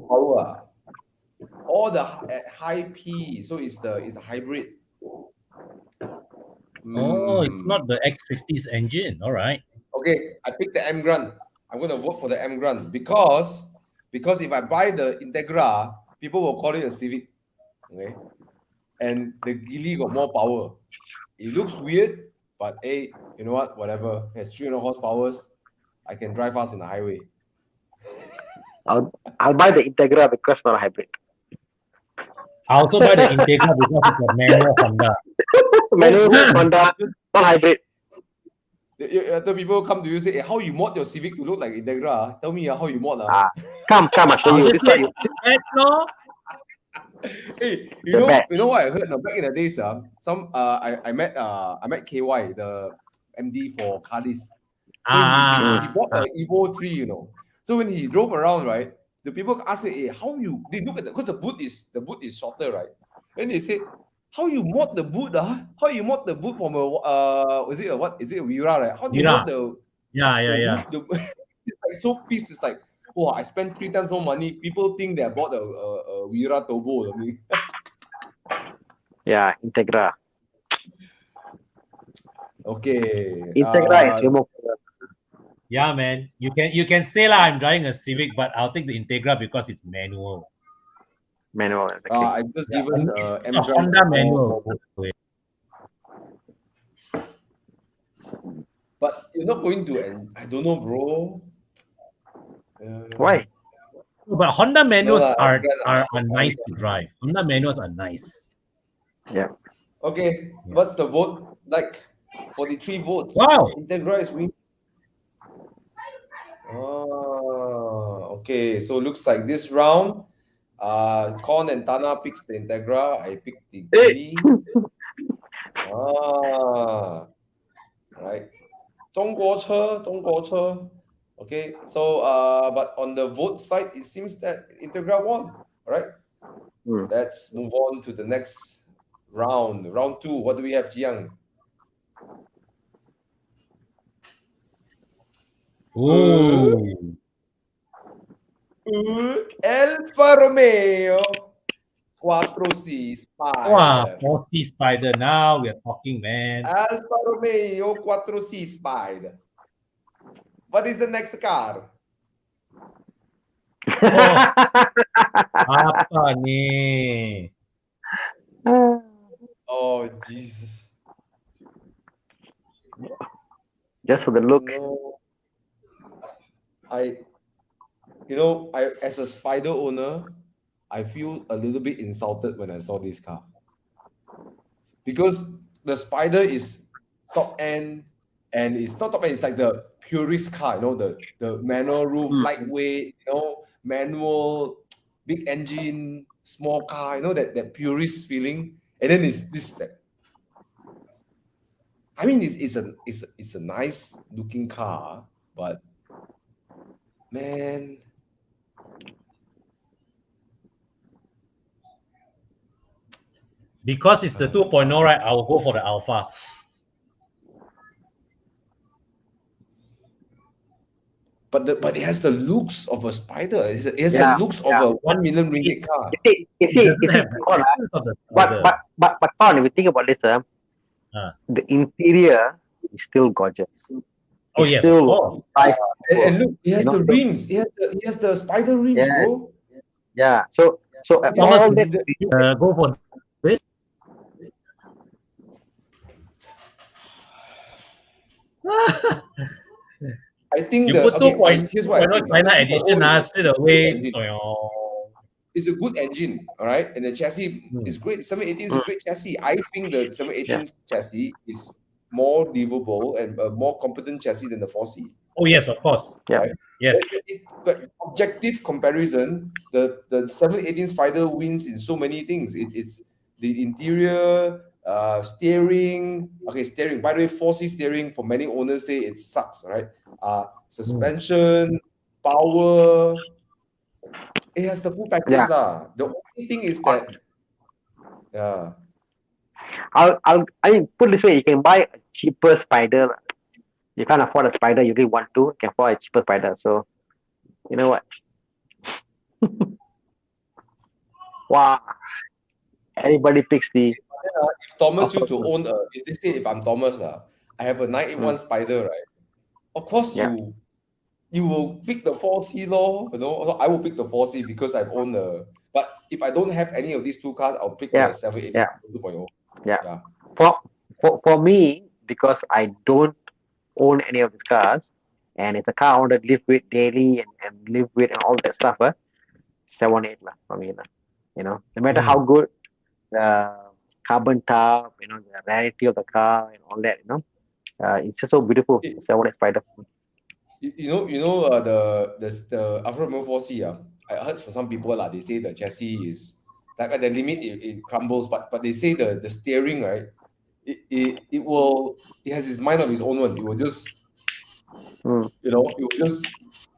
S2: power. All the high P, so it's a hybrid.
S3: Oh, it's not the X50's engine. All right.
S2: Okay, I picked the M Grand. I'm gonna vote for the M Grand because if I buy the Integra, people will call it a Civic. Okay, and the Geely got more power. It looks weird, but hey, you know what? Whatever. It has 300 horsepower. I can drive fast in the highway.
S1: I'll buy the Integra because it's not a hybrid.
S3: I also buy the Integra because it's a manual Honda.
S1: Manual Honda, not hybrid.
S2: After people come to you say, hey, how you mod your Civic to look like Integra? Tell me how you mod.
S1: Come, I'll show you. This is
S2: Hey, you know what I heard? No, back in the days, I met KY, the MD for Cardis. So he bought an Evo 3, you know. So when he drove around, right, the people ask him, hey, how you? They look at because the boot is shorter, right? Then they say, how you mod the boot? How you mod the boot from a was it a what? Is it a Vira, right? How do you mod the?
S3: Yeah.
S2: It's like so pissed. It's like, oh, I spent 3 times more money. People think that I bought a Vira Turbo or something.
S1: Yeah, Integra.
S2: Okay.
S1: Integra is removed.
S3: Yeah, man. You can say lah, I'm driving a Civic, but I'll take the Integra because it's manual.
S1: Manual.
S2: I just given
S3: it's a Honda manual.
S2: But you're not going to, and I don't know, bro.
S1: Why?
S3: But Honda manuals are nice to drive. Honda manuals are nice.
S1: Yeah.
S2: Okay, what's the vote like? 43 votes.
S3: Wow.
S2: Integra is winning. Okay. So looks like this round, Con and Thana picks the Integra. I picked the Geely. Right. 中国车. Okay. So but on the vote side, it seems that Integra won. All right.
S1: Mm.
S2: Let's move on to the next round. Round 2. What do we have, Jiang?
S3: Ooh.
S2: Alfa Romeo 4C
S3: Wow,
S2: Spider.
S3: 40 spider. Now we are talking, man.
S2: Alfa Romeo 4C Spider. What is the next car?
S3: Oh, apa ni?
S2: Oh, Jesus.
S1: Just for the look.
S2: No. I as a Spider owner, I feel a little bit insulted when I saw this car. Because the Spider is top end, and it's not top end, it's like the purist car, the manual roof,
S1: Mm.
S2: lightweight, manual, big engine, small car, that purist feeling. And then it's this I mean, it's a nice looking car, but man,
S3: Because it's the 2.0, right? I will go for the alpha.
S2: but it has the looks of a Spider. It has the
S1: Yeah,
S2: looks
S1: yeah.
S2: of a 1 million ringgit car.
S1: You
S3: It
S1: see,
S3: doesn't have the
S1: Con,
S3: essence of the
S1: but
S3: spider.
S1: Con, if you think about this, the interior is still gorgeous.
S3: Oh,
S1: It's
S3: yes, of
S1: still
S3: course.
S2: And look, it has
S1: You know,
S2: the rims. It has the Spider rims,
S1: yeah,
S2: bro.
S1: yeah. So
S3: Thomas,
S1: all that.
S3: go for this.
S2: I think
S3: You put
S2: here's what I
S3: 2.0
S2: think.
S3: China
S2: 2.0
S3: edition,
S2: is a
S3: straight
S2: good
S3: away.
S2: engine. It's a good engine, all right? And the chassis is great. 718 is a great chassis. I think the 718
S1: Yeah.
S2: chassis is more livable and a more competent chassis than the 4C.
S3: Oh, yes, of course.
S1: Yeah.
S2: Right?
S3: Yes.
S2: But objective comparison, the 718 Spider wins in so many things. It's the interior, steering. Okay, steering. By the way, 4C steering, for many owners say it sucks, right? Suspension, power. It has the full package
S1: Yeah.
S2: lah. The only thing is that, yeah,
S1: I mean, put this way, you can buy a cheaper spider. You can't afford a spider, you really want to, you can afford a cheaper spider. So, you know what? Wow. Everybody picks the.
S2: if Thomas used to own if they say if I'm Thomas, I have a 981 Spider, right? Of course,
S1: Yeah.
S2: you will pick the 4C law, So I will pick the 4C because I've owned the. But if I don't have any of these two cars, I'll pick
S1: Yeah.
S2: the 780
S1: Yeah.
S2: 2.0.
S1: Yeah.
S2: Yeah.
S1: For me, because I don't own any of these cars, and it's a car I want to live with daily and live with and all that stuff, 718 lah for me lah. No matter how good the carbon top, the rarity of the car and all that, it's just so beautiful. 718 Spider.
S2: The Alfa Romeo 4C. I heard for some people they say the chassis is like at the limit it crumbles, but they say the steering, right? It has its mind of its own one. It will just it will just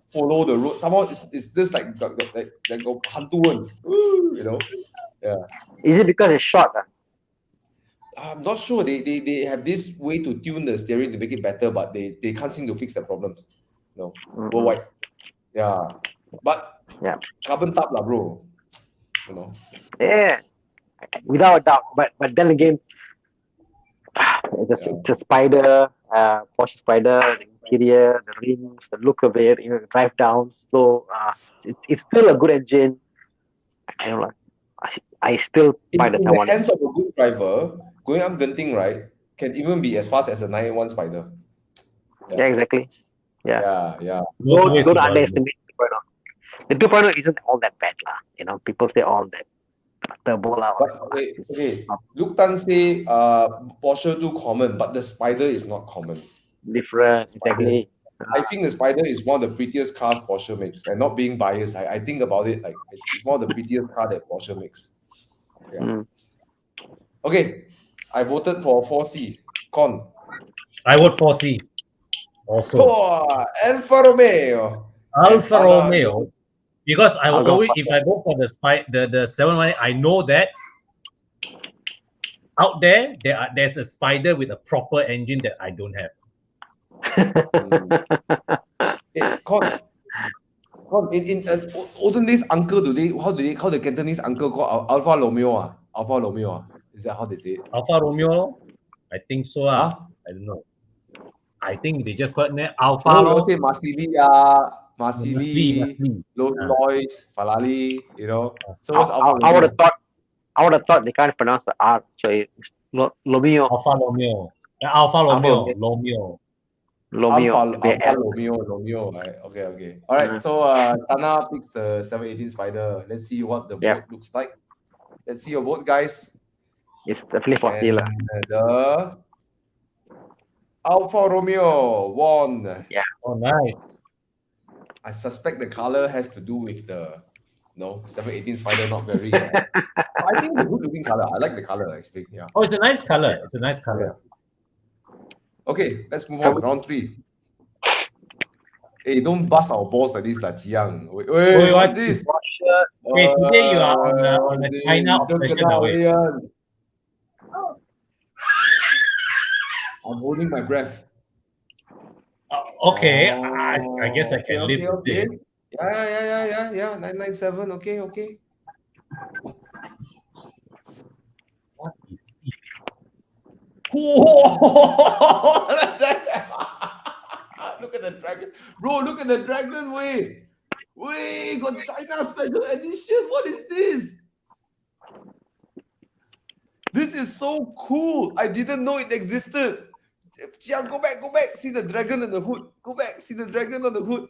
S2: follow the road. Somehow it's just like go hantu one. Yeah.
S1: Is it because it's short?
S2: I'm not sure. They have this way to tune the steering to make it better, but they can't seem to fix the problems. Worldwide. Yeah. But
S1: Yeah.
S2: carbon top lah, bro.
S1: Yeah, without a doubt. But then again, it's a Spider, Porsche Spider, the interior, the rims, the look of it, drive down slow. It's still a good engine. I don't know. I still buy the
S2: In the
S1: 718.
S2: hands of a good driver, going up Genting, right, can even be as fast as a 981 Spider.
S1: Yeah, exactly. Yeah.
S2: Yeah.
S1: Don't underestimate the 2.0. The 2.0 isn't all that bad, lah. People say all that turbo lah.
S2: But okay. Luke Tan say Porsche too common, but the Spider is not common.
S1: Different, exactly.
S2: I think the Spider is one of the prettiest cars Porsche makes, and not being biased, I think about it like it's one of the prettiest car that Porsche makes. Yeah. Okay, I voted for 4C. Con.
S3: I vote 4C. Also.
S2: Oh, Alfa Romeo.
S3: Alfa Romeo Because I will
S1: I'll go
S3: always,
S1: for
S3: if I go for the 718, I know that out there's a spider with a proper engine that I don't have.
S2: In olden days, uncle, how the Cantonese uncle call Alpha Romeo? Alpha Romeo. Is that how they say it?
S3: Alpha Romeo, I think so.
S2: Huh?
S3: I don't know. I think they just call it Alpha.
S2: We all say Marsili, Marsili,
S3: Masli.
S2: Lois, Falali, So what's Alpha
S1: I would
S2: Romeo?
S1: have thought. I would have thought they can't pronounce the R, so it's Lomeo.
S3: Alpha Romeo. Alpha Romeo. Romeo.
S1: Lomeo.
S2: Alpha Romeo, right? Okay. All right, so Thana picks the 718 Spider. Let's see what the vote looks like. Let's see your vote, guys.
S1: It's definitely 40 lah.
S2: And the Alfa Romeo won.
S1: Yeah.
S3: Oh, nice.
S2: I suspect the color has to do with the 718 Spider not very. I think it's a good looking color. I like the color actually. Yeah.
S3: Oh, it's a nice color. It's a nice color.
S2: Okay, let's move on. Round 3. Hey, don't bust our balls like this, like Jiang. Wait, what's this?
S3: Okay, today you are on the China obsession away.
S2: I'm holding my breath.
S3: Okay, I guess I can live with this.
S2: Yeah. 997. Okay.
S3: What is this?
S2: Whoa! Look at the dragon. Bro, look at the dragon, wait, got China special edition. What is this? This is so cool. I didn't know it existed. Jiang, go back. See the dragon on the hood. Go back. See the dragon on the hood.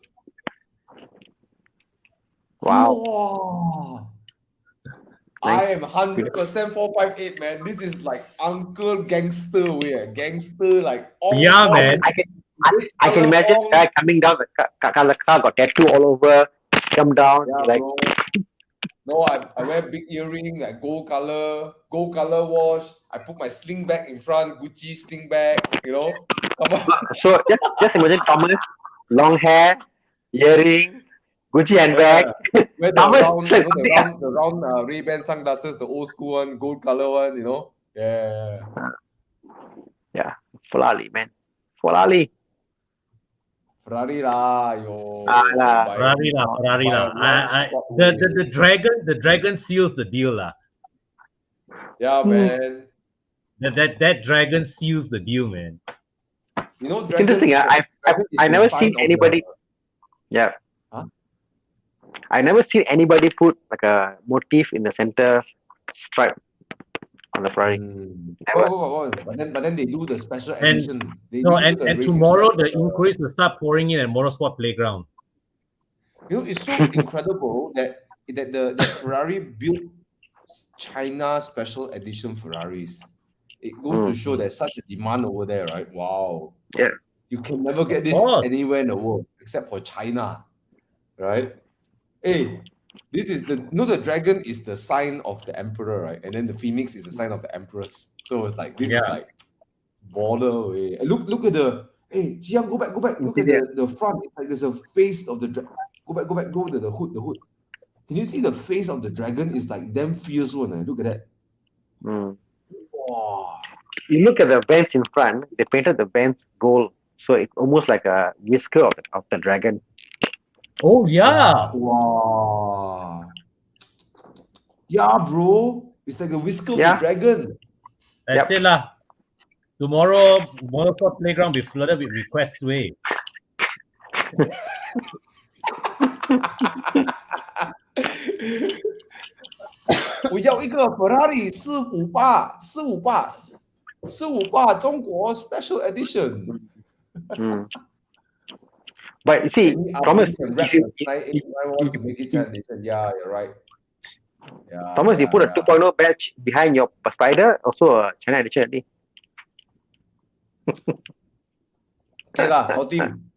S1: Wow.
S2: Whoa. I am 100% 458, man. This is like Uncle Gangster way. Gangster, like all.
S3: Yeah, man.
S1: I can imagine the guy coming down the car, got tattoo all over, come down,
S2: Yeah, bro. No, I wear big earring, like gold color wash. I put my sling bag in front, Gucci sling bag, Come on.
S1: So just imagine Thomas, long hair, earring, Gucci handbag.
S2: Wear the round Ray-Ban sunglasses, the old school one, gold color one, Yeah.
S1: Yeah, Ferrari, man. Ferrari.
S2: Ferrari lah, yo.
S3: Ferrari lah. The dragon seals the deal lah.
S2: Yeah, man.
S3: That dragon seals the deal, man.
S1: It's interesting. I never seen anybody. Yeah.
S2: Huh?
S1: I never seen anybody put like a motif in the center stripe on the Ferrari.
S2: But then they do the special edition.
S3: And tomorrow the inquiries will start pouring in at Motorsport Playground.
S2: It's so incredible that the Ferrari built China special edition Ferraris. It goes to show there's such a demand over there, right? Wow.
S1: Yeah.
S2: You can never get this anywhere in the world except for China, right? Hey, this is the dragon is the sign of the emperor, right? And then the phoenix is the sign of the empress. So it's like this is like border way. Look at the Jiang, go back. Look at the front. It's like there's a face of the dragon. Go back, go to the hood. Can you see the face of the dragon? Is like damn fierce one. Look at that. Wow.
S1: You look at the vents in front, they painted the vents gold. So it's almost like a whisker of the dragon.
S3: Oh yeah.
S2: Wow. Yeah, bro. It's like a whisker of the dragon.
S3: That's it lah. Tomorrow, Motorsport Playground will be flooded with requests way.
S2: 我要一个 Ferrari 458中国 Special Edition。
S1: But you see, Thomas,
S2: if I want to make it China edition, yeah, you're right. Yeah,
S1: Thomas, you put a 2.0 badge behind your Spider, also a China edition.
S2: Okay lah, our team.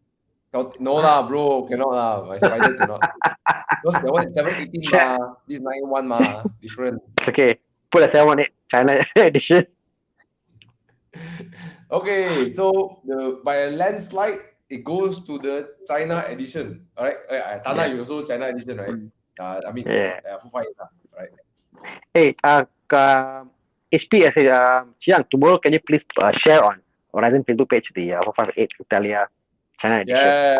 S2: No lah, bro, cannot lah. My Spider cannot. Because that one is 718 ma, this 91 ma, different.
S1: Okay, put a 718 China edition.
S2: Okay, so by a landslide, it goes to the China edition. All right, Thana, you also China edition, right? I mean,
S1: Yeah.
S2: Foo Fighters, right?
S1: Hey, HP, I said, Chiang, tomorrow can you please share on Horizon Facebook page the 458 Italia China edition?
S2: Yeah,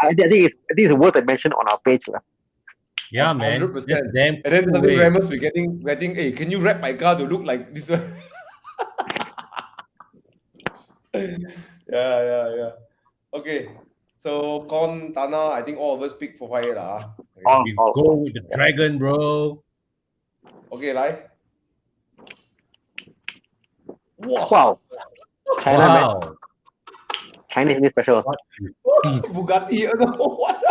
S1: I think it's worth a mention on our page lah.
S3: Yeah, man. That's
S2: 100%.
S3: damn
S2: And then
S3: cool,
S2: suddenly
S3: way.
S2: Ramos, we're getting, hey, can you wrap my car to look like this one? Yeah. Okay. So Con, Thana, I think all of us pick for fire lah. Okay,
S3: We go with the dragon, bro.
S2: okay, like.
S1: Wow. China, man.
S3: Wow.
S1: China is really special.
S3: What is this?
S2: Bugatti. What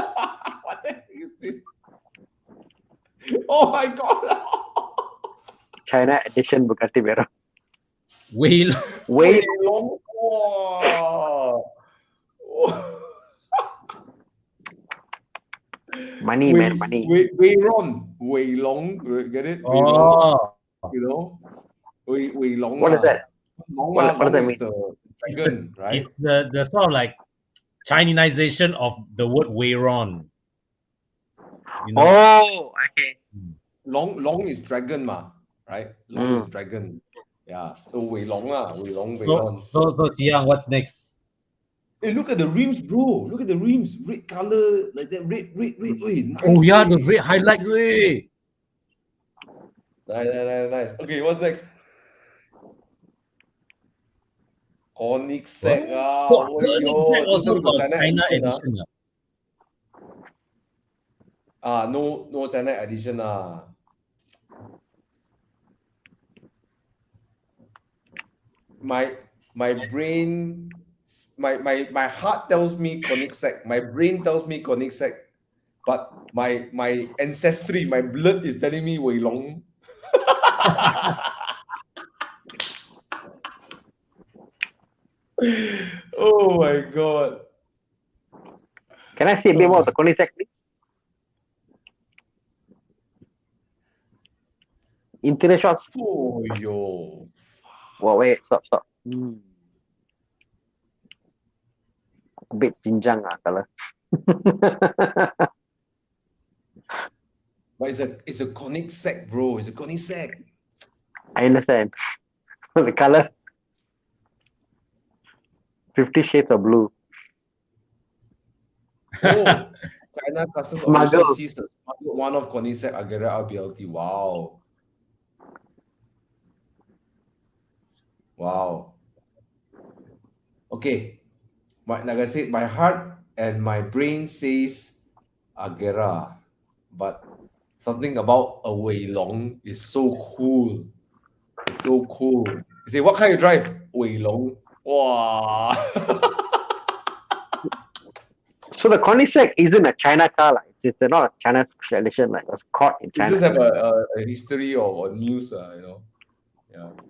S2: the heck is this? Oh my god.
S1: China edition Bugatti Veyron.
S3: Wait,
S1: Wait,
S2: long. Wow.
S1: money, man, money.
S2: Wei Long, get it? Wei Long,
S3: oh,
S2: you know? Wei Long.
S1: What is that?
S2: Long,
S1: What does that
S2: Long
S1: mean?
S2: is the dragon, right?
S3: it's the sort of like Chinese of the word Weiron. You know?
S1: Oh, okay.
S2: Long is dragon, ma, right? Long is dragon. Yeah. So Wei Long, Wei Long, Wei
S3: So,
S2: Long.
S3: so Jiang, what's next?
S2: Hey, look at the rims, bro. Look at the rims. Red color, like that. Red. Nice.
S3: Oh yeah, the red highlights, way.
S2: Nice. Okay, what's next? Koenigsegg.
S3: Koenigsegg also got China edition.
S2: No China edition. My brain, my heart tells me Koenigsegg. My brain tells me Koenigsegg. But my ancestry, my blood is telling me Wei Long. Oh my god.
S1: Can I see a bit more of the Koenigsegg, please? Interior shots.
S2: Oh yo.
S1: Wow, wait, stop. A bit jinjang color.
S2: But it's a Koenigsegg, bro. It's a Koenigsegg.
S1: I understand. The color. 50 Shades of Blue.
S2: Oh, China Customs
S1: Smuggle.
S2: Official sees the smuggled one of Koenigsegg Agera RBLT. Wow. Okay. Like I said, my heart and my brain says Agera, but something about a Wei Long is so cool. It's so cool. You say, what kind you drive? Wei Long. Wow.
S1: So the Koenigsegg isn't a China car, like it's not a China special edition, like it was caught in
S2: You
S1: China.
S2: just have a history or news, you know.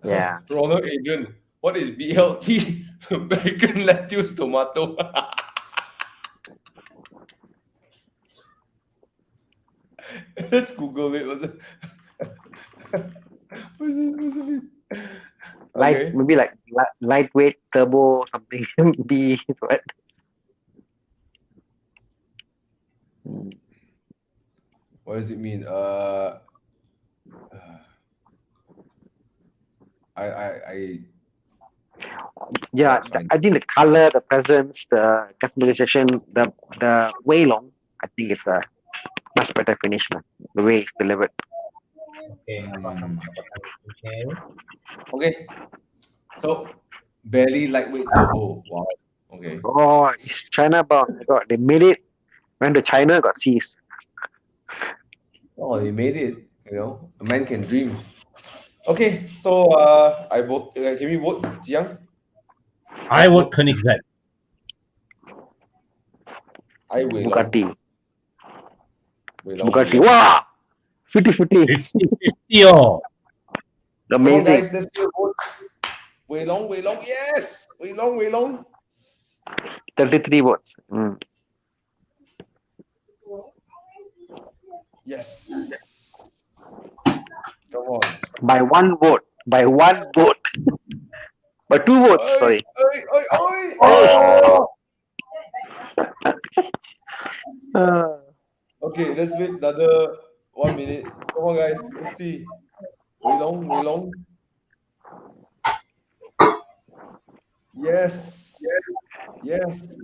S1: Yeah.
S2: Ronald Adrian, what is BLT? Bacon, lettuce, tomato. Let's Google it. What's it? What's it? Okay.
S1: Maybe like lightweight turbo something. B what?
S2: What does it mean?
S1: Yeah, I think the color, the presence, the customization, the Wei Long, I think it's a much better finish, man. The way it's delivered.
S2: Okay. So barely lightweight turbo. Wow. Okay.
S1: Oh, it's China bound. Oh my God, they made it. Went to China, got seized.
S2: Oh, they made it. You know, a man can dream. Okay, so I vote. Can we vote, Jiang?
S3: I vote Koenigsegg.
S2: I will.
S1: Bugatti.
S2: Wei
S1: Bugatti. Wow! 50-50.
S3: 50-50, oh.
S2: Come on,
S1: Amazing.
S2: guys, let's do a vote. Wei Long, yes! Wei Long.
S1: 33 votes.
S2: Yes. Come on.
S1: By one vote. By two votes, sorry.
S2: Oh!
S1: Uh,
S2: Okay, let's wait another 1 minute. Come on, guys. Let's see. Wei Long, Wei Long. Yes. Yes.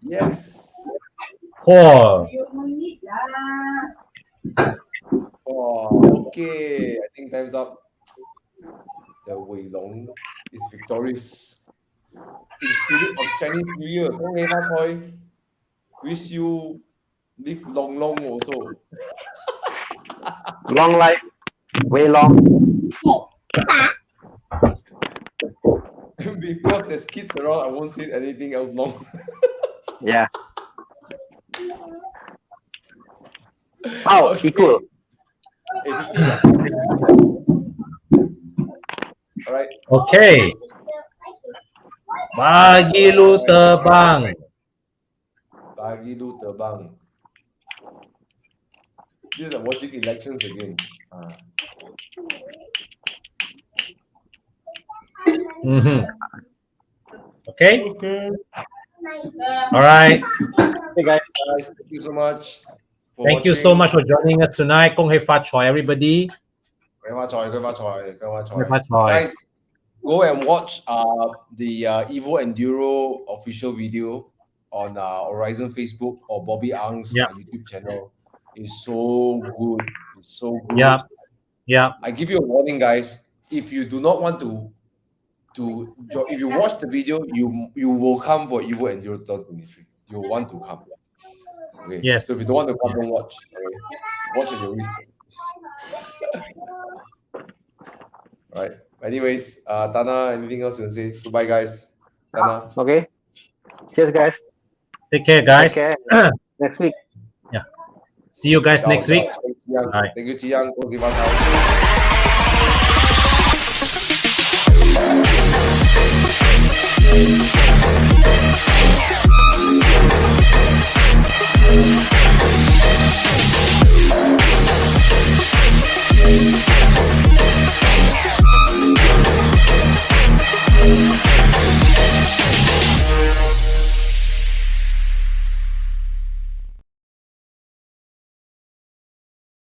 S2: Yes.
S3: Oh,
S2: Oh, okay. I think time's up. The Wei Long is victorious. In spirit of Chinese New Year. 恭喜發財. Wish you live long, long also.
S1: long life, way long.
S2: Because there's kids around, I won't say anything else long.
S1: Yeah. Oh, equal.
S2: Hey, 50 lah. Alright.
S3: okay. Bagi lu terbang.
S2: Bagi lu terbang. This is like watching elections again.
S3: Mm-hmm. Okay.
S2: Okay.
S3: All right.
S1: Hey guys.
S2: Guys, thank you so much.
S3: Thank you so much for joining us tonight. Kong Hei Fa Choi, everybody.
S2: Guys, go and watch the Evo Enduro official video on Horizon Facebook or Bobby Ang's YouTube channel. It's so good. It's so good.
S3: Yeah. Yeah.
S2: I give you a warning, guys. If you do not want to if you watch the video, you will come for Evo Enduro 2023. You will want to come. Okay.
S3: Yes.
S2: So if you don't want to come, don't watch. Okay. Watch at your risk. All right. Anyways, Thana, anything else you want to say? Goodbye, guys. Thana.
S1: Okay. Cheers, guys.
S3: Take care, guys.
S1: Take care. Next week.
S3: Yeah. See you guys next week.
S2: Thank you, Chiang. Thank you.